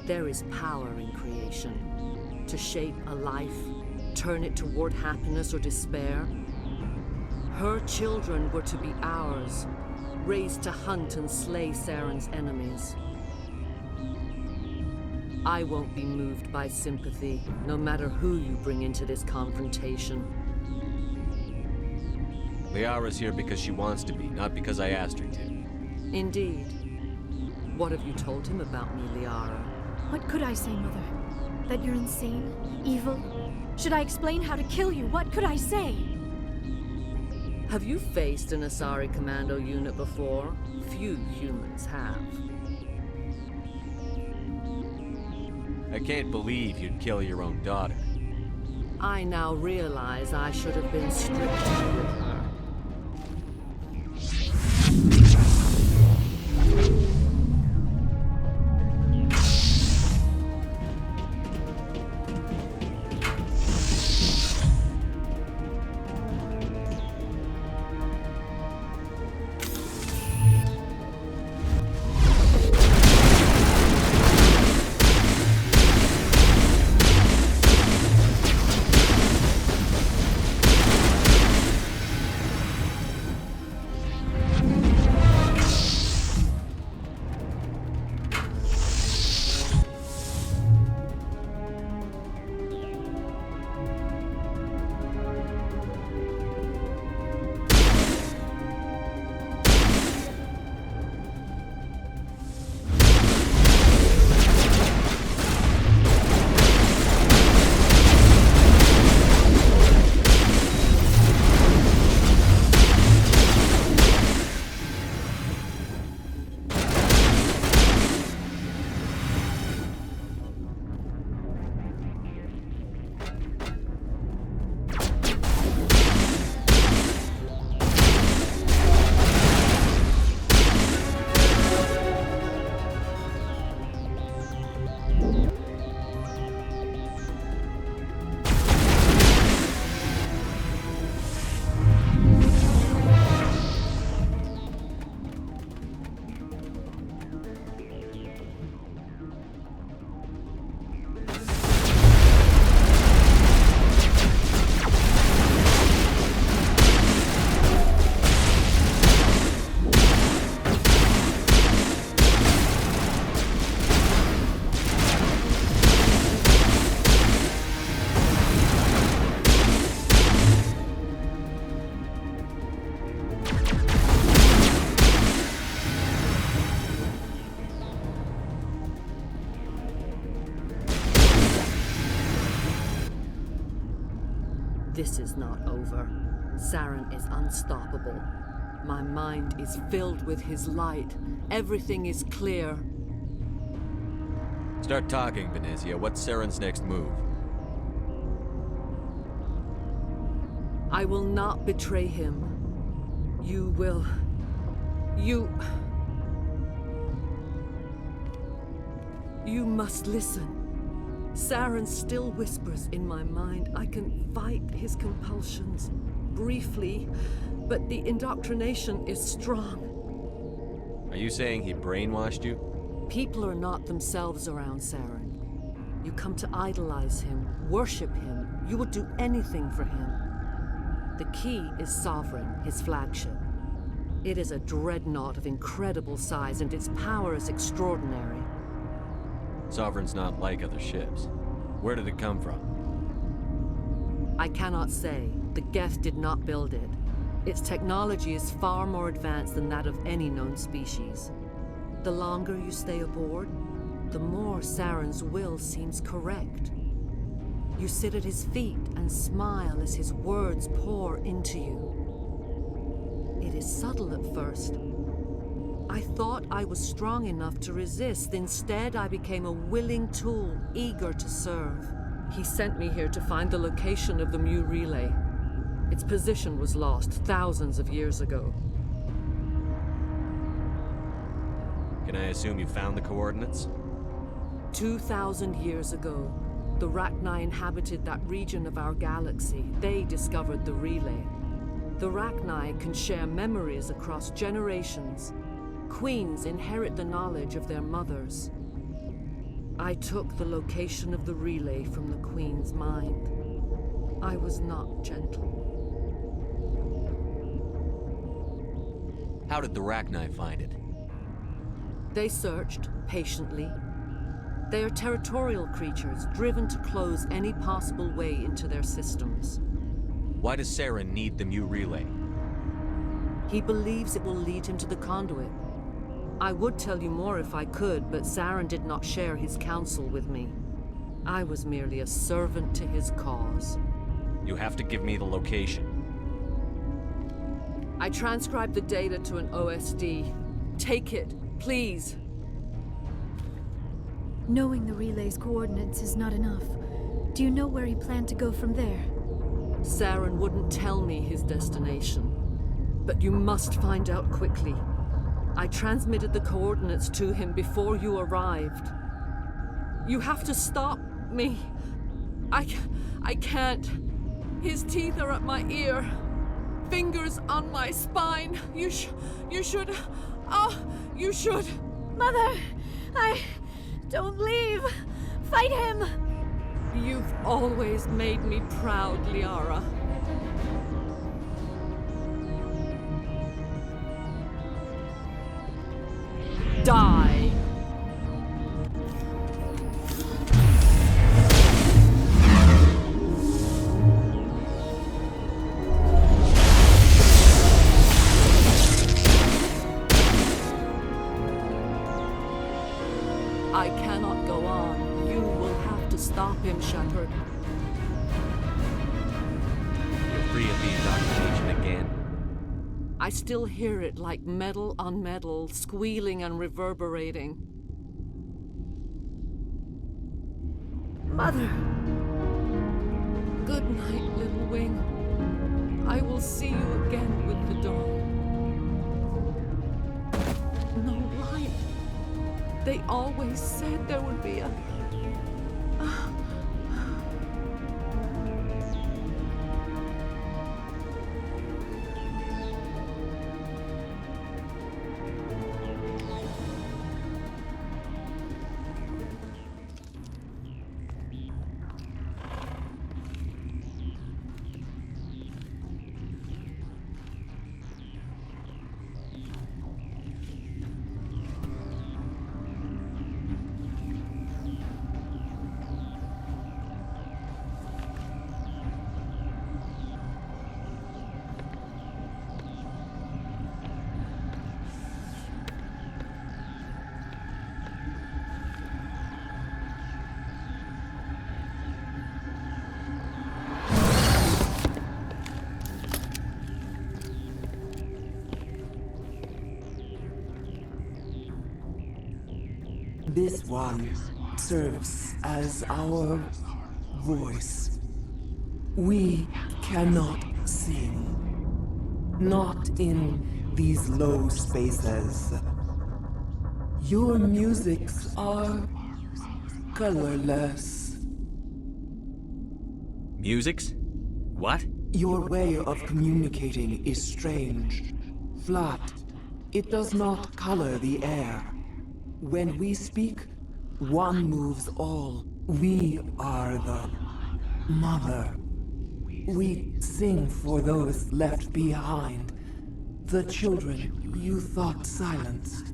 There is power in creation. To shape a life, turn it toward happiness or despair. Her children were to be ours, raised to hunt and slay Saren's enemies. I won't be moved by sympathy, no matter who you bring into this confrontation. Liara's here because she wants to be, not because I asked her to. Indeed. What have you told him about me, Liara? What could I say, Mother? That you're insane? Evil? Should I explain how to kill you? What could I say? Have you faced an Asari commando unit before? Few humans have. I can't believe you'd kill your own daughter. I now realize I should have been stricter with her. This is not over. Saren is unstoppable. My mind is filled with his light. Everything is clear. Start talking, Benezia. What's Saren's next move? I will not betray him. You will... You must listen. Saren still whispers in my mind. I can fight his compulsions, briefly, but the indoctrination is strong. Are you saying he brainwashed you? People are not themselves around Saren. You come to idolize him, worship him. You will do anything for him. The key is Sovereign, his flagship. It is a dreadnought of incredible size, and its power is extraordinary. Sovereign's not like other ships. Where did it come from? I cannot say. The Geth did not build it. Its technology is far more advanced than that of any known species. The longer you stay aboard, the more Saren's will seems correct. You sit at his feet and smile as his words pour into you. It is subtle at first. I thought I was strong enough to resist. Instead, I became a willing tool, eager to serve. He sent me here to find the location of the Mu relay. Its position was lost thousands of years ago. Can I assume you found the coordinates? 2,000 years ago, the Rachni inhabited that region of our galaxy. They discovered the relay. The Rachni can share memories across generations, queens inherit the knowledge of their mothers. I took the location of the relay from the queen's mind. I was not gentle. How did the Rachni find it? They searched, patiently. They are territorial creatures, driven to close any possible way into their systems. Why does Saren need the Mu relay? He believes it will lead him to the conduit. I would tell you more if I could, but Saren did not share his counsel with me. I was merely a servant to his cause. You have to give me the location. I transcribed the data to an OSD. Take it, please. Knowing the relay's coordinates is not enough. Do you know where he planned to go from there? Saren wouldn't tell me his destination. But you must find out quickly. I transmitted the coordinates to him before you arrived. You have to stop me. I can't. His teeth are at my ear. Fingers on my spine. You should. Oh, you should. Mother, don't leave. Fight him. You've always made me proud, Liara. Die. I cannot go on. You will have to stop him, Shepard. You're free of the indoctrination again. I still hear it like metal on metal, squealing and reverberating. Mother! Good night, little wing. I will see you again with the dawn. No light. They always said there would be a... This one serves as our voice. We cannot sing. Not in these low spaces. Your musics are colorless. Musics? What? Your way of communicating is strange. Flat. It does not color the air. When we speak, one moves all. We are the mother. We sing for those left behind. The children you thought silenced.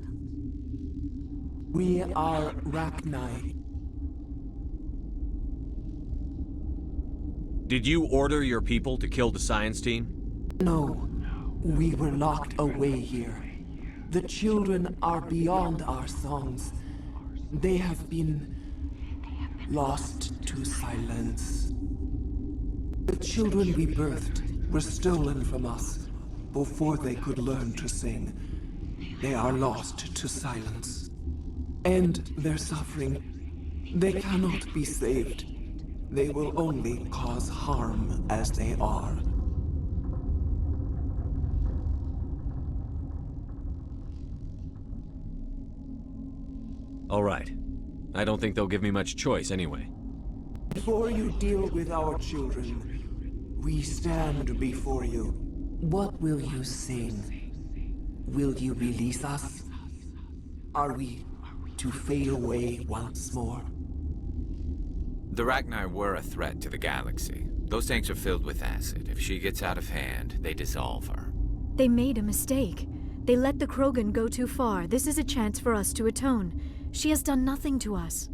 We are Rachni. Did you order your people to kill the science team? No. We were locked away here. The children are beyond our songs. They have been lost to silence. The children we birthed were stolen from us before they could learn to sing. They are lost to silence. And their suffering, they cannot be saved. They will only cause harm as they are. All right. I don't think they'll give me much choice anyway. Before you deal with our children, we stand before you. What will you sing? Will you release us? Are we to fade away once more? The Ragnar were a threat to the galaxy. Those tanks are filled with acid. If she gets out of hand, they dissolve her. They made a mistake. They let the Krogan go too far. This is a chance for us to atone. She has done nothing to us.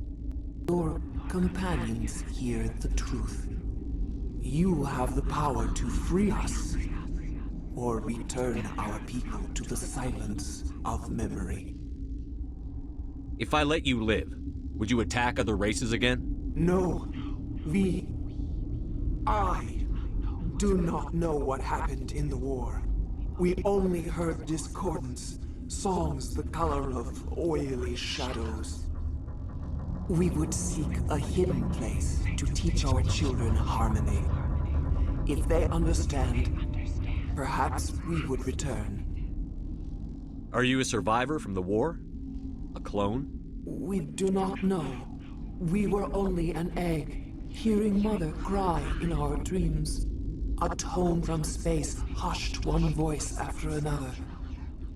Your companions hear the truth. You have the power to free us, or return our people to the silence of memory. If I let you live, would you attack other races again? No. I do not know what happened in the war. We only heard discordance, songs the color of oily shadows. We would seek a hidden place to teach our children harmony. If they understand, perhaps we would return. Are you a survivor from the war? A clone? We do not know. We were only an egg, hearing Mother cry in our dreams. A tone from space hushed one voice after another.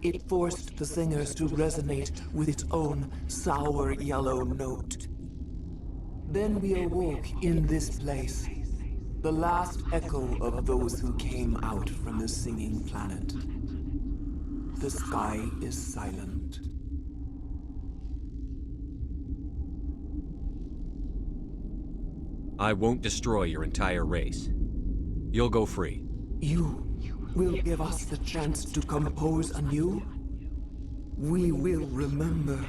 It forced the singers to resonate with its own sour yellow note. Then we awoke in this place, the last echo of those who came out from the singing planet. The sky is silent. I won't destroy your entire race. You'll go free. You will give us the chance to compose anew? We will remember.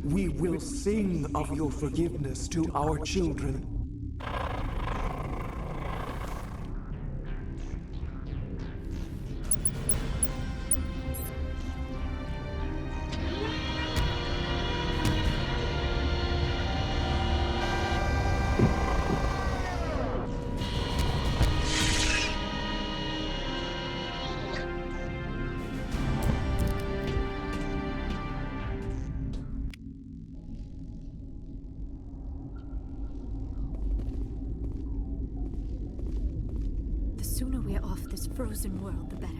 We will sing of your forgiveness to our children. The sooner we're off this frozen world, the better.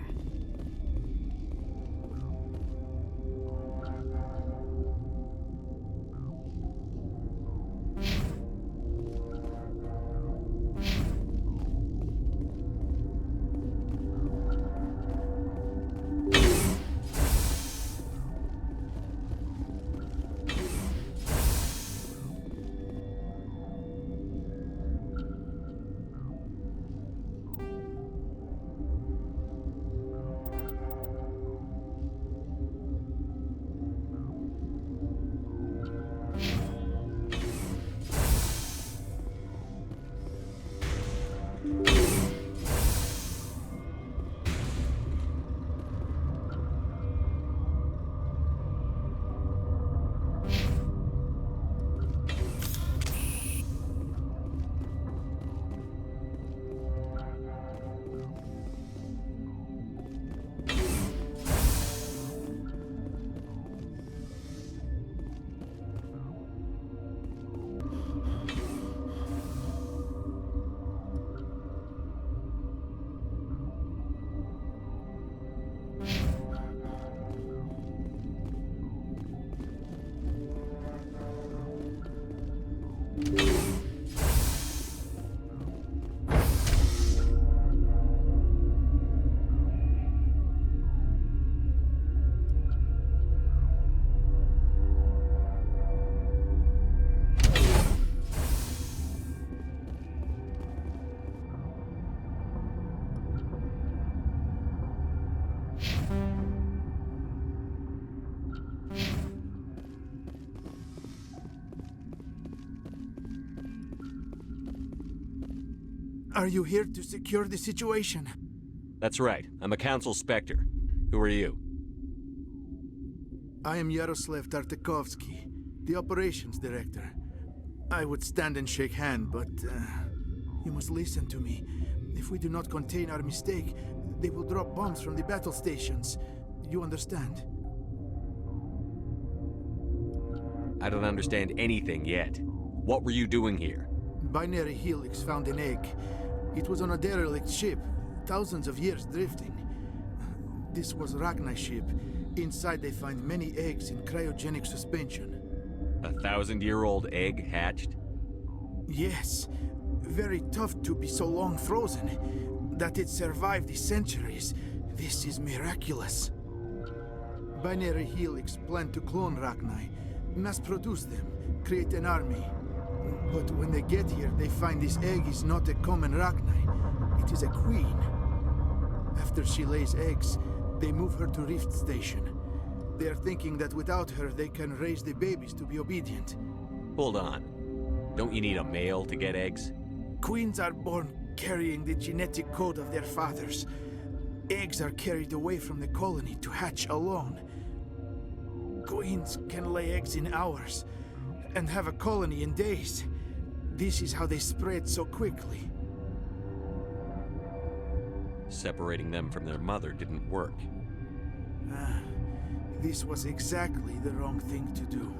Are you here to secure the situation? That's right. I'm a Council Spectre. Who are you? I am Yaroslav Tartakovsky, the Operations Director. I would stand and shake hand, but you must listen to me. If we do not contain our mistake, they will drop bombs from the battle stations. You understand? I don't understand anything yet. What were you doing here? Binary Helix found an egg. It was on a derelict ship, thousands of years drifting. This was Ragnar's ship. Inside they find many eggs in cryogenic suspension. 1,000-year-old egg hatched? Yes. Very tough to be so long frozen. That it survived the centuries. This is miraculous. Binary Helix plan to clone Rachni, mass produce them, create an army. But when they get here, they find this egg is not a common Rachni. It is a queen. After she lays eggs, they move her to Rift Station. They are thinking that without her, they can raise the babies to be obedient. Hold on. Don't you need a male to get eggs? Queens are born carrying the genetic code of their fathers. Eggs are carried away from the colony to hatch alone. Queens can lay eggs in hours and have a colony in days. This is how they spread so quickly. Separating them from their mother didn't work. This was exactly the wrong thing to do.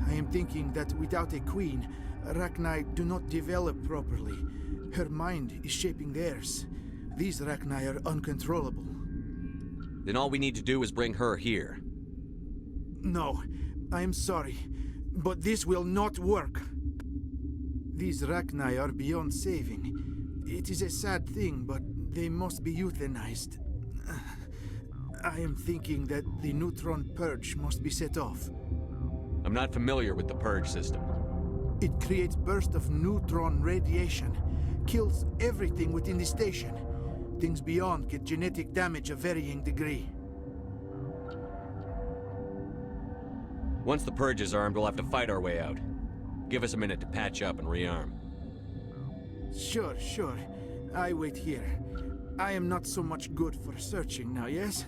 I am thinking that without a queen, Rachni do not develop properly. Her mind is shaping theirs. These Rachni are uncontrollable. Then all we need to do is bring her here. No, I am sorry, but this will not work. These Rachni are beyond saving. It is a sad thing, but they must be euthanized. I am thinking that the neutron purge must be set off. I'm not familiar with the purge system. It creates bursts of neutron radiation, kills everything within the station. Things beyond get genetic damage of varying degree. Once the purge is armed, we'll have to fight our way out. Give us a minute to patch up and rearm. Sure. I wait here. I am not so much good for searching now, yes?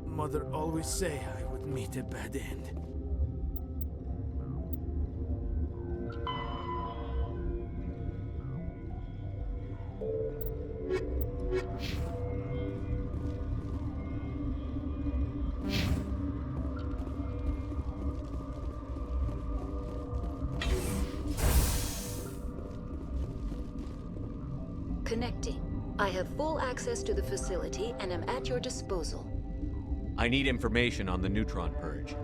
Mother always say I would meet a bad end. Connecting. I have full access to the facility and am at your disposal. I need information on the neutron purge.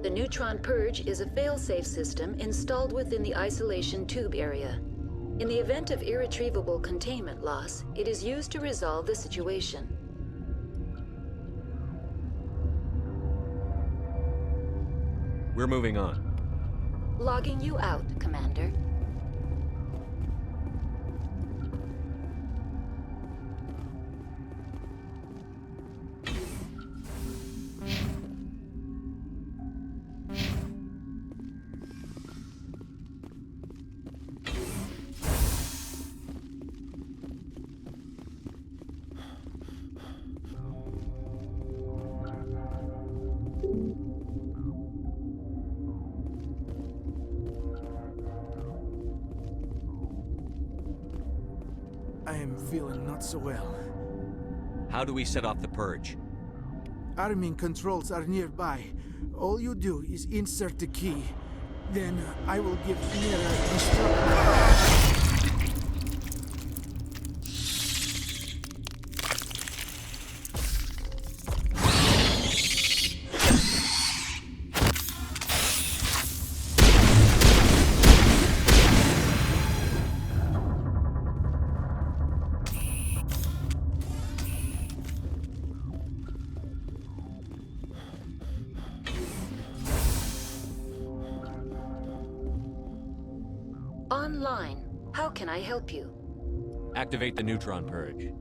The neutron purge is a fail-safe system installed within the isolation tube area. In the event of irretrievable containment loss, it is used to resolve the situation. We're moving on. Logging you out, Commander. I am feeling not so well. How do we set off the purge? Arming controls are nearby. All you do is insert the key. Then I will give Mira instructions. Online. How can I help you? Activate the neutron purge.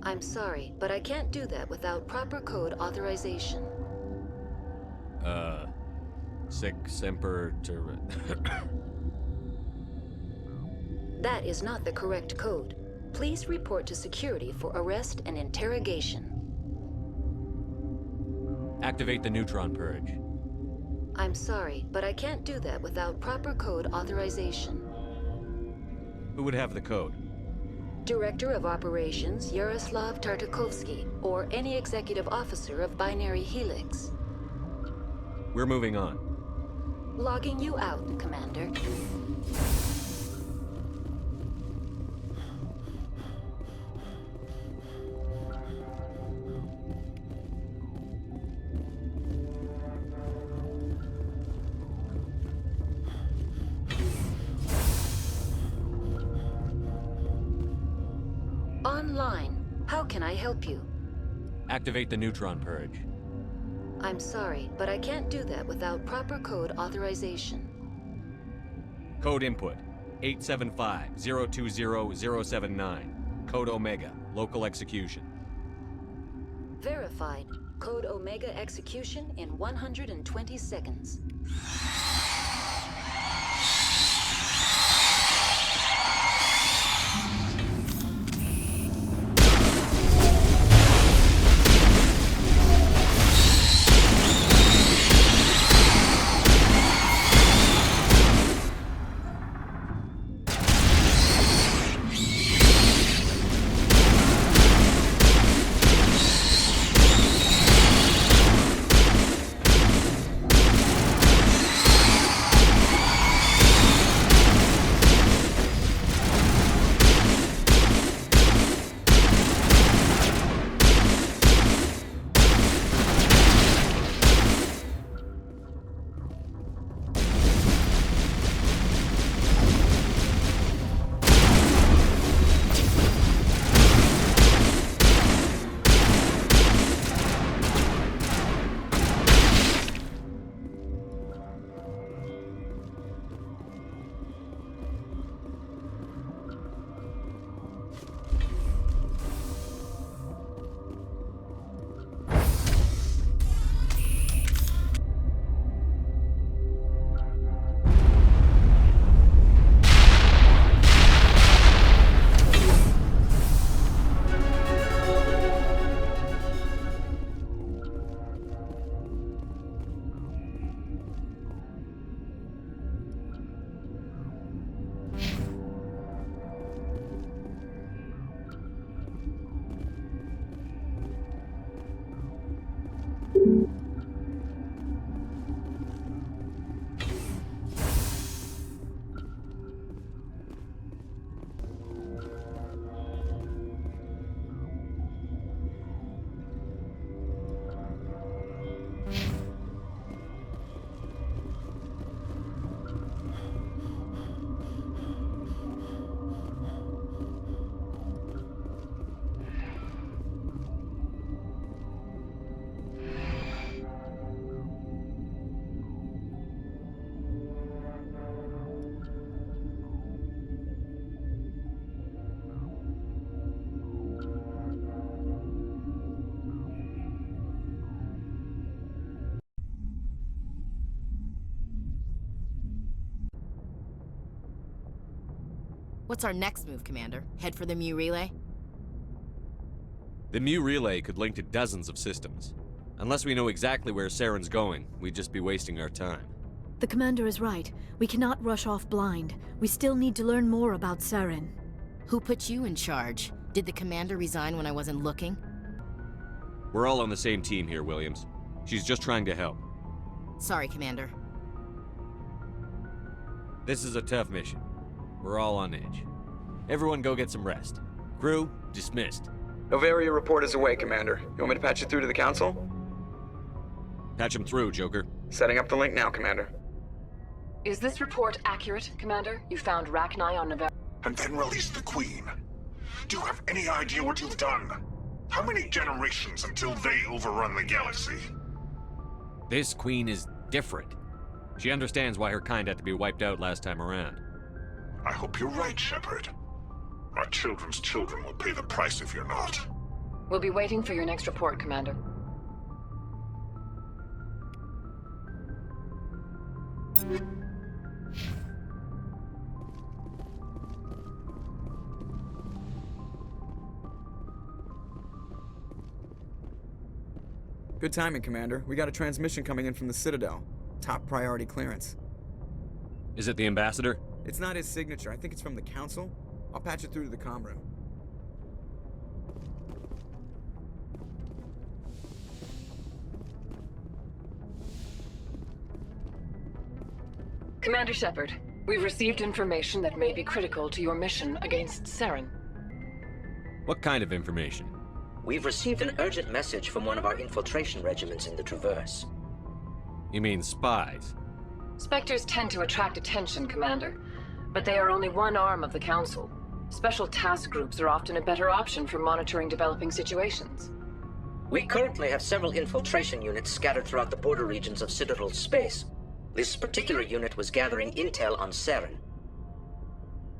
I'm sorry, but I can't do that without proper code authorization. Sic semper That is not the correct code. Please report to security for arrest and interrogation. Activate the neutron purge. I'm sorry, but I can't do that without proper code authorization. Who would have the code? Director of Operations Yaroslav Tartakovsky, or any executive officer of Binary Helix. We're moving on. Logging you out, Commander. online. How can I help you? Activate the neutron purge. I'm sorry, but I can't do that without proper code authorization. Code input 875-020-079. Code Omega. Local execution. Verified. Code Omega execution in 120 seconds. What's our next move, Commander? Head for the Mu Relay? The Mu Relay could link to dozens of systems. Unless we know exactly where Saren's going, we'd just be wasting our time. The Commander is right. We cannot rush off blind. We still need to learn more about Saren. Who put you in charge? Did the Commander resign when I wasn't looking? We're all on the same team here, Williams. She's just trying to help. Sorry, Commander. This is a tough mission. We're all on edge. Everyone go get some rest. Crew, dismissed. Novaria report is away, Commander. You want me to patch it through to the Council? Patch him through, Joker. Setting up the link now, Commander. Is this report accurate, Commander? You found Rachni on Novaria? And then released the Queen. Do you have any idea what you've done? How many generations until they overrun the galaxy? This Queen is different. She understands why her kind had to be wiped out last time around. I hope you're right, Shepard. Our children's children will pay the price if you're not. We'll be waiting for your next report, Commander. Good timing, Commander. We got a transmission coming in from the Citadel. Top priority clearance. Is it the Ambassador? It's not his signature. I think it's from the Council. I'll patch it through to the comm room. Commander Shepard, we've received information that may be critical to your mission against Saren. What kind of information? We've received an urgent message from one of our infiltration regiments in the Traverse. You mean spies? Spectres tend to attract attention, Commander, but they are only one arm of the Council. Special task groups are often a better option for monitoring developing situations. We currently have several infiltration units scattered throughout the border regions of Citadel space. This particular unit was gathering intel on Saren.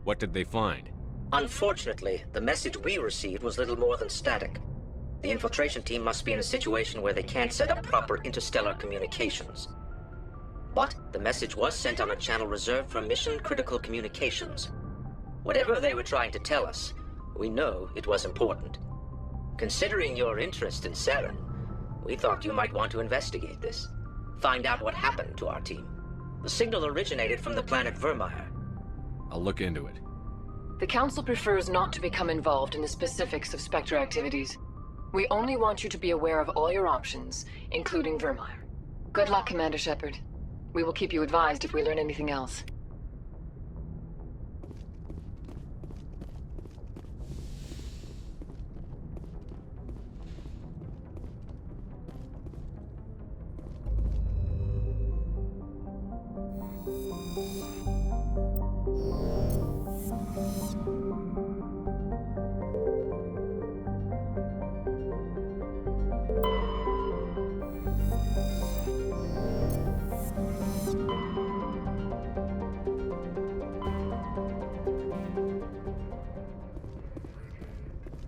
What did they find? Unfortunately, the message we received was little more than static. The infiltration team must be in a situation where they can't set up proper interstellar communications. But the message was sent on a channel reserved for mission-critical communications. Whatever they were trying to tell us, we know it was important. Considering your interest in Saren, we thought you might want to investigate this. Find out what happened to our team. The signal originated from the planet Vermeer. I'll look into it. The Council prefers not to become involved in the specifics of Spectre activities. We only want you to be aware of all your options, including Vermeer. Good luck, Commander Shepard. We will keep you advised if we learn anything else.